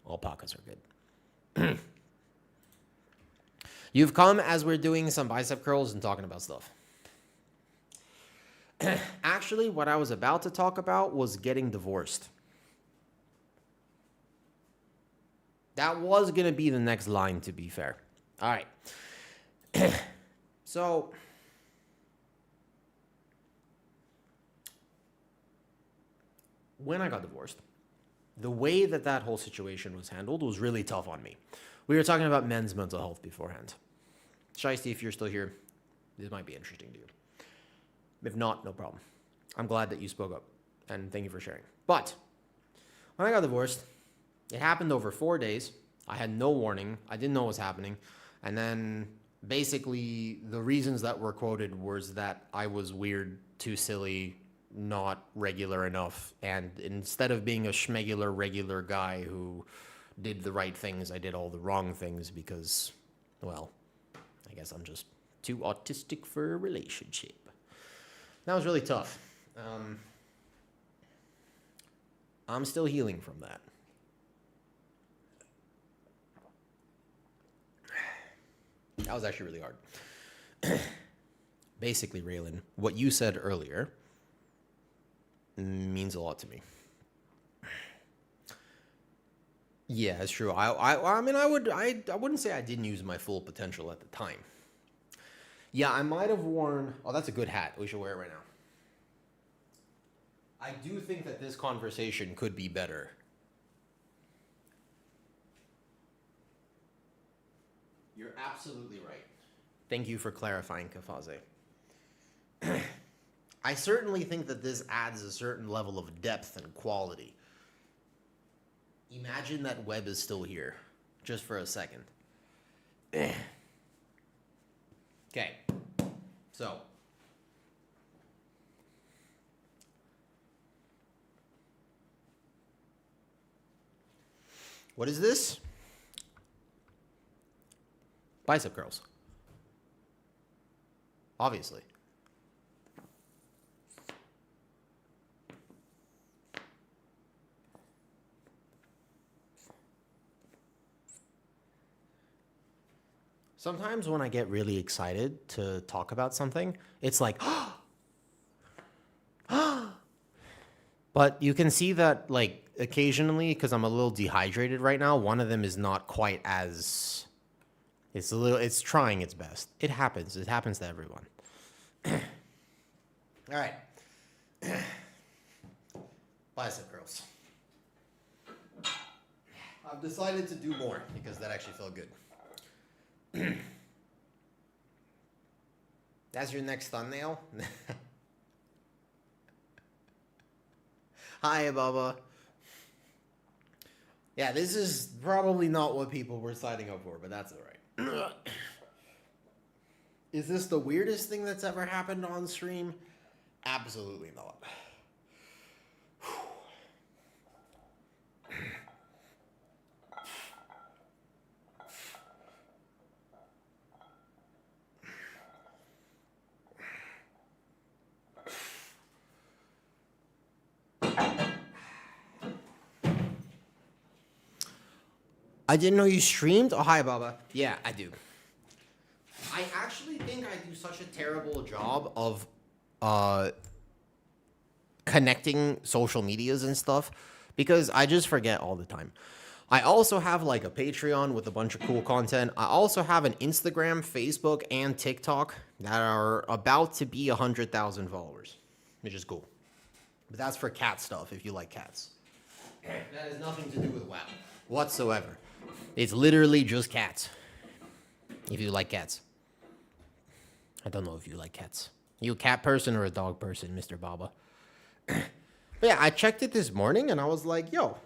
Alpacas are good. You've come as we're doing some bicep curls and talking about stuff. Actually, what I was about to talk about was getting divorced. That was going to be the next line, to be fair. All right. So, when I got divorced, the way that that whole situation was handled was really tough on me. We were talking about men's mental health beforehand. Shiesty, if you're still here, this might be interesting to you. If not, no problem. I'm glad that you spoke up, and thank you for sharing. But when I got divorced, it happened over 4 days. I had no warning. I didn't know what was happening. And then basically the reasons that were quoted was that I was weird, too silly, not regular enough. And instead of being a schmegular, regular guy who did the right things, I did all the wrong things because, well, I guess I'm just too autistic for a relationship. That was really tough. I'm still healing from that. That was actually really hard. Basically, Raylan, what you said earlier means a lot to me. Yeah, it's true. I mean, I wouldn't say I didn't use my full potential at the time. Yeah, I might have worn... Oh, that's a good hat. We should wear it right now. I do think that this conversation could be better. You're absolutely right. Thank you for clarifying, Kafaze. I certainly think that this adds a certain level of depth and quality. Imagine that web is still here, just for a second. Okay, so. What is this? Bicep curls. Obviously. Sometimes when I get really excited to talk about something, it's like, but you can see that, like, occasionally, because I'm a little dehydrated right now, one of them is not quite as... It's trying its best. It happens. It happens to everyone. All right. Bicep curls. I've decided to do more because that actually felt good. That's your next thumbnail? Hi, Bubba. Yeah, this is probably not what people were signing up for, but that's all right. Is this the weirdest thing that's ever happened on stream? Absolutely not. I didn't know you streamed? Oh, hi, Baba. Yeah, I do. I actually think I do such a terrible job of connecting social medias and stuff because I just forget all the time. I also have like a Patreon with a bunch of cool content. I also have an Instagram, Facebook, and TikTok that are about to be 100,000 followers, which is cool. But that's for cat stuff if you like cats. That has nothing to do with WoW whatsoever. It's literally just cats. If you like cats. I don't know if you like cats. You a cat person or a dog person, Mr. Baba? But yeah, I checked it this morning and I was like, yo,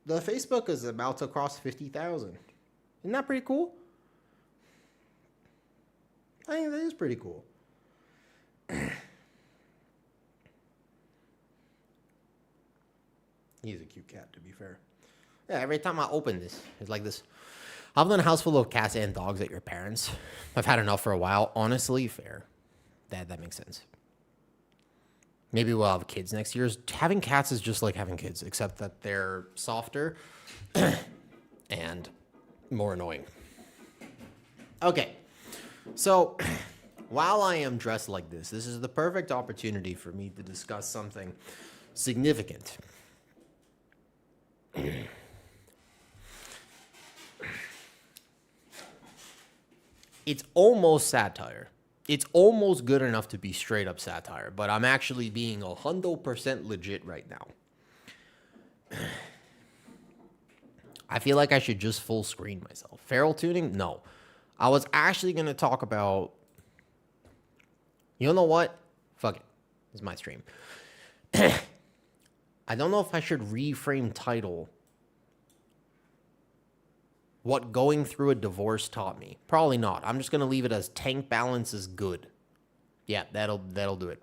the Facebook is about to cross 50,000. Isn't that pretty cool? I think that is pretty cool. He's a cute cat, to be fair. Yeah, every time I open this, it's like this. I've done a house full of cats and dogs at your parents. I've had enough for a while. Honestly, fair. That makes sense. Maybe we'll have kids next year. Having cats is just like having kids, except that they're softer and more annoying. Okay, so while I am dressed like this is the perfect opportunity for me to discuss something significant. It's almost satire. It's almost good enough to be straight up satire, but I'm actually being 100% legit right now. I feel like I should just full screen myself. Feral tuning? No. I was actually going to talk about... You know what? Fuck it. This is my stream. I don't know if I should reframe title what going through a divorce taught me. Probably not. I'm just going to leave it as tank balance is good. Yeah, that'll do it.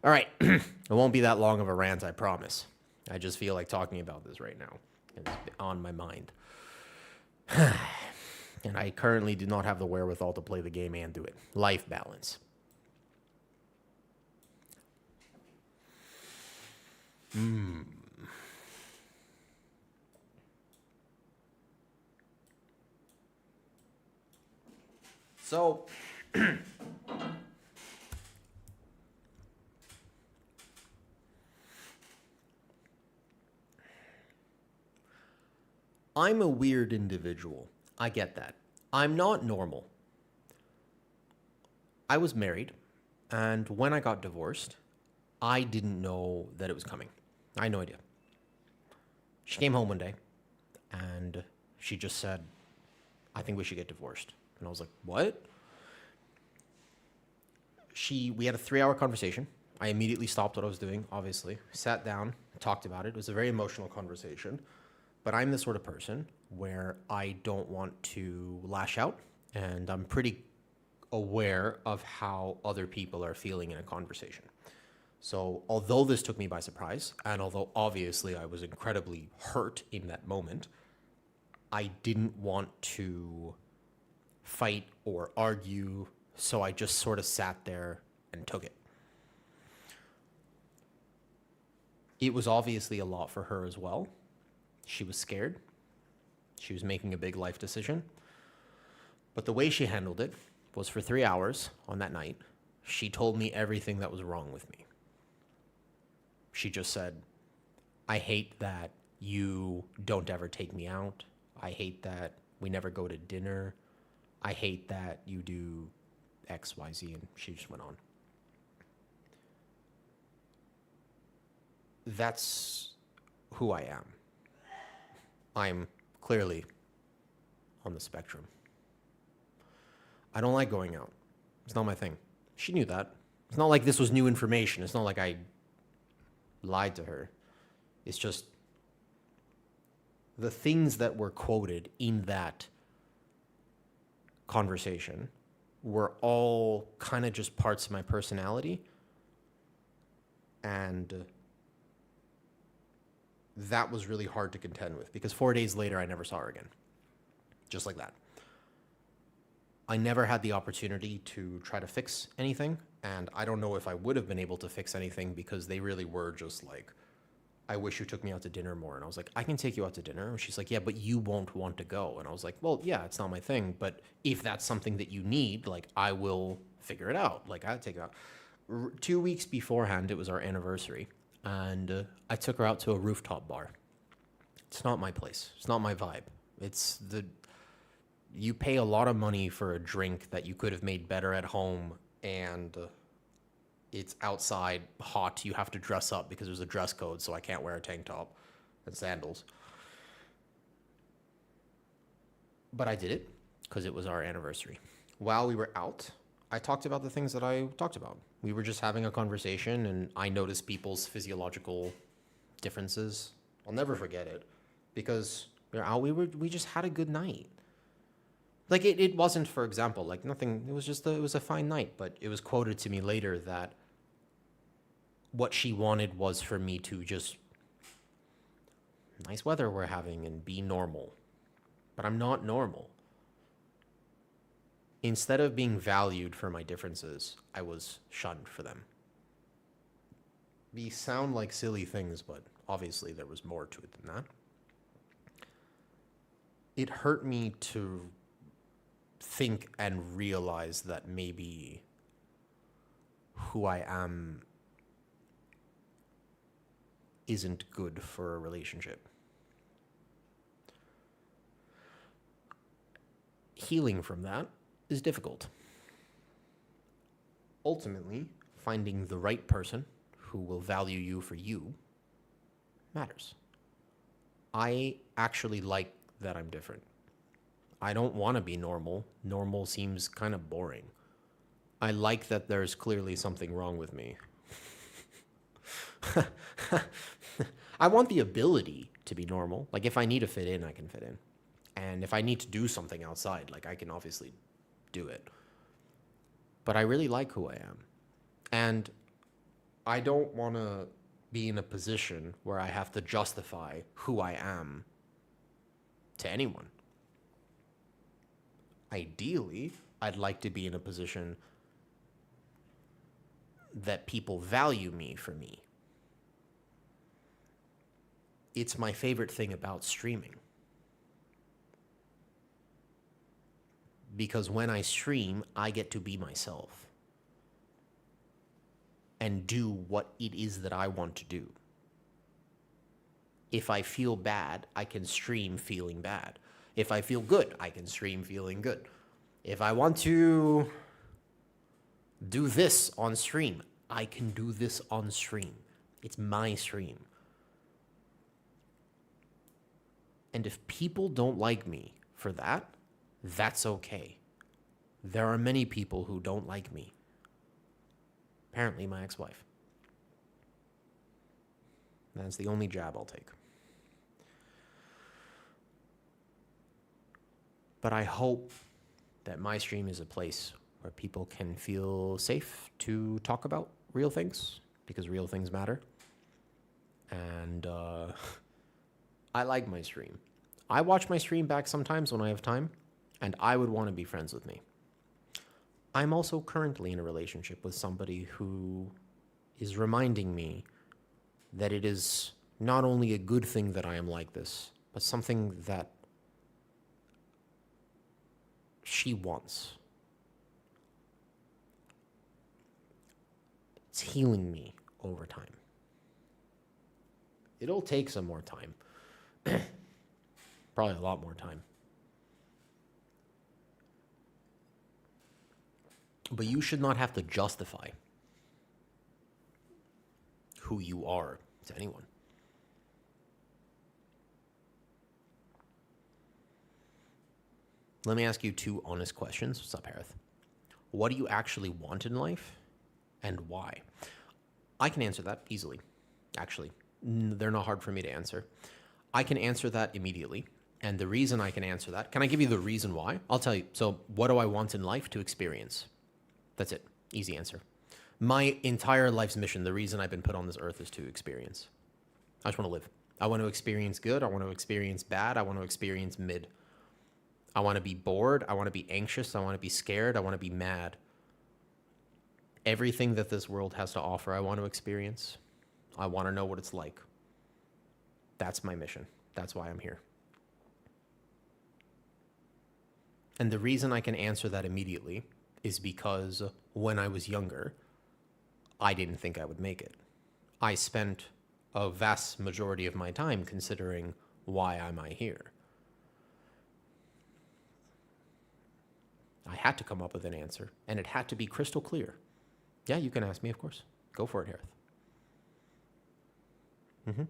All right. It won't be that long of a rant, I promise. I just feel like talking about this right now. It's on my mind. And I currently do not have the wherewithal to play the game and do it. Life balance. So, I'm a weird individual. I get that. I'm not normal. I was married, and when I got divorced, I didn't know that it was coming. I had no idea. She came home one day, and she just said, I think we should get divorced. And I was like, what? We had a 3-hour conversation. I immediately stopped what I was doing, obviously. Sat down, talked about it. It was a very emotional conversation. But I'm the sort of person where I don't want to lash out. And I'm pretty aware of how other people are feeling in a conversation. So although this took me by surprise, and although obviously I was incredibly hurt in that moment, I didn't want to fight or argue, so I just sort of sat there and took it. It was obviously a lot for her as well. She was scared. She was making a big life decision. But the way she handled it was for 3 hours on that night, she told me everything that was wrong with me. She just said, I hate that you don't ever take me out. I hate that we never go to dinner. I hate that you do X, Y, Z, and she just went on. That's who I am. I'm clearly on the spectrum. I don't like going out. It's not my thing. She knew that. It's not like this was new information. It's not like I lied to her. It's just the things that were quoted in that conversation were all kind of just parts of my personality. And that was really hard to contend with because 4 days later, I never saw her again. Just like that. I never had the opportunity to try to fix anything. And I don't know if I would have been able to fix anything because they really were just like, I wish you took me out to dinner more. And I was like, I can take you out to dinner. And she's like, yeah, but you won't want to go. And I was like, well, yeah, it's not my thing. But if that's something that you need, like, I will figure it out. Like, I'd take it out. 2 weeks beforehand, it was our anniversary. And I took her out to a rooftop bar. It's not my place. It's not my vibe. You pay a lot of money for a drink that you could have made better at home. And it's outside, hot. You have to dress up because there's a dress code, so I can't wear a tank top and sandals. But I did it because it was our anniversary. While we were out, I talked about the things that I talked about. We were just having a conversation, and I noticed people's physiological differences. I'll never forget it because we just had a good night. Like, it wasn't, for example, like nothing, it was a fine night, but it was quoted to me later that what she wanted was for me to just nice weather we're having and be normal. But I'm not normal. Instead of being valued for my differences, I was shunned for them. These sound like silly things, but obviously there was more to it than that. It hurt me to think and realize that maybe who I am isn't good for a relationship. Healing from that is difficult. Ultimately, finding the right person who will value you for you matters. I actually like that I'm different. I don't want to be normal. Normal seems kind of boring. I like that there's clearly something wrong with me. I want the ability to be normal. Like, if I need to fit in, I can fit in. And if I need to do something outside, like, I can obviously do it. But I really like who I am. And I don't want to be in a position where I have to justify who I am to anyone. Ideally, I'd like to be in a position that people value me for me. It's my favorite thing about streaming. Because when I stream, I get to be myself and do what it is that I want to do. If I feel bad, I can stream feeling bad. If I feel good, I can stream feeling good. If I want to do this on stream, I can do this on stream. It's my stream. And if people don't like me for that, that's okay. There are many people who don't like me. Apparently my ex-wife. That's the only jab I'll take. But I hope that my stream is a place where people can feel safe to talk about real things, because real things matter. And I like my stream. I watch my stream back sometimes when I have time, and I would want to be friends with me. I'm also currently in a relationship with somebody who is reminding me that it is not only a good thing that I am like this, but something that she wants. It's healing me over time. It'll take some more time. Probably a lot more time. But you should not have to justify who you are to anyone. Let me ask you two honest questions. What's up, Harith? What do you actually want in life, and why? I can answer that easily, actually. They're not hard for me to answer. I can answer that immediately. And the reason I can answer that, can I give you the reason why? I'll tell you. So what do I want in life? To experience. That's it. Easy answer. My entire life's mission, the reason I've been put on this earth, is to experience. I just want to live. I want to experience good. I want to experience bad. I want to experience mid. I want to be bored. I want to be anxious. I want to be scared. I want to be mad. Everything that this world has to offer, I want to experience. I want to know what it's like. That's my mission. That's why I'm here. And the reason I can answer that immediately is because when I was younger, I didn't think I would make it. I spent a vast majority of my time considering, why am I here? I had to come up with an answer, and it had to be crystal clear. Yeah, you can ask me, of course. Go for it, Harith. Mm-hmm.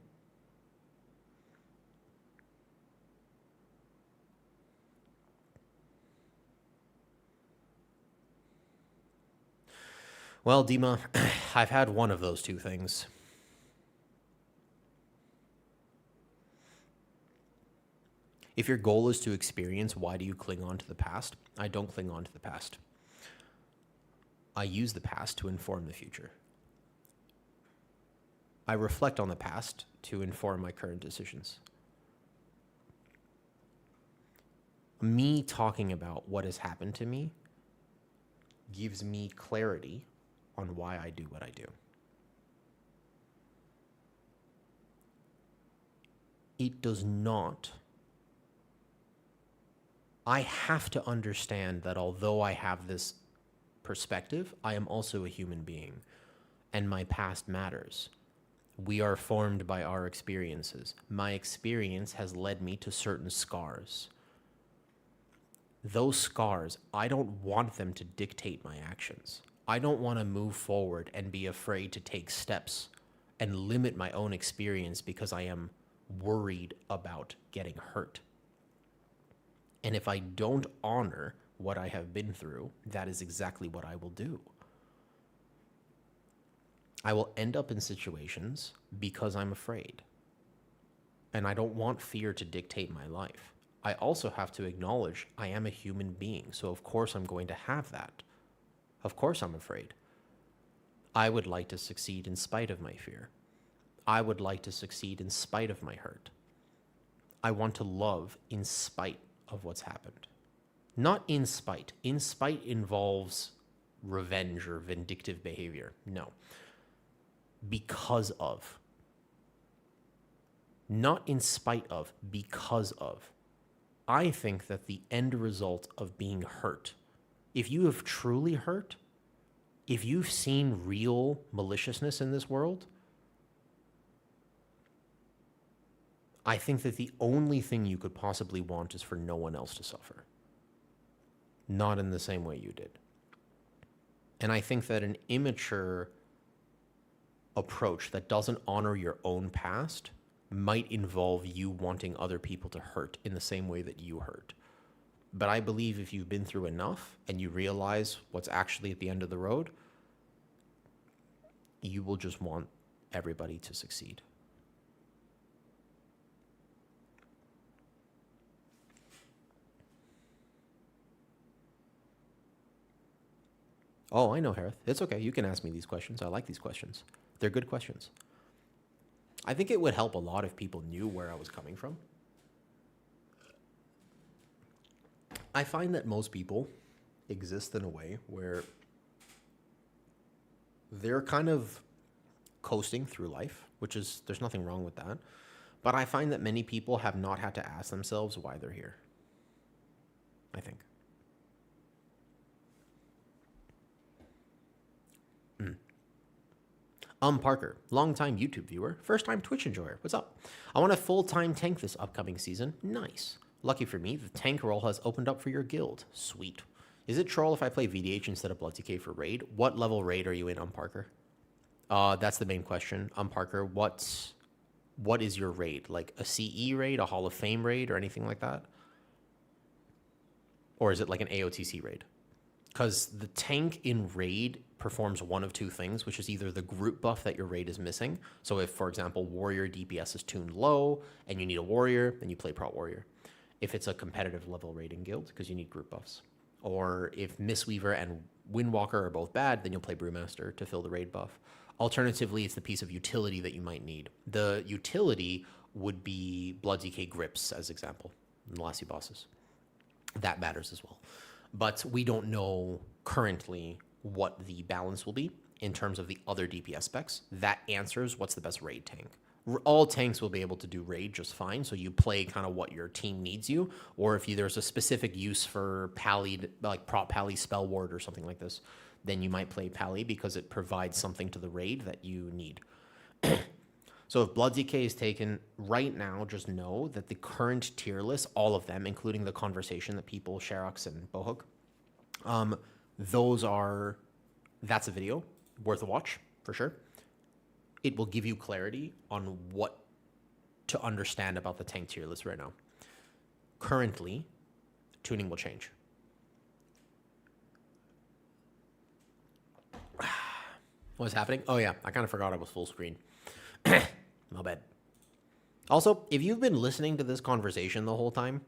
Well, Dima, I've had one of those two things. If your goal is to experience, why do you cling on to the past? I don't cling on to the past. I use the past to inform the future. I reflect on the past to inform my current decisions. Me talking about what has happened to me gives me clarity on why I do what I do. It does not. I have to understand that although I have this perspective, I am also a human being, and my past matters. We are formed by our experiences. My experience has led me to certain scars. Those scars, I don't want them to dictate my actions. I don't want to move forward and be afraid to take steps and limit my own experience because I am worried about getting hurt. And if I don't honor what I have been through, that is exactly what I will do. I will end up in situations because I'm afraid. And I don't want fear to dictate my life. I also have to acknowledge I am a human being, so of course I'm going to have that. Of course I'm afraid. I would like to succeed in spite of my fear. I would like to succeed in spite of my hurt. I want to love in spite of what's happened. Not in spite. In spite involves revenge or vindictive behavior. No. Because of. Not in spite of, because of. I think that the end result of being hurt, if you have truly hurt, if you've seen real maliciousness in this world, I think that the only thing you could possibly want is for no one else to suffer. Not in the same way you did. And I think that an immature approach that doesn't honor your own past might involve you wanting other people to hurt in the same way that you hurt. But I believe if you've been through enough and you realize what's actually at the end of the road, you will just want everybody to succeed. Oh, I know, Harith. It's okay. You can ask me these questions. I like these questions. They're good questions. I think it would help a lot if people knew where I was coming from. I find that most people exist in a way where they're kind of coasting through life, which is, there's nothing wrong with that. But I find that many people have not had to ask themselves why they're here. I think. Parker, longtime YouTube viewer, first-time Twitch enjoyer. What's up? I want a full-time tank this upcoming season. Nice. Lucky for me, the tank role has opened up for your guild. Sweet. Is it troll if I play VDH instead of Blood DK for raid? What level raid are you in, Parker? That's the main question. Parker, what is your raid? Like a CE raid, a Hall of Fame raid, or anything like that? Or is it like an AOTC raid? Because the tank in raid performs one of two things, which is either the group buff that your raid is missing. So if, for example, warrior DPS is tuned low and you need a warrior, then you play prot warrior. If it's a competitive level raiding guild, because you need group buffs. Or if Mistweaver and Windwalker are both bad, then you'll play Brewmaster to fill the raid buff. Alternatively, it's the piece of utility that you might need. The utility would be Blood DK grips, as example, in the last few bosses. That matters as well. But we don't know currently what the balance will be in terms of the other DPS specs. That answers what's the best raid tank. All tanks will be able to do raid just fine, so you play kind of what your team needs you, or if there's a specific use for Pally, like prop Pally spell ward or something like this, then you might play Pally because it provides something to the raid that you need. So if Blood DK is taken right now, just know that the current tier list, all of them, including the conversation that people, Sherox and Bohook, that's a video worth a watch for sure. It will give you clarity on what to understand about the tank tier list right now. Currently, tuning will change. What's happening? Oh yeah, I kind of forgot I was full screen. My bad. Also, if you've been listening to this conversation the whole time,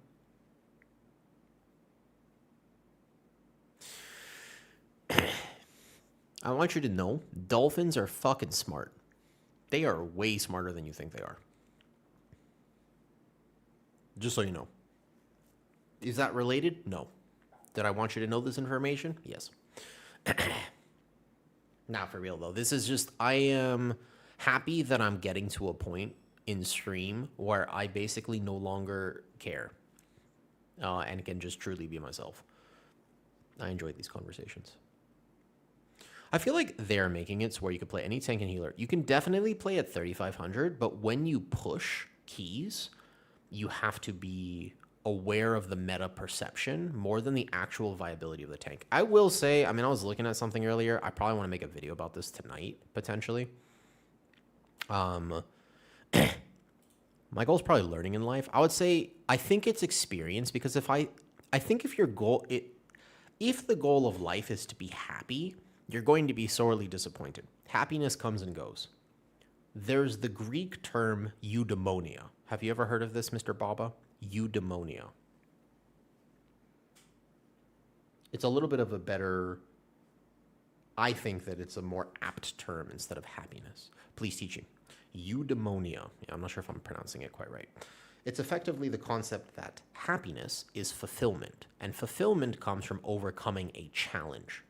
I want you to know dolphins are fucking smart. They are way smarter than you think they are. Just so you know. Is that related? No. Did I want you to know this information? Yes. Not for real, though. This is just, I am happy that I'm getting to a point in stream where I basically no longer care and can just truly be myself. I enjoy these conversations. I feel like they're making it so where you can play any tank and healer. You can definitely play at 3,500, but when you push keys, you have to be aware of the meta perception more than the actual viability of the tank. I will say, I mean, I was looking at something earlier. I probably want to make a video about this tonight, potentially. My goal is probably learning in life. I would say, I think it's experience, because I think if your goal, if the goal of life is to be happy, you're going to be sorely disappointed. Happiness comes and goes. There's the Greek term eudaimonia. Have you ever heard of this, Mr. Baba? Eudaimonia. It's a little bit of a better, I think that it's a more apt term instead of happiness. Please teach me. Eudaimonia. Yeah, I'm not sure if I'm pronouncing it quite right. It's effectively the concept that happiness is fulfillment, and fulfillment comes from overcoming a challenge.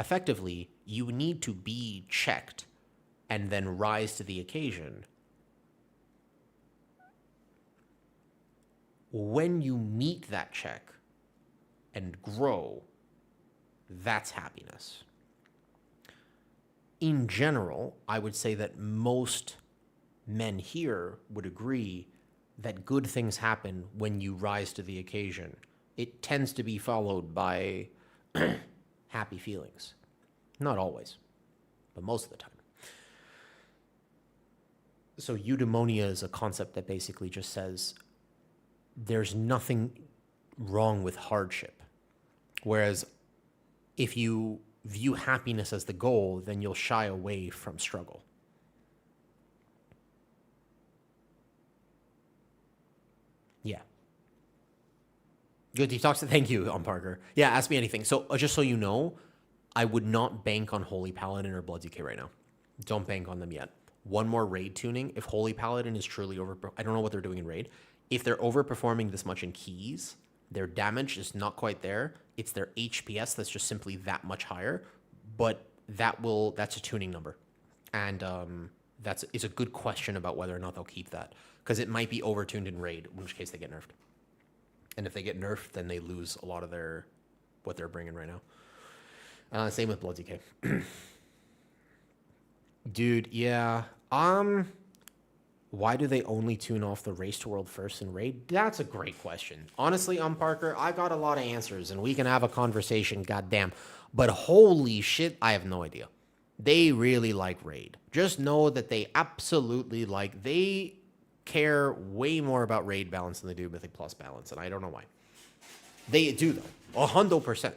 Effectively, you need to be checked and then rise to the occasion. When you meet that check and grow, that's happiness. In general, I would say that most men here would agree that good things happen when you rise to the occasion. It tends to be followed by happy feelings. Not always, but most of the time. So eudaimonia is a concept that basically just says there's nothing wrong with hardship. Whereas if you view happiness as the goal, then you'll shy away from struggle. Yeah. Good detox. Thank you, Parker. Yeah, ask me anything. So just so you know, I would not bank on Holy Paladin or Blood DK right now. Don't bank on them yet. One more raid tuning. If Holy Paladin is truly I don't know what they're doing in raid. If they're overperforming this much in keys, their damage is not quite there. It's their HPS that's just simply that much higher. But that's a tuning number. And it's a good question about whether or not they'll keep that. Because it might be overtuned in raid, in which case they get nerfed. And if they get nerfed, then they lose a lot of what they're bringing right now. Same with Blood DK. Dude, yeah. Why do they only tune off the race to world first in raid? That's a great question. Honestly, Parker, I got a lot of answers, and we can have a conversation, goddamn. But holy shit, I have no idea. They really like raid. Just know that they absolutely they care way more about raid balance than they do Mythic Plus balance, and I don't know why. They do, though. 100%.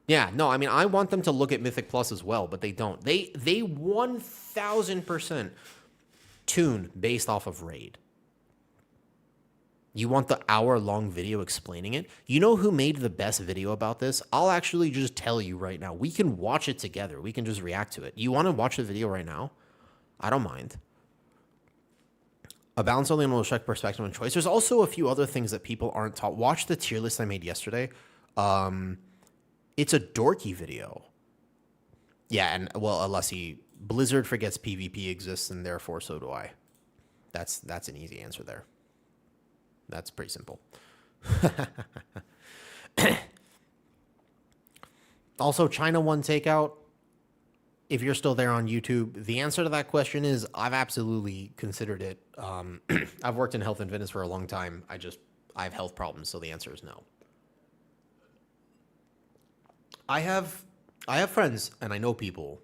Yeah, no, I mean, I want them to look at Mythic Plus as well, but they don't. They 1,000% tune based off of raid. You want the hour-long video explaining it? You know who made the best video about this? I'll actually just tell you right now. We can watch it together. We can just react to it. You want to watch the video right now? I don't mind. A balance only will check perspective and choice. There's also a few other things that people aren't taught. Watch the tier list I made yesterday. It's a dorky video. Yeah, and well, unless Blizzard forgets PvP exists, and therefore so do I. That's an easy answer there. That's pretty simple. Also, China 1 takeout. If you're still there on YouTube, the answer to that question is I've absolutely considered it. I've worked in health and fitness for a long time. I have health problems, so the answer is no. I have friends and I know people.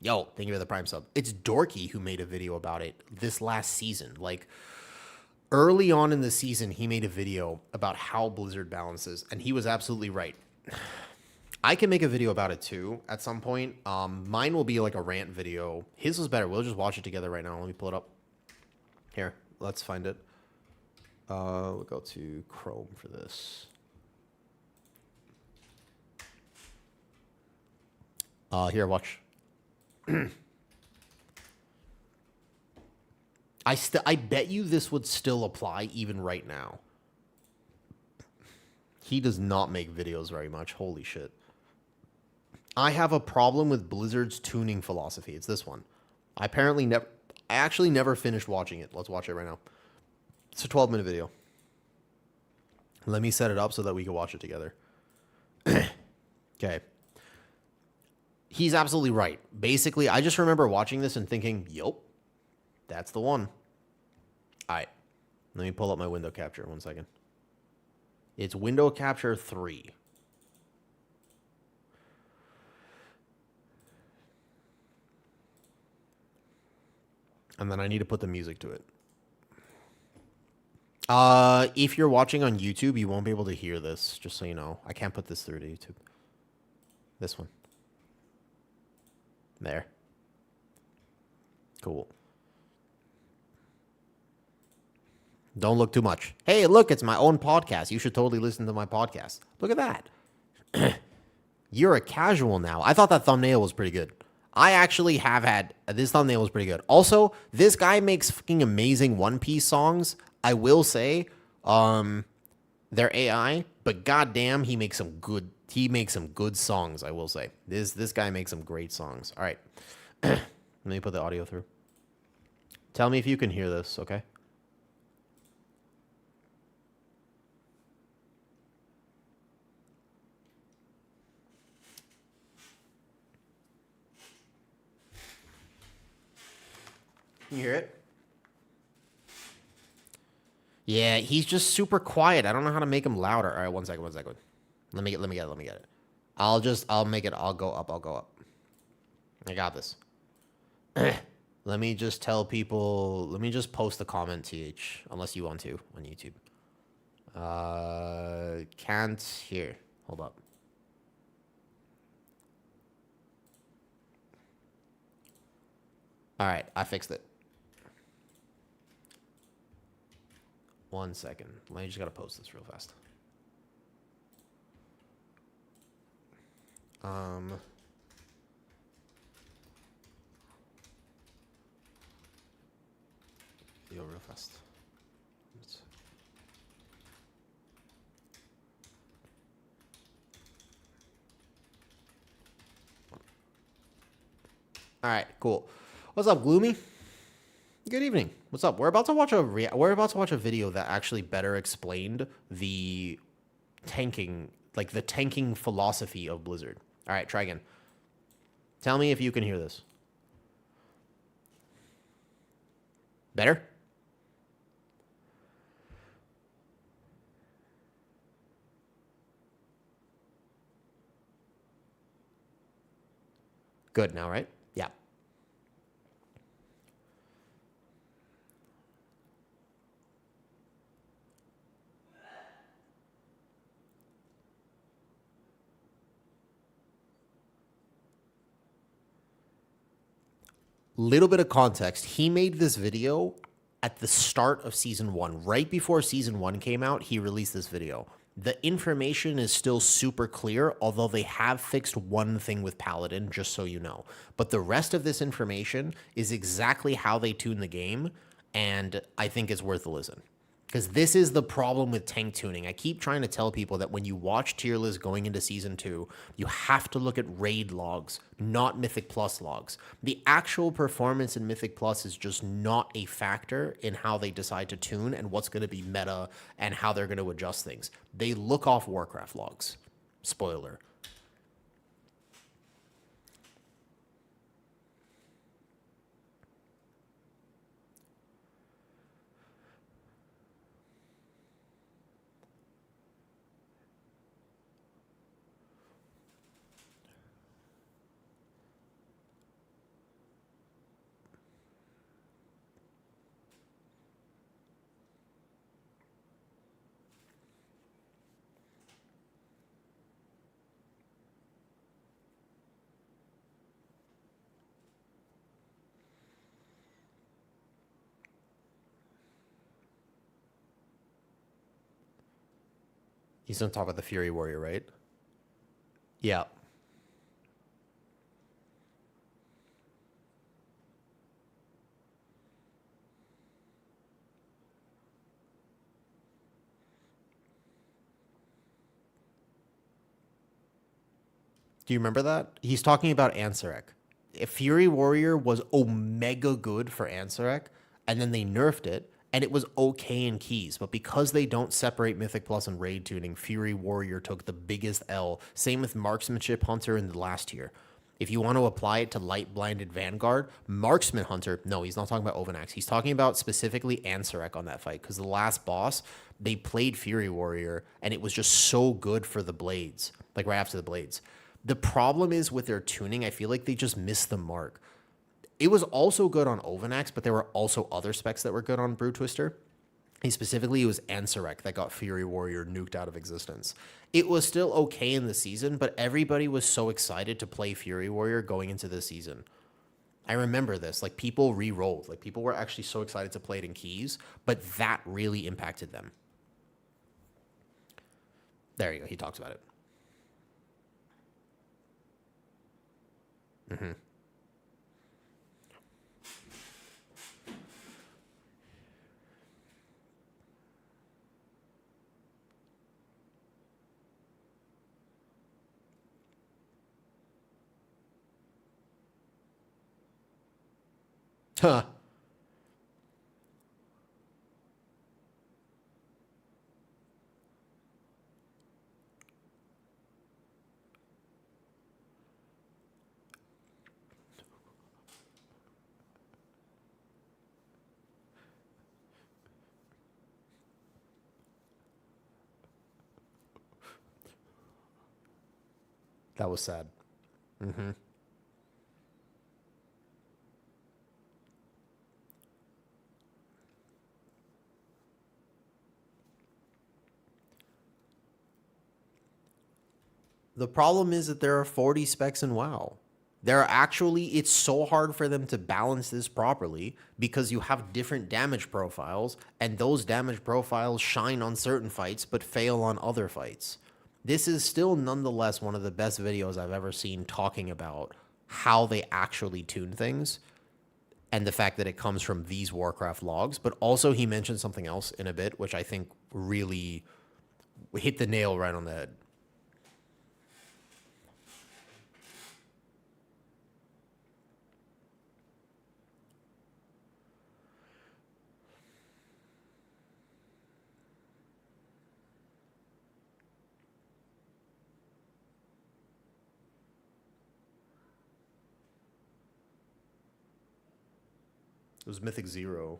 Yo, thank you for the Prime sub. It's Dorky who made a video about it this last season. Early on in the season, he made a video about how Blizzard balances, and he was absolutely right. I can make a video about it too at some point. Mine will be a rant video. His was better. We'll just watch it together right now. Let me pull it up. Here, let's find it. We'll go to Chrome for this. Here, watch. I bet you this would still apply even right now. He does not make videos very much. Holy shit. I have a problem with Blizzard's tuning philosophy. It's this one. I actually never finished watching it. Let's watch it right now. It's a 12-minute video. Let me set it up so that we can watch it together. Okay. He's absolutely right. Basically, I just remember watching this and thinking, yup, that's the one. All right. Let me pull up my window capture. 1 second. It's window capture 3. And then I need to put the music to it. If you're watching on YouTube, you won't be able to hear this, just so you know. I can't put this through to YouTube. This one. There. Cool. Don't look too much. Hey, look, it's my own podcast. You should totally listen to my podcast. Look at that. You're a casual now. I thought that thumbnail was pretty good. I actually have had... This thumbnail was pretty good. Also, this guy makes fucking amazing One Piece songs. I will say, they're AI, but goddamn, he makes some good... He makes some good songs, I will say. This guy makes some great songs. All right. Let me put the audio through. Tell me if you can hear this, okay? Can you hear it? Yeah, he's just super quiet. I don't know how to make him louder. All right, 1 second. Let me get it. I'll make it. I'll go up. I got this. Let me just tell people. Let me just post the comment, TH, unless you want to on YouTube. Can't hear. Hold up. All right, I fixed it. 1 second. I just gotta post this real fast. Video real fast. All right, cool. What's up, Gloomy? Good evening. What's up? We're about to watch a video that actually better explained the tanking, like the tanking philosophy of Blizzard. All right, try again. Tell me if you can hear this. Better? Good now, right? Yeah. Little bit of context. He made this video at the start of season 1. Right before season 1 came out, he released this video. The information is still super clear, although they have fixed one thing with Paladin, just so you know. But the rest of this information is exactly how they tune the game, and I think it's worth a listen. Because this is the problem with tank tuning. I keep trying to tell people that when you watch tier lists going into season 2, you have to look at raid logs, not Mythic Plus logs. The actual performance in Mythic Plus is just not a factor in how they decide to tune and what's going to be meta and how they're going to adjust things. They look off Warcraft logs. Spoiler. He's going to talk about the Fury Warrior, right? Yeah. Do you remember that? He's talking about Ansarek. If Fury Warrior was omega good for Ansarek, and then they nerfed it, and it was okay in keys, but because they don't separate Mythic Plus and Raid tuning, Fury Warrior took the biggest L. Same with Marksmanship Hunter in the last tier. If you want to apply it to Light Blinded Vanguard, Marksman Hunter, no, he's not talking about Ovanax. He's talking about specifically Ansarek on that fight, because the last boss, they played Fury Warrior, and it was just so good for the blades, like right after the blades. The problem is with their tuning, I feel like they just missed the mark. It was also good on Ovanax, but there were also other specs that were good on Brew Twister. And specifically, it was Ansarek that got Fury Warrior nuked out of existence. It was still okay in the season, but everybody was so excited to play Fury Warrior going into the season. I remember this. Like, people re-rolled. Like, people were actually so excited to play it in keys, but that really impacted them. There you go. He talks about it. Mm-hmm. Huh. That was sad. Mm-hmm. The problem is that there are 40 specs in WoW. There are actually, it's so hard for them to balance this properly because you have different damage profiles, and those damage profiles shine on certain fights but fail on other fights. This is still nonetheless one of the best videos I've ever seen talking about how they actually tune things and the fact that it comes from these Warcraft logs. But also he mentioned something else in a bit, which I think really hit the nail right on the head. It was Mythic 0.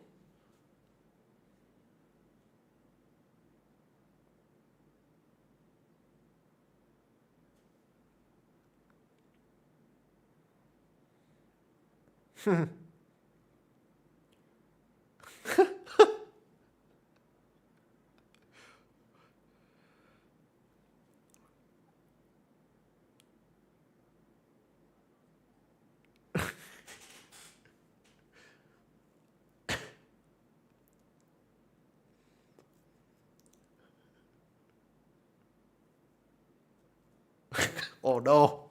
Oh no.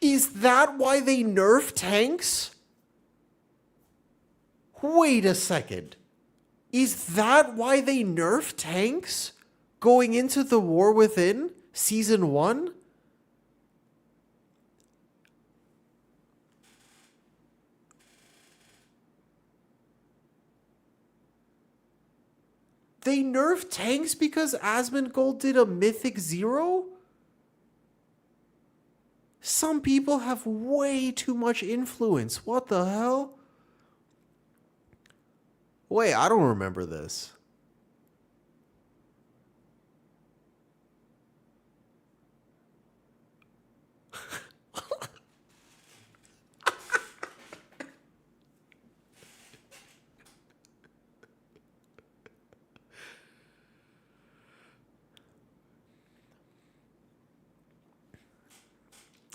Is that why they nerf tanks? Wait a second. Is that why they nerf tanks going into the War Within Season 1? They nerfed tanks because Asmongold did a Mythic 0? Some people have way too much influence. What the hell? Wait, I don't remember this.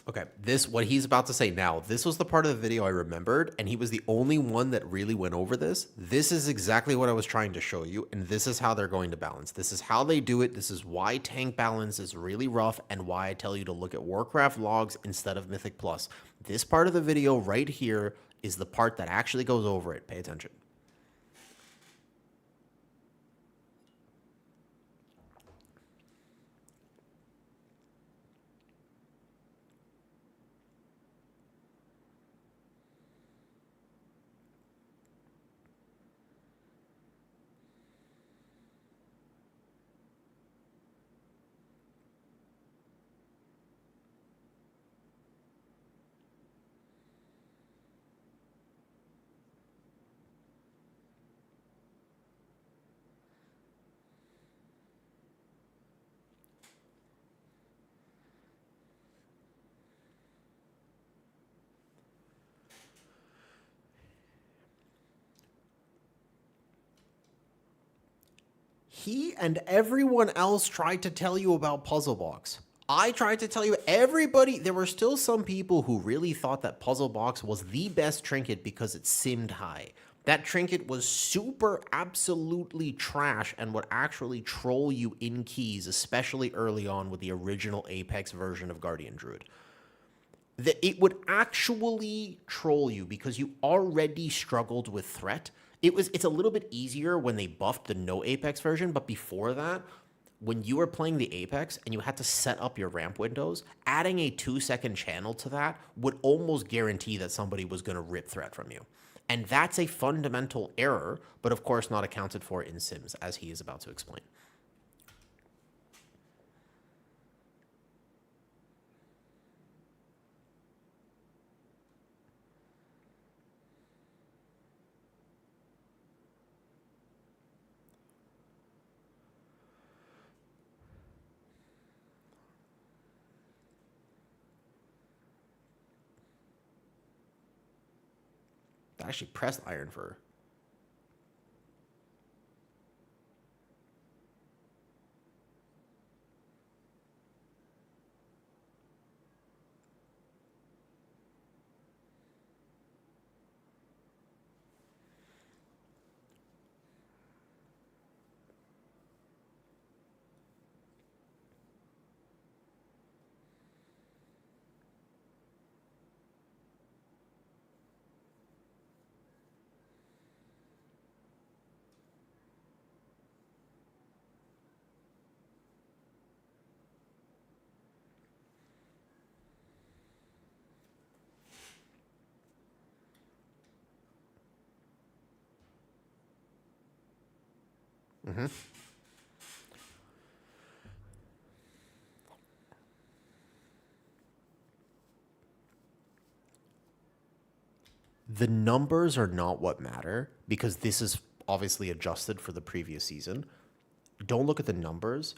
Okay, what he's about to say now, this was the part of the video I remembered, and he was the only one that really went over this. This is exactly what I was trying to show you, and this is how they're going to balance. This is how they do it. This is why tank balance is really rough, and why I tell you to look at Warcraft logs instead of Mythic Plus. This part of the video right here is the part that actually goes over it. Pay attention. He and everyone else tried to tell you about Puzzle Box. I tried to tell you, everybody, there were still some people who really thought that Puzzle Box was the best trinket because it simmed high. That trinket was super absolutely trash and would actually troll you in keys, especially early on with the original Apex version of Guardian Druid. It would actually troll you because you already struggled with threat. It's a little bit easier when they buffed the no Apex version, but before that, when you were playing the Apex and you had to set up your ramp windows, adding a 2-second channel to that would almost guarantee that somebody was going to rip threat from you. And that's a fundamental error, but of course not accounted for in Sims, as he is about to explain. I actually pressed iron for her. Mm-hmm. The numbers are not what matter because this is obviously adjusted for the previous season. Don't look at the numbers.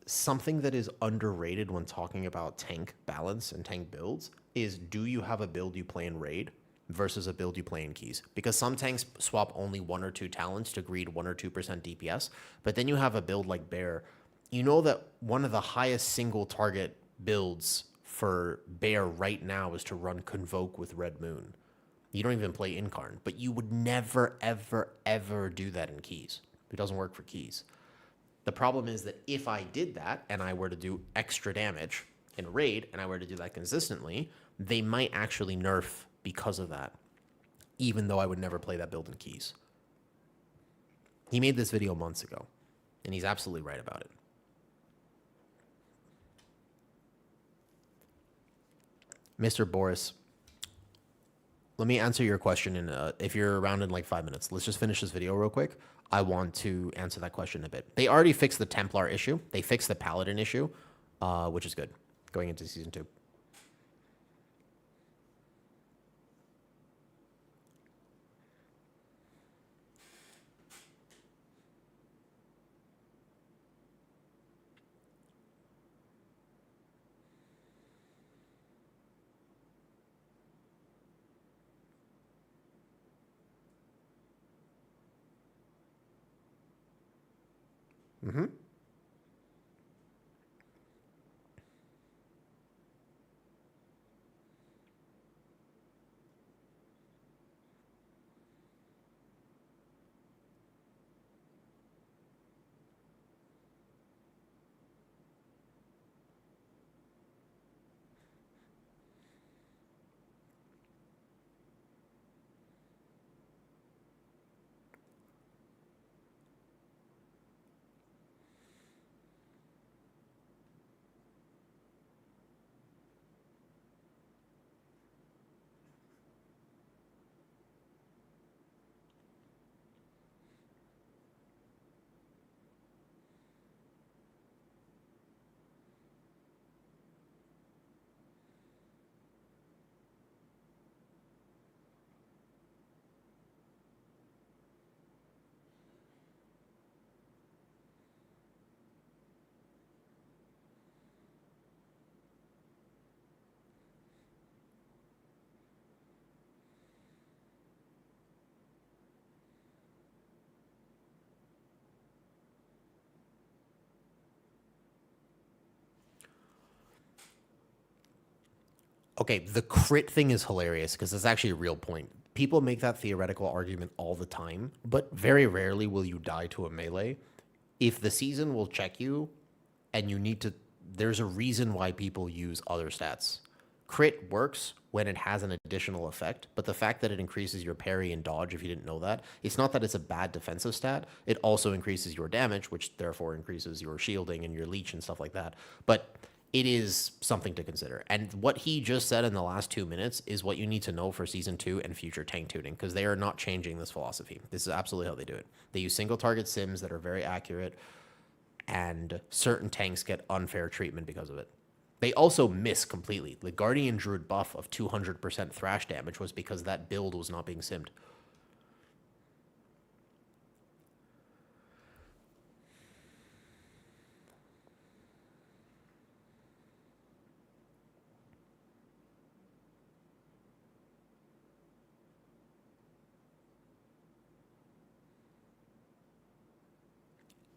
Something that is underrated when talking about tank balance and tank builds is, do you have a build you play in raid versus a build you play in keys? Because some tanks swap only 1 or 2 talents to greed 1 or 2% DPS, but then you have a build like Bear. You know that one of the highest single target builds for Bear right now is to run Convoke with Red Moon. You don't even play Incarn, but you would never, ever, ever do that in keys. It doesn't work for keys. The problem is that if I did that and I were to do extra damage in raid and I were to do that consistently, they might actually nerf because of that, even though I would never play that build in keys. He made this video months ago, and he's absolutely right about it. Mr. Boris, let me answer your question in if you're around in like 5 minutes. Let's just finish this video real quick. I want to answer that question a bit. They already fixed the Templar issue. They fixed the Paladin issue, which is good going into season 2. Mm-hmm. Okay, the crit thing is hilarious because it's actually a real point. People make that theoretical argument all the time, but very rarely will you die to a melee. If the season will check you and you need to, there's a reason why people use other stats. Crit works when it has an additional effect, but the fact that it increases your parry and dodge, if you didn't know that, it's not that it's a bad defensive stat. It also increases your damage, which therefore increases your shielding and your leech and stuff like that. But it is something to consider. And what he just said in the last 2 minutes is what you need to know for season 2 and future tank tuning, because they are not changing this philosophy. This is absolutely how they do it. They use single target sims that are very accurate, and certain tanks get unfair treatment because of it. They also miss completely. The Guardian Druid buff of 200% thrash damage was because that build was not being simmed.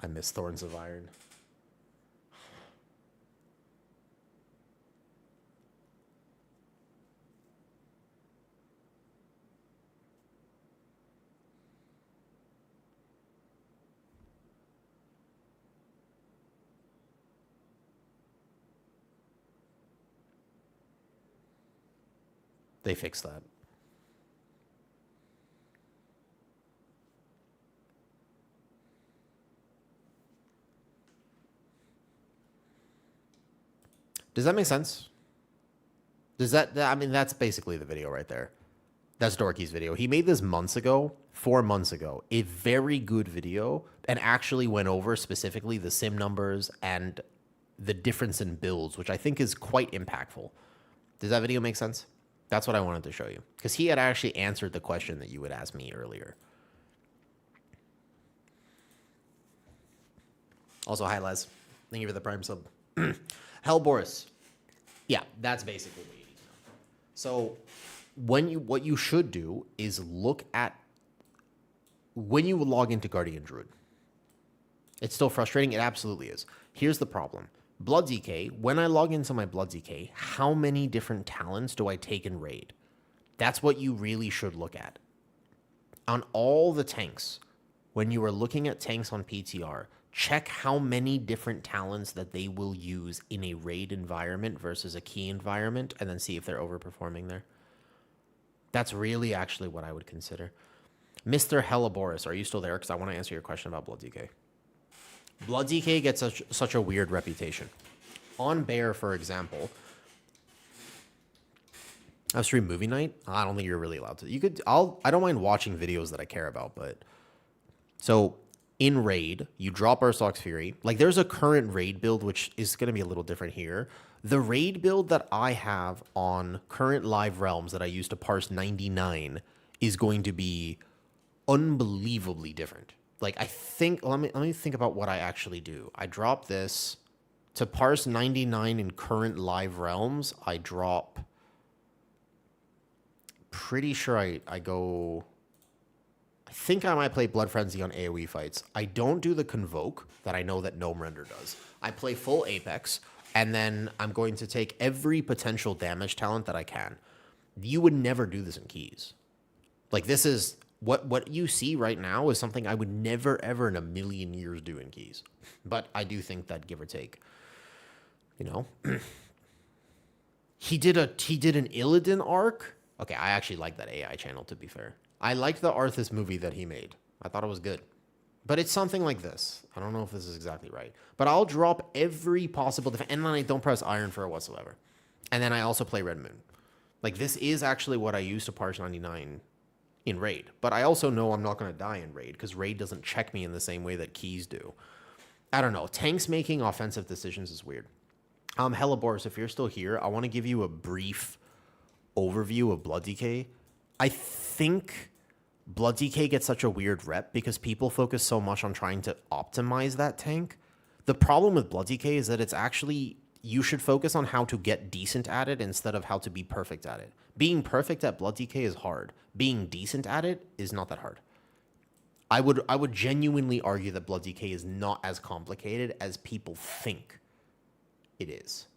I miss Thorns of Iron. They fixed that. Does that make sense? Does that, I mean, that's basically the video right there. That's Dorky's video. He made this months ago, 4 months ago. A very good video, and actually went over specifically the sim numbers and the difference in builds, which I think is quite impactful. Does that video make sense? That's what I wanted to show you, because he had actually answered the question that you would ask me earlier. Also, hi, Les. Thank you for the Prime sub. Hell Boris. Yeah, that's basically what you need to know. So what you should do is look at when you log into Guardian Druid. It's still frustrating. It absolutely is. Here's the problem. Blood DK, when I log into my Blood DK, how many different talents do I take in raid? That's what you really should look at. On all the tanks, when you are looking at tanks on PTR, check how many different talents that they will use in a raid environment versus a key environment, and then see if they're overperforming there. That's really actually what I would consider. Mr. Hellaboris, are you still there? Because I want to answer your question about Blood DK. Blood DK gets such a weird reputation. On Bear, for example, I've streamed movie night. I don't think you're really allowed to. You could. I don't mind watching videos that I care about, but so in raid, you drop Ursox Fury. Like there's a current raid build which is going to be a little different here. The raid build that I have on current live realms that I use to parse 99 is going to be unbelievably different. Like I think let me think about what I actually do. I drop this to parse 99 in current live realms. I drop pretty sure I go. I think I might play Blood Frenzy on AoE fights. I don't do the Convoke that I know that Gnome Render does. I play full Apex, and then I'm going to take every potential damage talent that I can. You would never do this in Keys. Like this is what you see right now is something I would never ever in a million years do in Keys. But I do think that give or take, you know, he did an Illidan arc. Okay, I actually like that AI channel, to be fair. I liked the Arthas movie that he made. I thought it was good. But it's something like this. I don't know if this is exactly right. But I'll drop every possible defense, and then I don't press Iron for it whatsoever. And then I also play Red Moon. Like, this is actually what I use to parse 99 in Raid. But I also know I'm not going to die in Raid, because Raid doesn't check me in the same way that Keys do. I don't know. Tanks making offensive decisions is weird. Helleborus, if you're still here, I want to give you a brief overview of Blood DK. I think Blood DK gets such a weird rep because people focus so much on trying to optimize that tank. The problem with Blood DK is that it's actually, you should focus on how to get decent at it instead of how to be perfect at it. Being perfect at Blood DK is hard. Being decent at it is not that hard. I would genuinely argue that Blood DK is not as complicated as people think it is.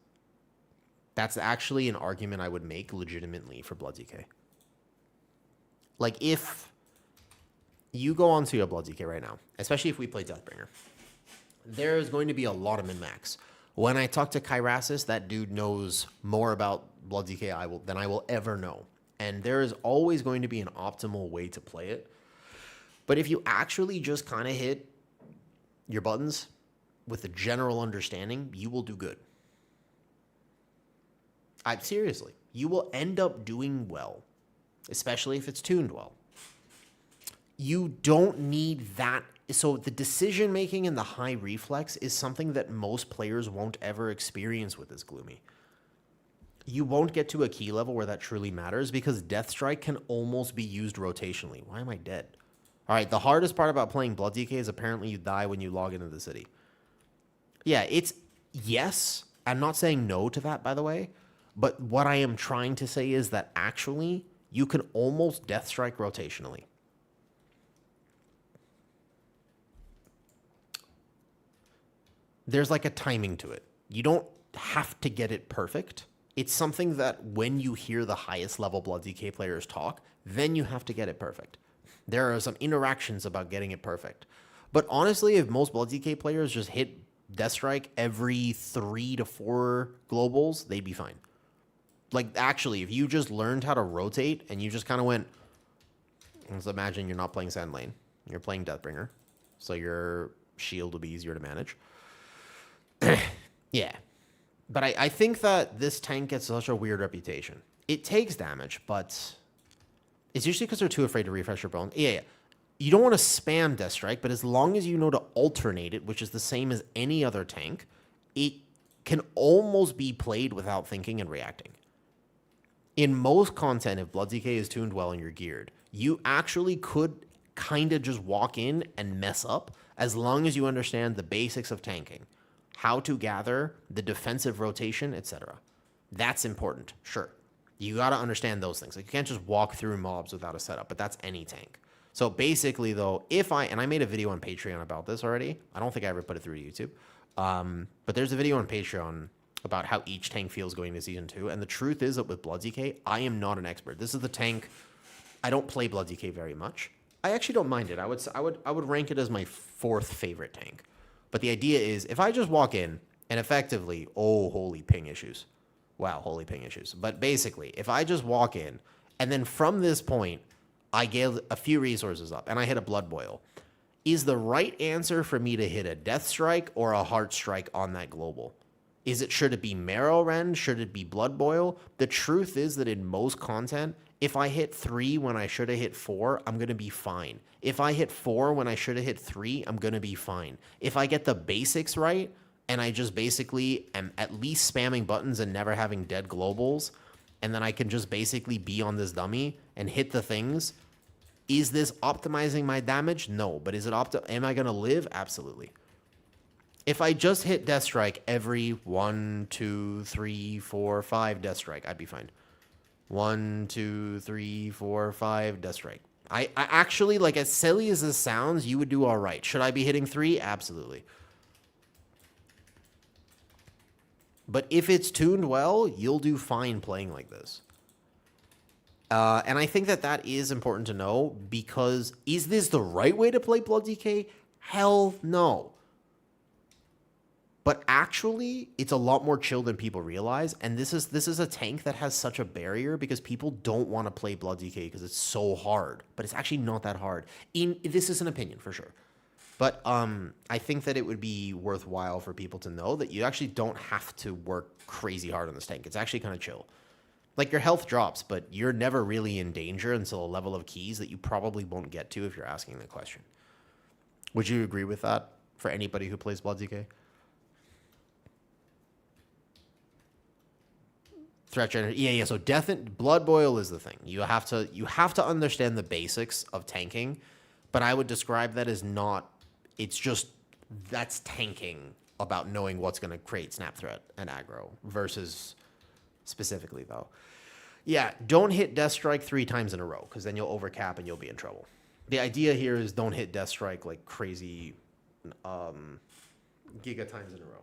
That's actually an argument I would make legitimately for Blood DK. Like, if you go onto your Blood DK right now, especially if we play Deathbringer, there's going to be a lot of min-max. When I talk to Kyrasis, that dude knows more about Blood DK than I will ever know. And there is always going to be an optimal way to play it. But if you actually just kind of hit your buttons with a general understanding, you will do good. Seriously, you will end up doing well, especially if it's tuned well. You don't need that. So the decision making and the high reflex is something that most players won't ever experience with this Gloomy. You won't get to a key level where that truly matters because Death Strike can almost be used rotationally. Why am I dead? All right, the hardest part about playing Blood DK is apparently you die when you log into the city. Yeah, it's yes. I'm not saying no to that, by the way. But what I am trying to say is that actually you can almost Death Strike rotationally. There's like a timing to it. You don't have to get it perfect. It's something that when you hear the highest level Blood DK players talk, then you have to get it perfect. There are some interactions about getting it perfect. But honestly, if most Blood DK players just hit Death Strike every 3 to 4 globals, they'd be fine. Like, actually, if you just learned how to rotate and you just kind of went, let's imagine you're not playing Sand Lane. You're playing Deathbringer. So your shield will be easier to manage. Yeah. But I think that this tank gets such a weird reputation. It takes damage, but it's usually because they're too afraid to refresh your bones. Yeah. You don't want to spam Death Strike, but as long as you know to alternate it, which is the same as any other tank, it can almost be played without thinking and reacting. In most content, if Blood DK is tuned well and you're geared, you actually could kind of just walk in and mess up as long as you understand the basics of tanking, how to gather, the defensive rotation, etc. That's important, sure. You got to understand those things. Like, you can't just walk through mobs without a setup, but that's any tank. So basically, though, and I made a video on Patreon about this already. I don't think I ever put it through to YouTube. But there's a video on Patreon about how each tank feels going to Season 2. And the truth is that with Blood DK, I am not an expert. This is the tank. I don't play Blood DK very much. I actually don't mind it. I would rank it as my 4th favorite tank. But the idea is, if I just walk in and effectively, holy ping issues. Wow, holy ping issues. But basically, if I just walk in, and then from this point, I get a few resources up, and I hit a Blood Boil, is the right answer for me to hit a Death Strike or a Heart Strike on that global? Should it be Marrow Rend? Should it be Blood Boil? The truth is that in most content, if I hit 3 when I should have hit 4, I'm going to be fine. If I hit 4 when I should have hit 3, I'm going to be fine. If I get the basics right, and I just basically am at least spamming buttons and never having dead globals, and then I can just basically be on this dummy and hit the things, is this optimizing my damage? No. But is it am I going to live? Absolutely. If I just hit Death Strike every 1, 2, 3, 4, 5 Death Strike, I'd be fine. 1, 2, 3, 4, 5 Death Strike. I actually, like, as silly as this sounds, you would do all right. Should I be hitting 3? Absolutely. But if it's tuned well, you'll do fine playing like this. And I think that is important to know, because is this the right way to play Blood DK? Hell no. But actually, it's a lot more chill than people realize. And this is a tank that has such a barrier because people don't want to play Blood DK because it's so hard. But it's actually not that hard. This is an opinion for sure. But I think that it would be worthwhile for people to know that you actually don't have to work crazy hard on this tank. It's actually kind of chill. Like, your health drops, but you're never really in danger until a level of keys that you probably won't get to if you're asking the question. Would you agree with that for anybody who plays Blood DK? Threat generator. Yeah. So Blood Boil is the thing. You have to understand the basics of tanking, but I would describe that as not. It's just that's tanking about knowing what's going to create snap threat and aggro versus specifically though. Yeah, don't hit Death Strike 3 times in a row because then you'll overcap and you'll be in trouble. The idea here is don't hit Death Strike like crazy giga times in a row.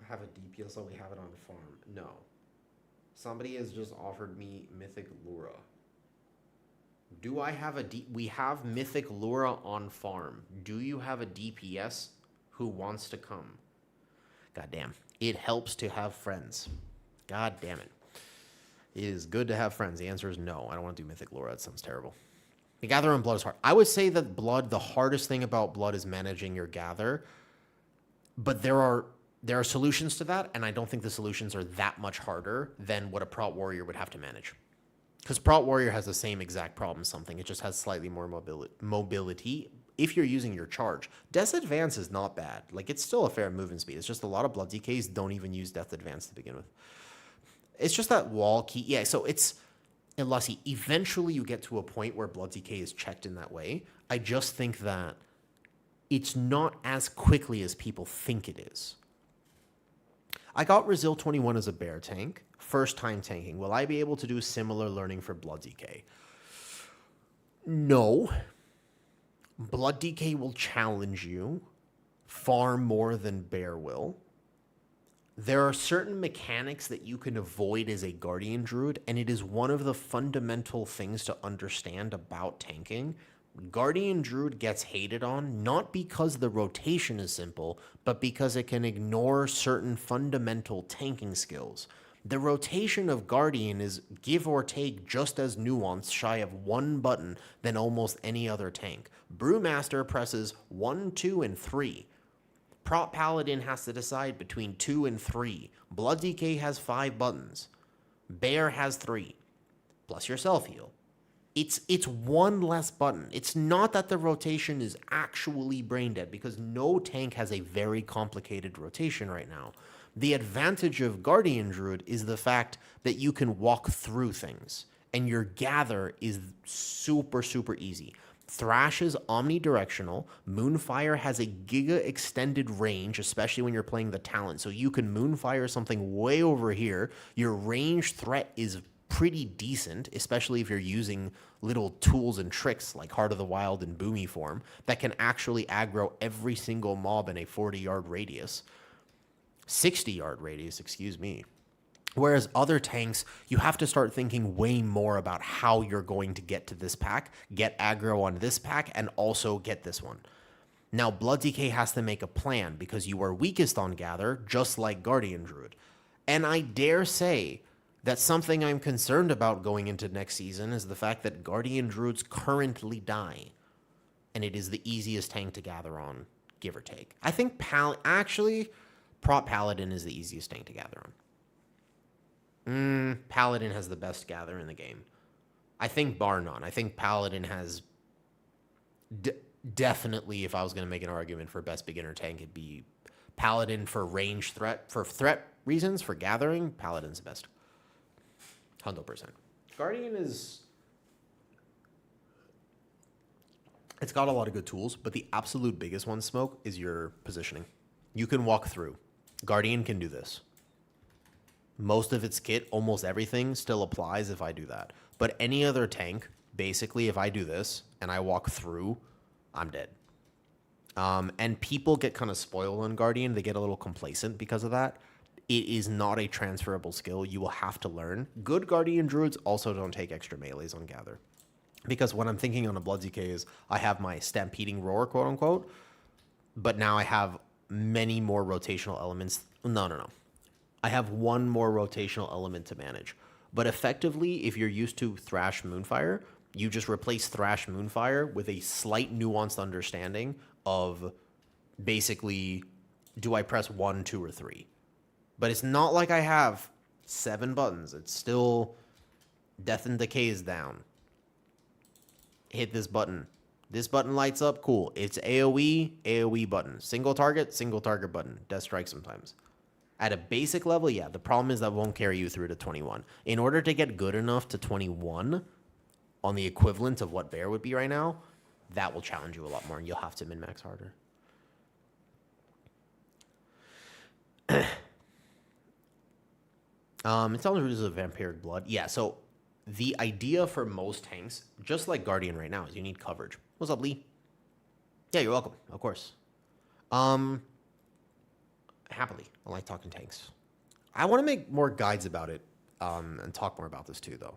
I have a DPS, so we have it on farm. No. Somebody has just offered me Mythic Lura. Do I have we have Mythic Lura on farm. Do you have a DPS who wants to come? God damn. It helps to have friends. God damn it. It is good to have friends. The answer is no. I don't want to do Mythic Lura. That sounds terrible. The gather on Blood is hard. I would say that Blood, the hardest thing about Blood is managing your gather. But there are solutions to that, and I don't think the solutions are that much harder than what a Prot Warrior would have to manage. Because Prot Warrior has the same exact problem, it just has slightly more mobility if you're using your charge. Death Advance is not bad. Like, it's still a fair movement speed. It's just a lot of Blood DKs don't even use Death Advance to begin with. It's just that wall key. Yeah, so it's... Unless eventually you get to a point where Blood DK is checked in that way. I just think that it's not as quickly as people think it is. I got Resil 21 as a bear tank. First time tanking. Will I be able to do similar learning for Blood DK? No. Blood DK will challenge you far more than bear will. There are certain mechanics that you can avoid as a Guardian Druid, and it is one of the fundamental things to understand about tanking. Guardian Druid gets hated on, not because the rotation is simple, but because it can ignore certain fundamental tanking skills. The rotation of Guardian is give or take just as nuanced, shy of one button than almost any other tank. Brewmaster presses 1, 2, and 3. Prot Paladin has to decide between 2 and 3. Blood DK has 5 buttons. Bear has 3. Plus your self-heal. It's one less button. It's not that the rotation is actually brain dead, because no tank has a very complicated rotation right now. The advantage of Guardian Druid is the fact that you can walk through things, and your gather is super, super easy. Thrash is omnidirectional. Moonfire has a giga extended range, especially when you're playing the talent. So you can Moonfire something way over here. Your range threat is pretty decent, especially if you're using little tools and tricks like Heart of the Wild and Boomy form that can actually aggro every single mob in a 40-yard radius. 60-yard radius, excuse me. Whereas other tanks, you have to start thinking way more about how you're going to get to this pack, get aggro on this pack, and also get this one. Now, Blood DK has to make a plan because you are weakest on Gather, just like Guardian Druid. And I dare say that something I'm concerned about going into next season is the fact that Guardian Druids currently die. and it is the easiest tank to gather on, give or take. I think Prop Paladin is the easiest tank to gather on. Paladin has the best gather in the game. I think bar none. I think Paladin has definitely, if I was going to make an argument for best beginner tank, it'd be Paladin for range threat, for threat reasons, for gathering, Paladin's the best. 100%. Guardian is... It's got a lot of good tools, but the absolute biggest one, Smoke, is your positioning. You can walk through. Guardian can do this. Most of its kit, almost everything, still applies if I do that. But any other tank, basically, if I do this and I walk through, I'm dead. And people get kind of spoiled on Guardian. They get a little complacent because of that. It is not a transferable skill. You will have to learn. Good Guardian Druids also don't take extra melees on Gather. Because what I'm thinking on a Blood ZK is I have my stampeding roar, quote unquote, but now I have many more rotational elements. No. I have one more rotational element to manage. But effectively, if you're used to Thrash Moonfire, you just replace Thrash Moonfire with a slight nuanced understanding of basically, do I press 1, 2, or 3? But it's not like I have 7 buttons. It's still Death and Decay is down. Hit this button. This button lights up. Cool. It's AoE button. Single target button. Death Strike sometimes. At a basic level, yeah, the problem is that won't carry you through to 21. In order to get good enough to 21 on the equivalent of what Bear would be right now, that will challenge you a lot more, and you'll have to min-max harder. Intelligent Root is a vampiric blood. Yeah, so the idea for most tanks, just like Guardian right now, is you need coverage. What's up, Lee? Yeah, you're welcome. Of course. Happily. I like talking tanks. I want to make more guides about it and talk more about this too, though.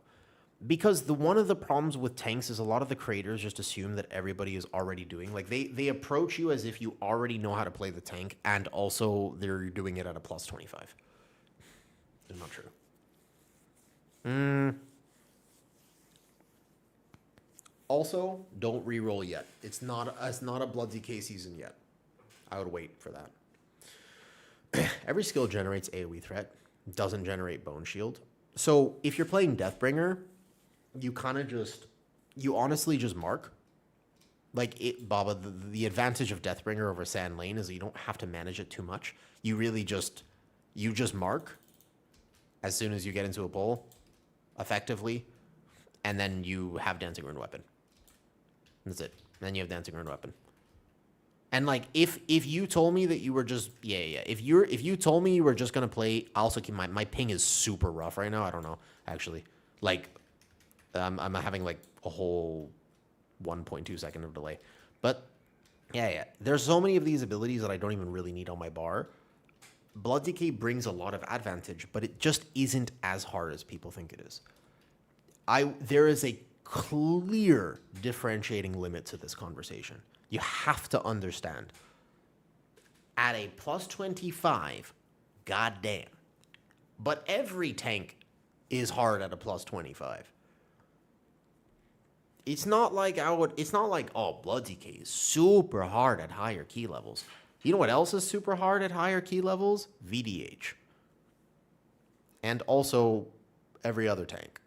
Because one of the problems with tanks is a lot of the creators just assume that everybody is already doing. Like, they approach you as if you already know how to play the tank, and also they're doing it at a plus 25. It's not true. Also, don't reroll yet. It's not a Blood ZK season yet. I would wait for that. Every skill generates AoE threat. Doesn't generate Bone Shield. So if you're playing Deathbringer, you kind of you honestly just mark. Like, Baba, the advantage of Deathbringer over Sand Lane is that you don't have to manage it too much. You really just mark as soon as you get into a pull, effectively, and then you have Dancing Rune Weapon. That's it. And then you have Dancing Rune Weapon. And like, if you told me that you were just if you told me you were just gonna play, I also keep my ping is super rough right now. I don't know, actually. Like, I'm having like a whole 1.2 second of delay. But yeah. There's so many of these abilities that I don't even really need on my bar. Blood Decay brings a lot of advantage, but it just isn't as hard as people think it is. There is a clear differentiating limit to this conversation. You have to understand. At a plus 25, goddamn. But every tank is hard at a plus 25. It's not like Blood Decay is super hard at higher key levels. You know what else is super hard at higher key levels? VDH. And also every other tank.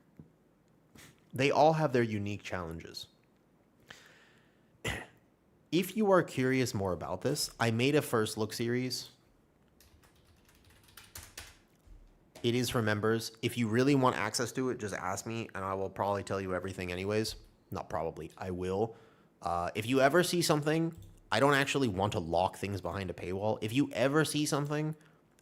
They all have their unique challenges. If you are curious more about this, I made a first look series. It is for members. If you really want access to it, just ask me, and I will probably tell you everything anyways. Not probably, I will. If you ever see something, I don't actually want to lock things behind a paywall. If you ever see something,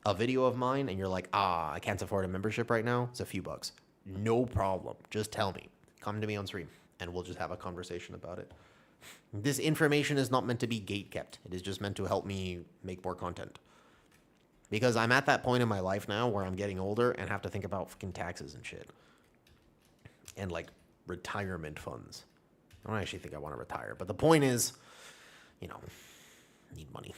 a video of mine, and you're like, I can't afford a membership right now, it's a few bucks. No problem. Just tell me. Come to me on stream, and we'll just have a conversation about it. This information is not meant to be gatekept. It is just meant to help me make more content. Because I'm at that point in my life now where I'm getting older and have to think about fucking taxes and shit. And, like, retirement funds. I don't actually think I want to retire. But the point is, I need money.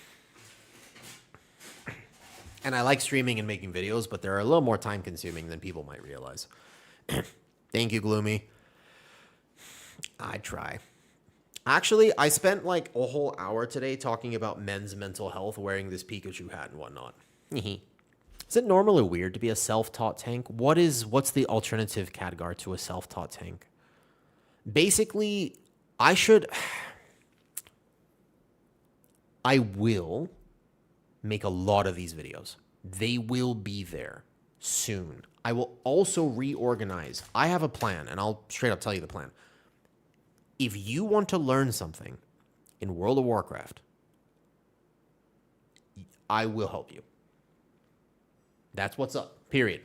And I like streaming and making videos, but they're a little more time consuming than people might realize. Thank you, Gloomy. I try. Actually, I spent like a whole hour today talking about men's mental health wearing this Pikachu hat and whatnot. Is it normal or weird to be a self-taught tank? What's the alternative Khadgar to a self-taught tank? Basically, I will make a lot of these videos. They will be there soon. I will also reorganize. I have a plan, and I'll straight up tell you the plan. If you want to learn something in World of Warcraft, I will help you. That's what's up, period.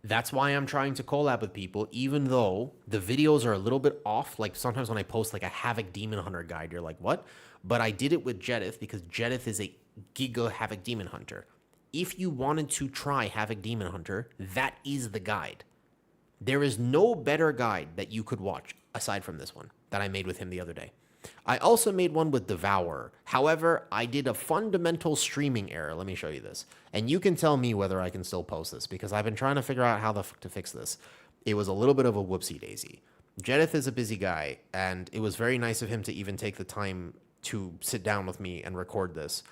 That's why I'm trying to collab with people, even though the videos are a little bit off. Like sometimes when I post like a Havoc Demon Hunter guide, you're like, what? But I did it with Jedith because Jedith is a Giga Havoc Demon Hunter. If you wanted to try Havoc Demon Hunter, that is the guide. There is no better guide that you could watch aside from this one that I made with him the other day. I also made one with Devourer. However, I did a fundamental streaming error. Let me show you this. And you can tell me whether I can still post this because I've been trying to figure out how to fix this. It was a little bit of a whoopsie daisy. Jedith is a busy guy, and it was very nice of him to even take the time to sit down with me and record this.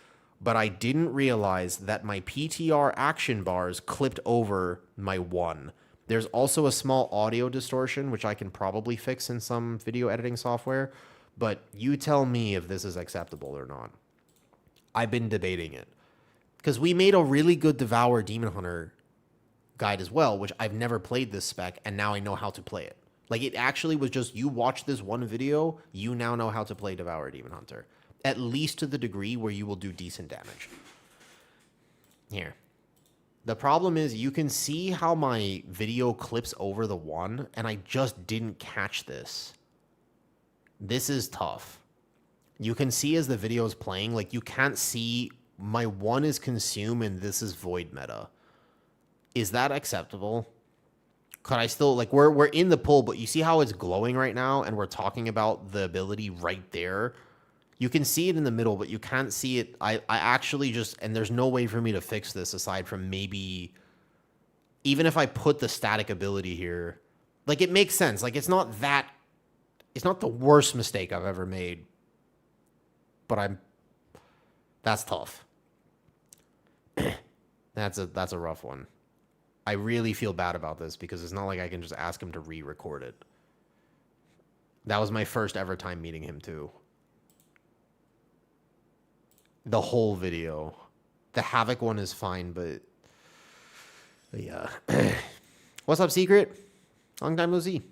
But I didn't realize that my PTR action bars clipped over my 1. There's also a small audio distortion, which I can probably fix in some video editing software. But you tell me if this is acceptable or not. I've been debating it. Because we made a really good Devour Demon Hunter guide as well, which I've never played this spec, and now I know how to play it. Like, it actually was just, you watch this one video, you now know how to play Devour Demon Hunter. At least to the degree where you will do decent damage. Here. The problem is you can see how my video clips over the 1, and I just didn't catch this. This is tough. You can see as the video is playing, like you can't see my 1 is consume and this is void meta. Is that acceptable? Could I still, like, we're in the pool, but you see how it's glowing right now, and we're talking about the ability right there. You can see it in the middle, but you can't see it. I actually just, and there's no way for me to fix this aside from maybe, even if I put the static ability here, like it makes sense. Like it's not the worst mistake I've ever made, but that's tough. That's a rough one. I really feel bad about this because it's not like I can just ask him to re-record it. That was my first ever time meeting him too. The whole video. The Havoc one is fine, but yeah. What's up, Secret? Long time no see.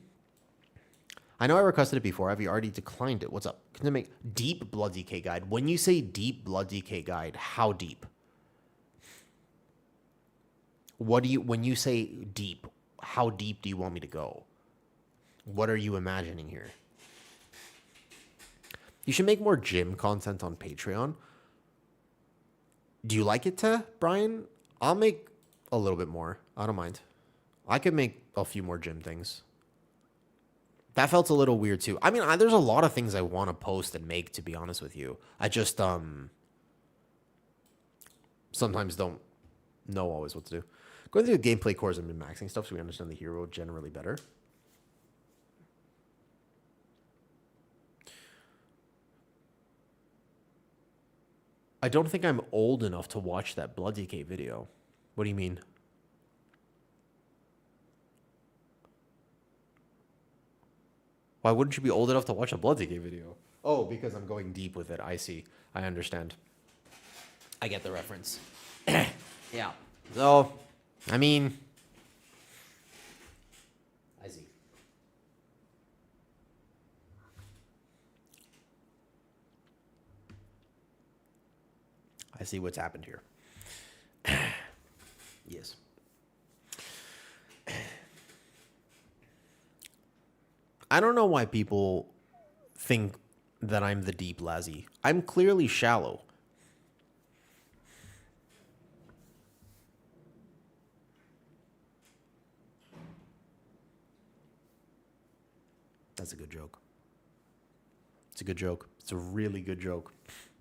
I know I requested it before. Have you already declined it? What's up? Can I make deep blood DK guide? When you say deep blood DK guide, how deep? When you say deep, how deep do you want me to go? What are you imagining here? You should make more gym content on Patreon. Do you like it, Brian? I'll make a little bit more. I don't mind. I could make a few more gym things. That felt a little weird too. I mean, there's a lot of things I want to post and make, to be honest with you. I just sometimes don't know always what to do. Going through the gameplay cores and min-maxing stuff so we understand the hero generally better. I don't think I'm old enough to watch that Blood DK video. What do you mean? Why wouldn't you be old enough to watch a Blood DK video? Oh, because I'm going deep with it. I see. I understand. I get the reference. Yeah. So, I mean, I see. I see what's happened here. Yes. I don't know why people think that I'm the deep Lazzy. I'm clearly shallow. That's a good joke. It's a good joke. It's a really good joke.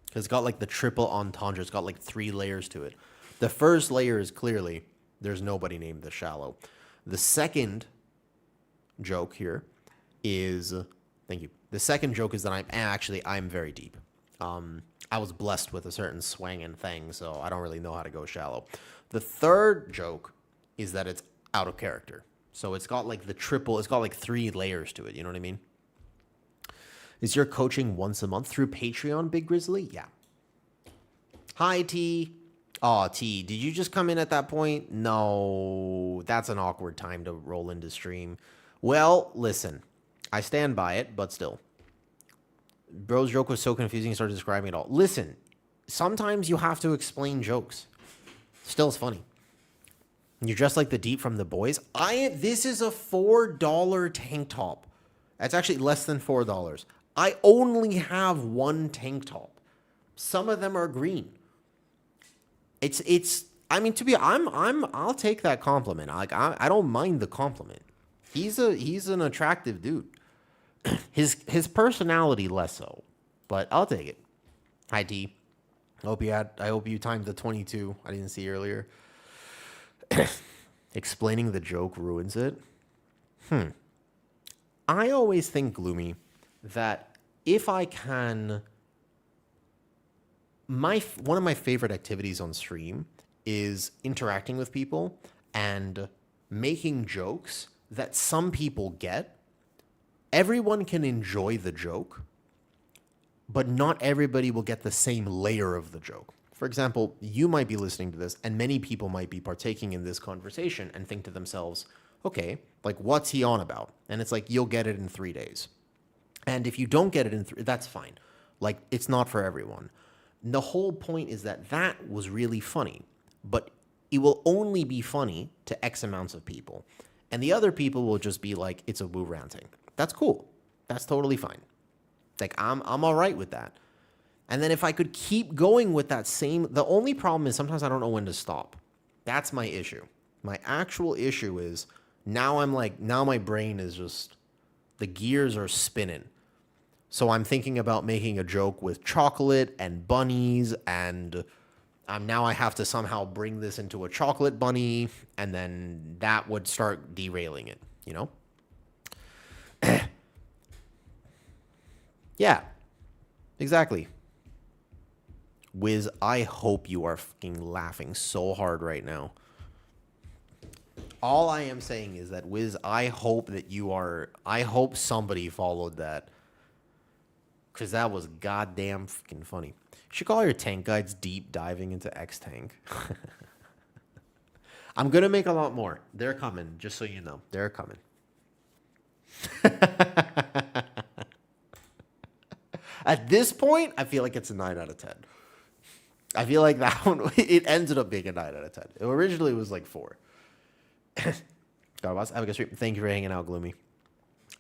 Because it's got like the triple entendre. It's got like 3 layers to it. The first layer is clearly there's nobody named the shallow. The second joke here is, thank you. The second joke is that I'm very deep. I was blessed with a certain swing and thing, so I don't really know how to go shallow. The third joke is that it's out of character. So it's got like it's got like 3 layers to it. You know what I mean? Is your coaching once a month through Patreon, Big Grizzly? Yeah. Hi, T. Oh, T, did you just come in at that point? No, that's an awkward time to roll into stream. Well, listen, I stand by it, but still. Bro's joke was so confusing, he started describing it all. Listen, sometimes you have to explain jokes. Still, it's funny. You're just like the Deep from The Boys. This is a $4 tank top. That's actually less than $4. I only have 1 tank top. Some of them are green. I mean, I'll take that compliment. Like, I don't mind the compliment. He's an attractive dude. His personality less so, but I'll take it. Hi, T. I hope you timed the 22. I didn't see earlier. Explaining the joke ruins it. I always think, Gloomy, that if I can, one of my favorite activities on stream is interacting with people and making jokes that some people get. Everyone can enjoy the joke, but not everybody will get the same layer of the joke. For example, you might be listening to this, and many people might be partaking in this conversation and think to themselves, okay, like, what's he on about? And it's like, you'll get it in 3 days. And if you don't get it in 3, that's fine. Like, it's not for everyone. The whole point is that was really funny, but it will only be funny to X amounts of people. And the other people will just be like, it's a woo ranting. That's cool. That's totally fine. Like, I'm all right with that. And then if I could keep going with that the only problem is sometimes I don't know when to stop. That's my issue. My actual issue is now my brain is just, the gears are spinning. So I'm thinking about making a joke with chocolate and bunnies, and now I have to somehow bring this into a chocolate bunny, and then that would start derailing it, you know? Yeah, exactly. Wiz, I hope you are fucking laughing so hard right now. All I am saying is that, Wiz, I hope somebody followed that. Because that was goddamn fucking funny. You should call your tank guides Deep Diving into X Tank. I'm going to make a lot more. They're coming, just so you know. They're coming. At this point, I feel like it's a 9 out of 10. I feel like that one, it ended up being a 9 out of 10. It originally was like 4. God, boss, have a good stream. Thank you for hanging out, Gloomy.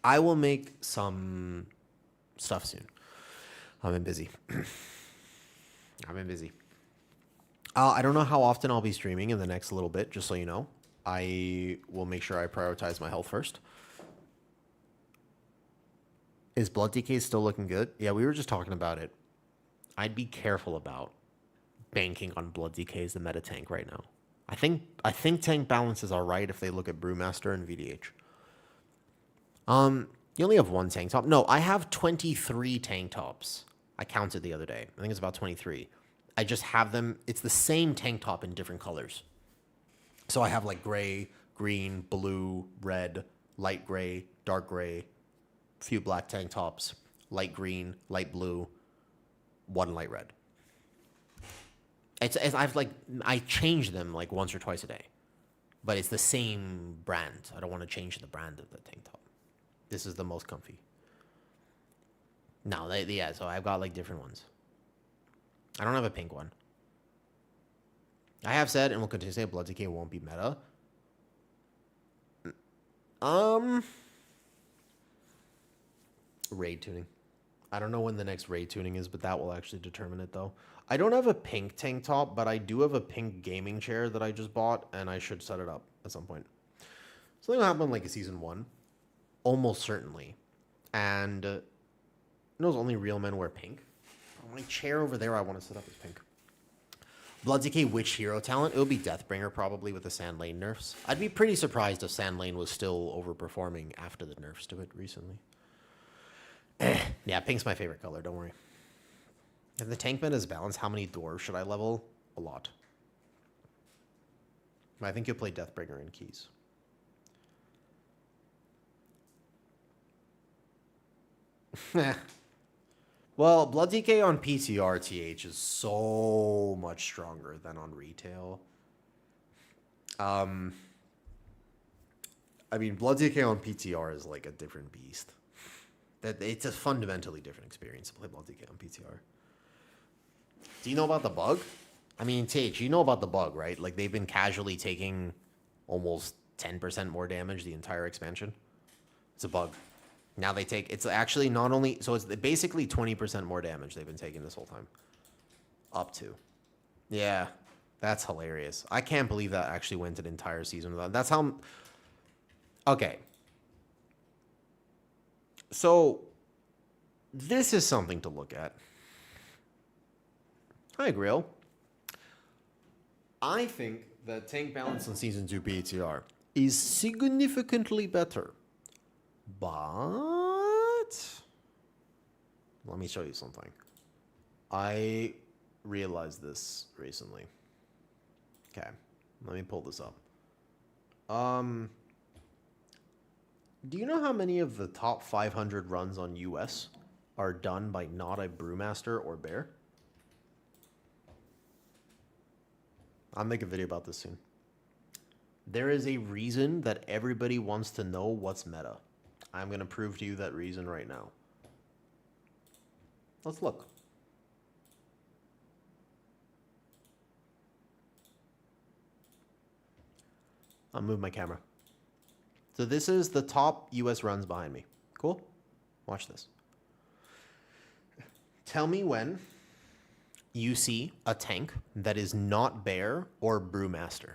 I will make some stuff soon. I've been busy. I don't know how often I'll be streaming in the next little bit, just so you know. I will make sure I prioritize my health first. Is Blood DK still looking good? Yeah, we were just talking about it. I'd be careful about banking on Blood DK as the meta tank right now. I think tank balances are right if they look at Brewmaster and VDH. You only have 1 tank top. No, I have 23 tank tops. I counted the other day. I think it's about 23. I just have them. It's the same tank top in different colors. So I have like gray, green, blue, red, light gray, dark gray, few black tank tops, light green, light blue, 1 light red. I change them like once or twice a day, but it's the same brand. I don't want to change the brand of the tank top. This is the most comfy. No, yeah. So I've got like different ones. I don't have a pink one. I have said and will continue to say Blood DK won't be meta. Raid tuning. I don't know when the next raid tuning is, but that will actually determine it, though. I don't have a pink tank top, but I do have a pink gaming chair that I just bought, and I should set it up at some point. Something will happen like a season 1. Almost certainly. And knows only real men wear pink. Oh, my chair over there I want to set up is pink. Blood DK, which hero talent? It would be Deathbringer, probably, with the Sand Lane nerfs. I'd be pretty surprised if Sand Lane was still overperforming after the nerfs to it recently. Yeah, pink's my favorite color, don't worry. If the tank meta is balanced, how many dwarves should I level? A lot. I think you'll play Deathbringer in keys. Well, Blood DK on PTR TH is so much stronger than on retail. I mean, Blood DK on PTR is like a different beast. That it's a fundamentally different experience to play Blood DK on PTR. Do you know about the bug? I mean, TH, you know about the bug, right? Like, they've been casually taking almost 10% more damage the entire expansion. It's a bug. Now they take... It's actually not only... So it's basically 20% more damage they've been taking this whole time. Up to. Yeah. That's hilarious. I can't believe that actually went an entire season without... That's how... Okay. So, this is something to look at. Hi, Grill. I think that tank balance in Season 2 PTR is significantly better. But... Let me show you something. I realized this recently. Okay. Let me pull this up. Do you know how many of the top 500 runs on US are done by not a Brewmaster or Bear? I'll make a video about this soon. There is a reason that everybody wants to know what's meta. I'm going to prove to you that reason right now. Let's look. I'll move my camera. So this is the top US runs behind me. Cool? Watch this. Tell me when you see a tank that is not Bear or Brewmaster.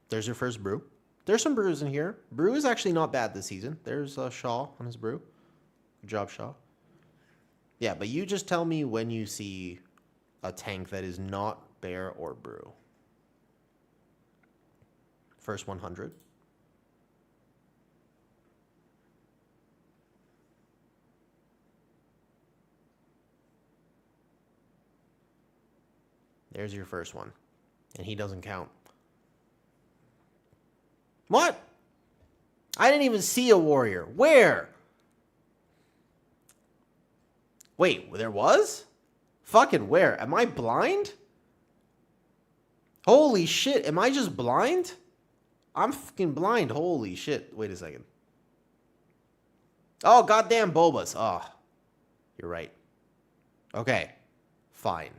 There's your first brew. There's some brews in here. Brew is actually not bad this season. There's Shaw on his brew. Good job, Shaw. Yeah, but you just tell me when you see a tank that is not Bear or Brew. First 100. There's your first one. And he doesn't count. What? I didn't even see a warrior. Where? Wait, there was? Fucking where? Am I blind? Holy shit, am I just blind? I'm fucking blind. Holy shit. Wait a second. Oh, goddamn Bulbas. Oh, you're right. Okay, fine.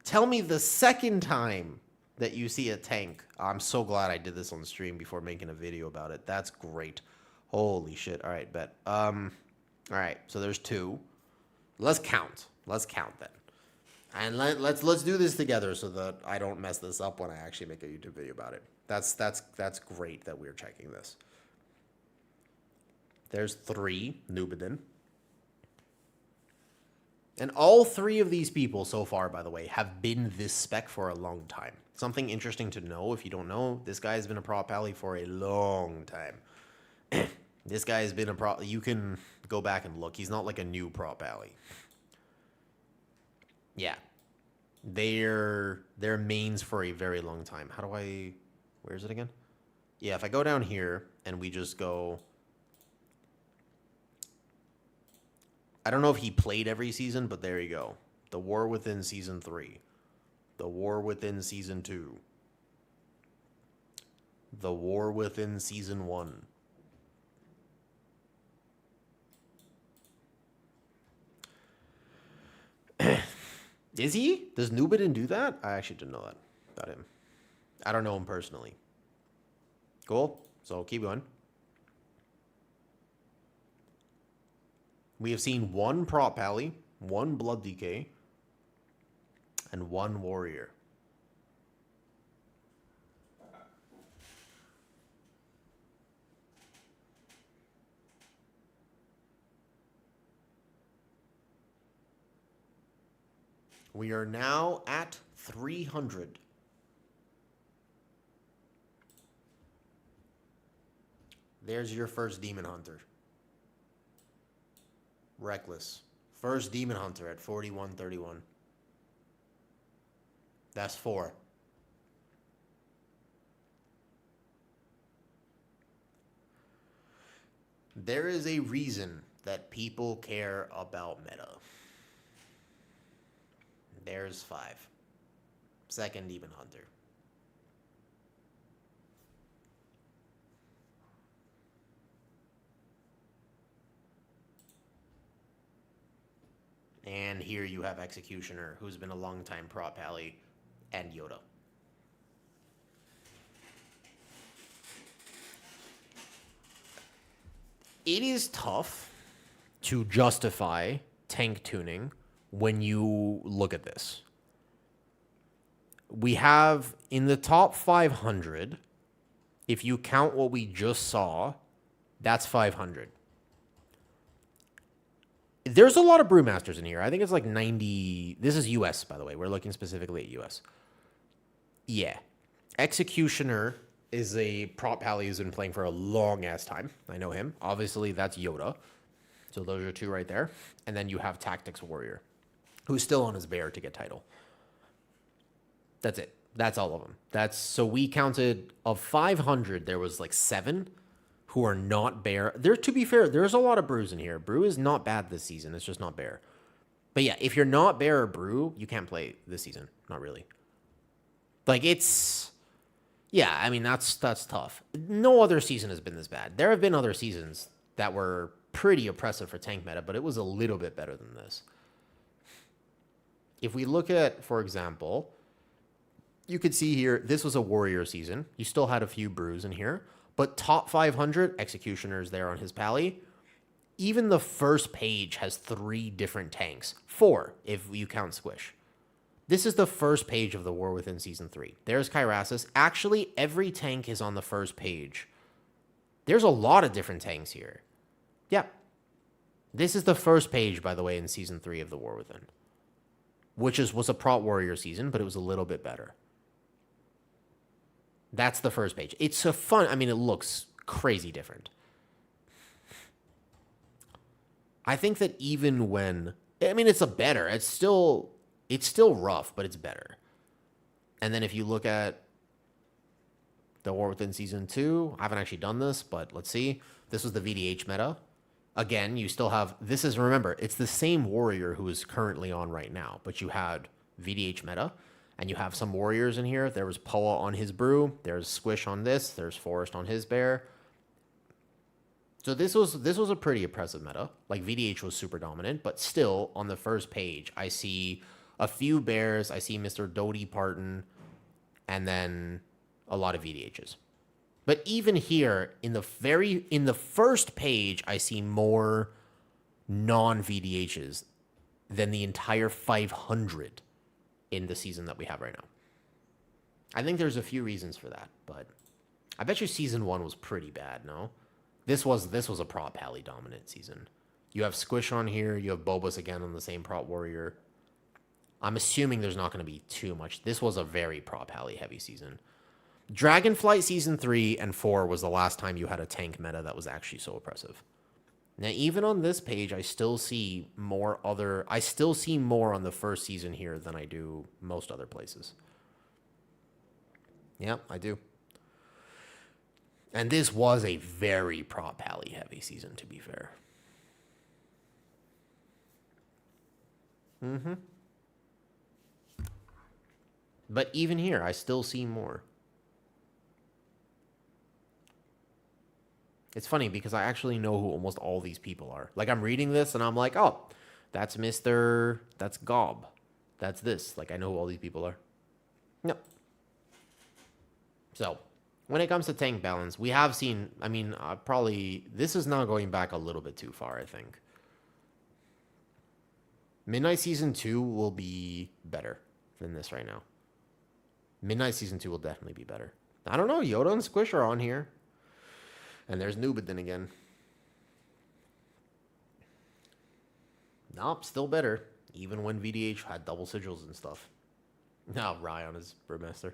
Tell me the second time that you see a tank. I'm so glad I did this on stream before making a video about it. That's great. Holy shit. All right, bet. All right, so there's two. Let's count. Let's count then. And let's do this together so that I don't mess this up when I actually make a YouTube video about it. That's great that we're checking this. There's 3 Nubidin. And all 3 of these people so far, by the way, have been this spec for a long time. Something interesting to know, if you don't know, this guy has been a prop pally for a long time. This guy has been a prop... You can go back and look. He's not like a new prop pally. Yeah. They're mains for a very long time. How do I... Where is it again? Yeah, if I go down here and we just go... I don't know if he played every season, but there you go. The War Within Season 3. The War Within Season 2. The War Within Season 1. Is he? Does Nubidin do that? I actually didn't know that about him. I don't know him personally. Cool. So keep going. We have seen 1 prop pally, 1 blood DK, and 1 warrior. We are now at 300. There's your first demon hunter. Reckless. First Demon Hunter at 4131. That's 4. There is a reason that people care about meta. There's 5. Second Demon Hunter. And here you have Executioner, who's been a long time prop pally, and Yoda. It is tough to justify tank tuning when you look at this. We have in the top 500, if you count what we just saw, that's 500. There's a lot of Brewmasters in here. I think it's like 90. This is US, by the way. We're looking specifically at US. Yeah. Executioner is a prop pally who's been playing for a long-ass time. I know him. Obviously, that's Yoda. So those are 2 right there. And then you have Tactics Warrior, who's still on his bear to get title. That's it. That's all of them. So we counted of 500, there was like 7 who are not bear. There, to be fair, there's a lot of brews in here. Brew is not bad this season. It's just not bear. But yeah, if you're not bear or brew, you can't play this season. Not really. Like it's, yeah. I mean that's tough. No other season has been this bad. There have been other seasons that were pretty oppressive for tank meta, but it was a little bit better than this. If we look at, for example, you could see here, this was a warrior season. You still had a few brews in here. But top 500, Executioner's there on his pally. Even the first page has 3 different tanks. 4, if you count Squish. This is the first page of the War Within Season 3. There's Kyrasis. Actually, every tank is on the first page. There's a lot of different tanks here. Yeah. This is the first page, by the way, in Season 3 of the War Within. Which was a prop warrior season, but it was a little bit better. That's the first page. It's a fun, I mean, it looks crazy different. I think that even when, I mean, it's still rough, but it's better. And then if you look at the War Within Season 2, I haven't actually done this, but let's see. This was the VDH meta. Again, you still have, remember, it's the same warrior who is currently on right now, but you had VDH meta. And you have some warriors in here. There was Poa on his brew. There's Squish on this. There's Forest on his bear. So this was a pretty oppressive meta. Like VDH was super dominant, but still on the first page, I see a few bears. I see Mr. Doty Parton, and then a lot of VDHs. But even here in the first page, I see more non-VDHs than the entire 500. In the season that we have right now. I think there's a few reasons for that, but I bet you season 1 was pretty bad, no? This was a prop pally dominant season. You have Squish on here, you have Bobus again on the same prop warrior. I'm assuming there's not going to be too much. This was a very prop pally heavy season. Dragonflight season 3 and 4 was the last time you had a tank meta that was actually so oppressive. Now, even on this page, I still see more on the first season here than I do most other places. Yeah, I do. And this was a very prop pally heavy season, to be fair. But even here, I still see more. It's funny because I actually know who almost all these people are. Like, I'm reading this and I'm like, oh, that's Gob. That's this. Like, I know who all these people are. No. So, when it comes to tank balance, we have seen, I mean, this is now going back a little bit too far, I think. Midnight Season 2 will be better than this right now. Midnight Season 2 will definitely be better. I don't know, Yoda and Squish are on here. And there's Nubidin again. Nope, still better. Even when VDH had double sigils and stuff. No, Ryan is Brewmaster.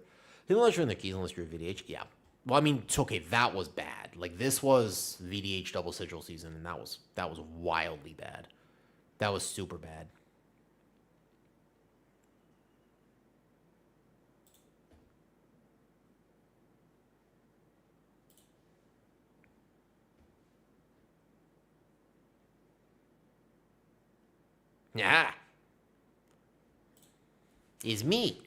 Unless you're in the keys, unless you're VDH. Yeah. Well, I mean, it's okay, that was bad. Like, this was VDH double sigil season, and that was wildly bad. That was super bad. Yeah. It's me.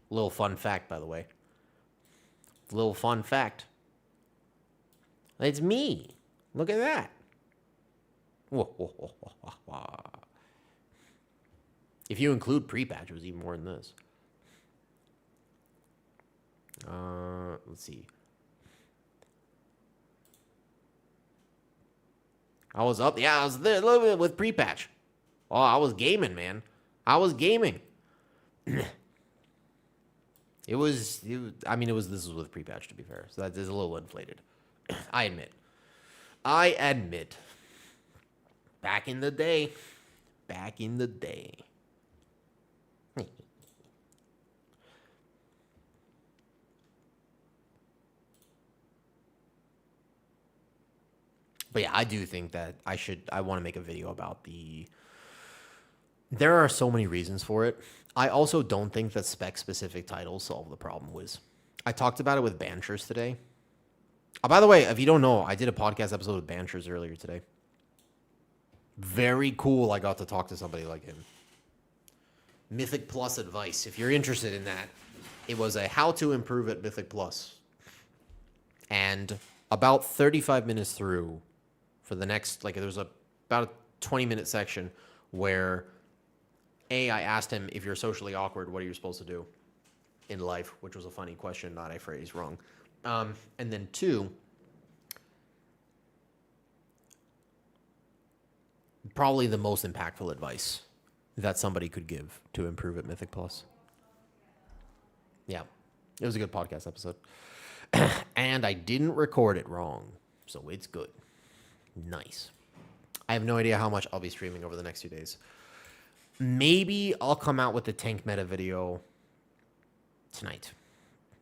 Little fun fact, by the way. Little fun fact. It's me. Look at that. If you include pre-patch, it was even more than this. Let's see. I was up. Yeah, I was there a little bit with pre-patch. Oh, I was gaming, man. I was gaming. It was. I mean, it was. This was with pre-patch, to be fair. So that is a little inflated. I admit. Back in the day. But yeah, I do think that I want to make a video about there are so many reasons for it. I also don't think that spec-specific titles solve the problem, Wiz. I talked about it with Banchers today. Oh, by the way, if you don't know, I did a podcast episode with Banchers earlier today. Very cool. I got to talk to somebody like him. Mythic Plus advice, if you're interested in that. It was a how to improve at Mythic Plus. And about 35 minutes through, for the next, there was about a 20-minute section where, I asked him, if you're socially awkward, what are you supposed to do in life? Which was a funny question, not I phrased wrong. And then 2, probably the most impactful advice that somebody could give to improve at Mythic Plus. Yeah, it was a good podcast episode. And I didn't record it wrong, so it's good. Nice. I have no idea how much I'll be streaming over the next few days. Maybe I'll come out with the tank meta video tonight.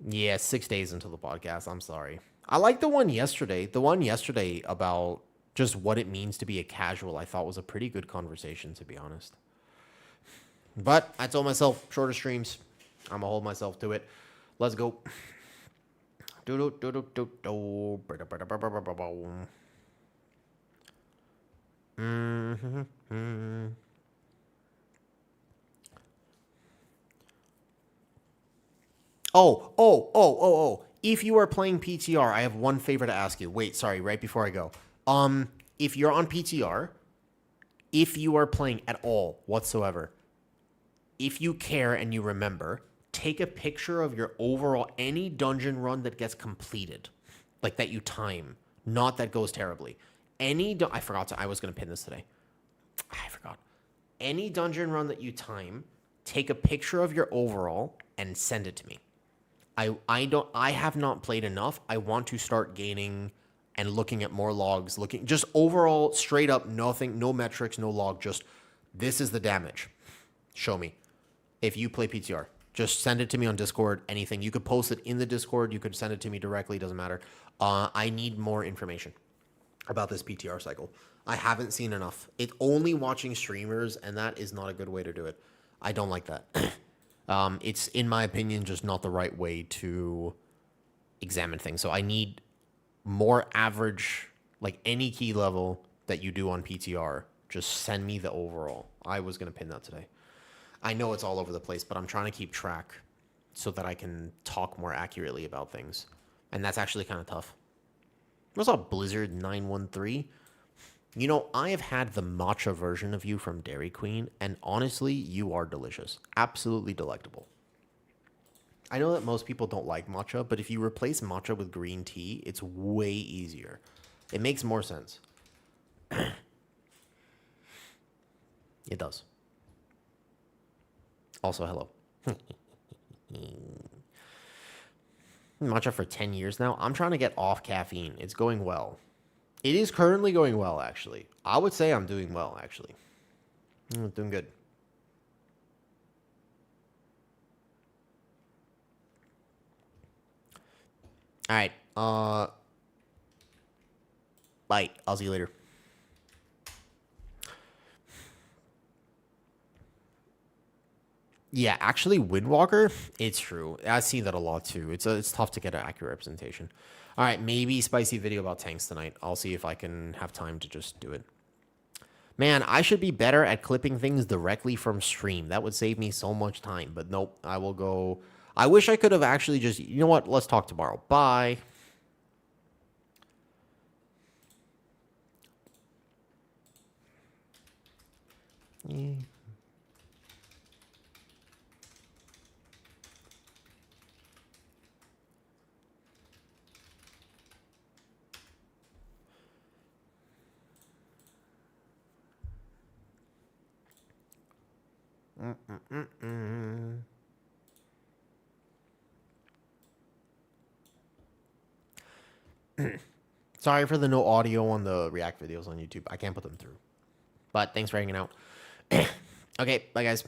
Yeah, 6 days into the podcast. I'm sorry. I like the one yesterday. The one yesterday about just what it means to be a casual, I thought was a pretty good conversation, to be honest. But I told myself, shorter streams. I'm going to hold myself to it. Let's go. Oh. If you are playing PTR, I have one favor to ask you. Wait, sorry, right before I go. If you're on PTR, if you are playing at all whatsoever, if you care and you remember, take a picture of your overall, any dungeon run that gets completed, like that you time, not that goes terribly. I forgot I was going to pin this today. I forgot. Any dungeon run that you time, take a picture of your overall and send it to me. I have not played enough. I want to start gaining and looking at more logs, just overall straight up nothing, no metrics, no log, just this is the damage. Show me. If you play PTR, just send it to me on Discord, anything. You could post it in the Discord, you could send it to me directly, doesn't matter. I need more information about this PTR cycle. I haven't seen enough. It's only watching streamers, and that is not a good way to do it. I don't like that. It's, in my opinion, just not the right way to examine things. So I need more average, like any key level that you do on PTR, just send me the overall. I was going to pin that today. I know it's all over the place, but I'm trying to keep track so that I can talk more accurately about things. And that's actually kind of tough. What's up, Blizzard913? You know, I have had the matcha version of you from Dairy Queen, and honestly, you are delicious. Absolutely delectable. I know that most people don't like matcha, but if you replace matcha with green tea, it's way easier. It makes more sense. It does. Also, hello. Matcha for 10 years now. I'm trying to get off caffeine. It's going well. It is currently going well, actually. I would say I'm doing well, actually. I'm doing good. All right. Bye. I'll see you later. Yeah, actually, Windwalker, it's true. I see that a lot too. It's tough to get an accurate representation. All right, maybe spicy video about tanks tonight. I'll see if I can have time to just do it. Man, I should be better at clipping things directly from stream. That would save me so much time. But nope, I will go. I wish I could have actually just. You know what? Let's talk tomorrow. Bye. Yeah. Sorry for the no audio on the React videos on YouTube. I can't put them through. But thanks for hanging out. Okay, bye guys.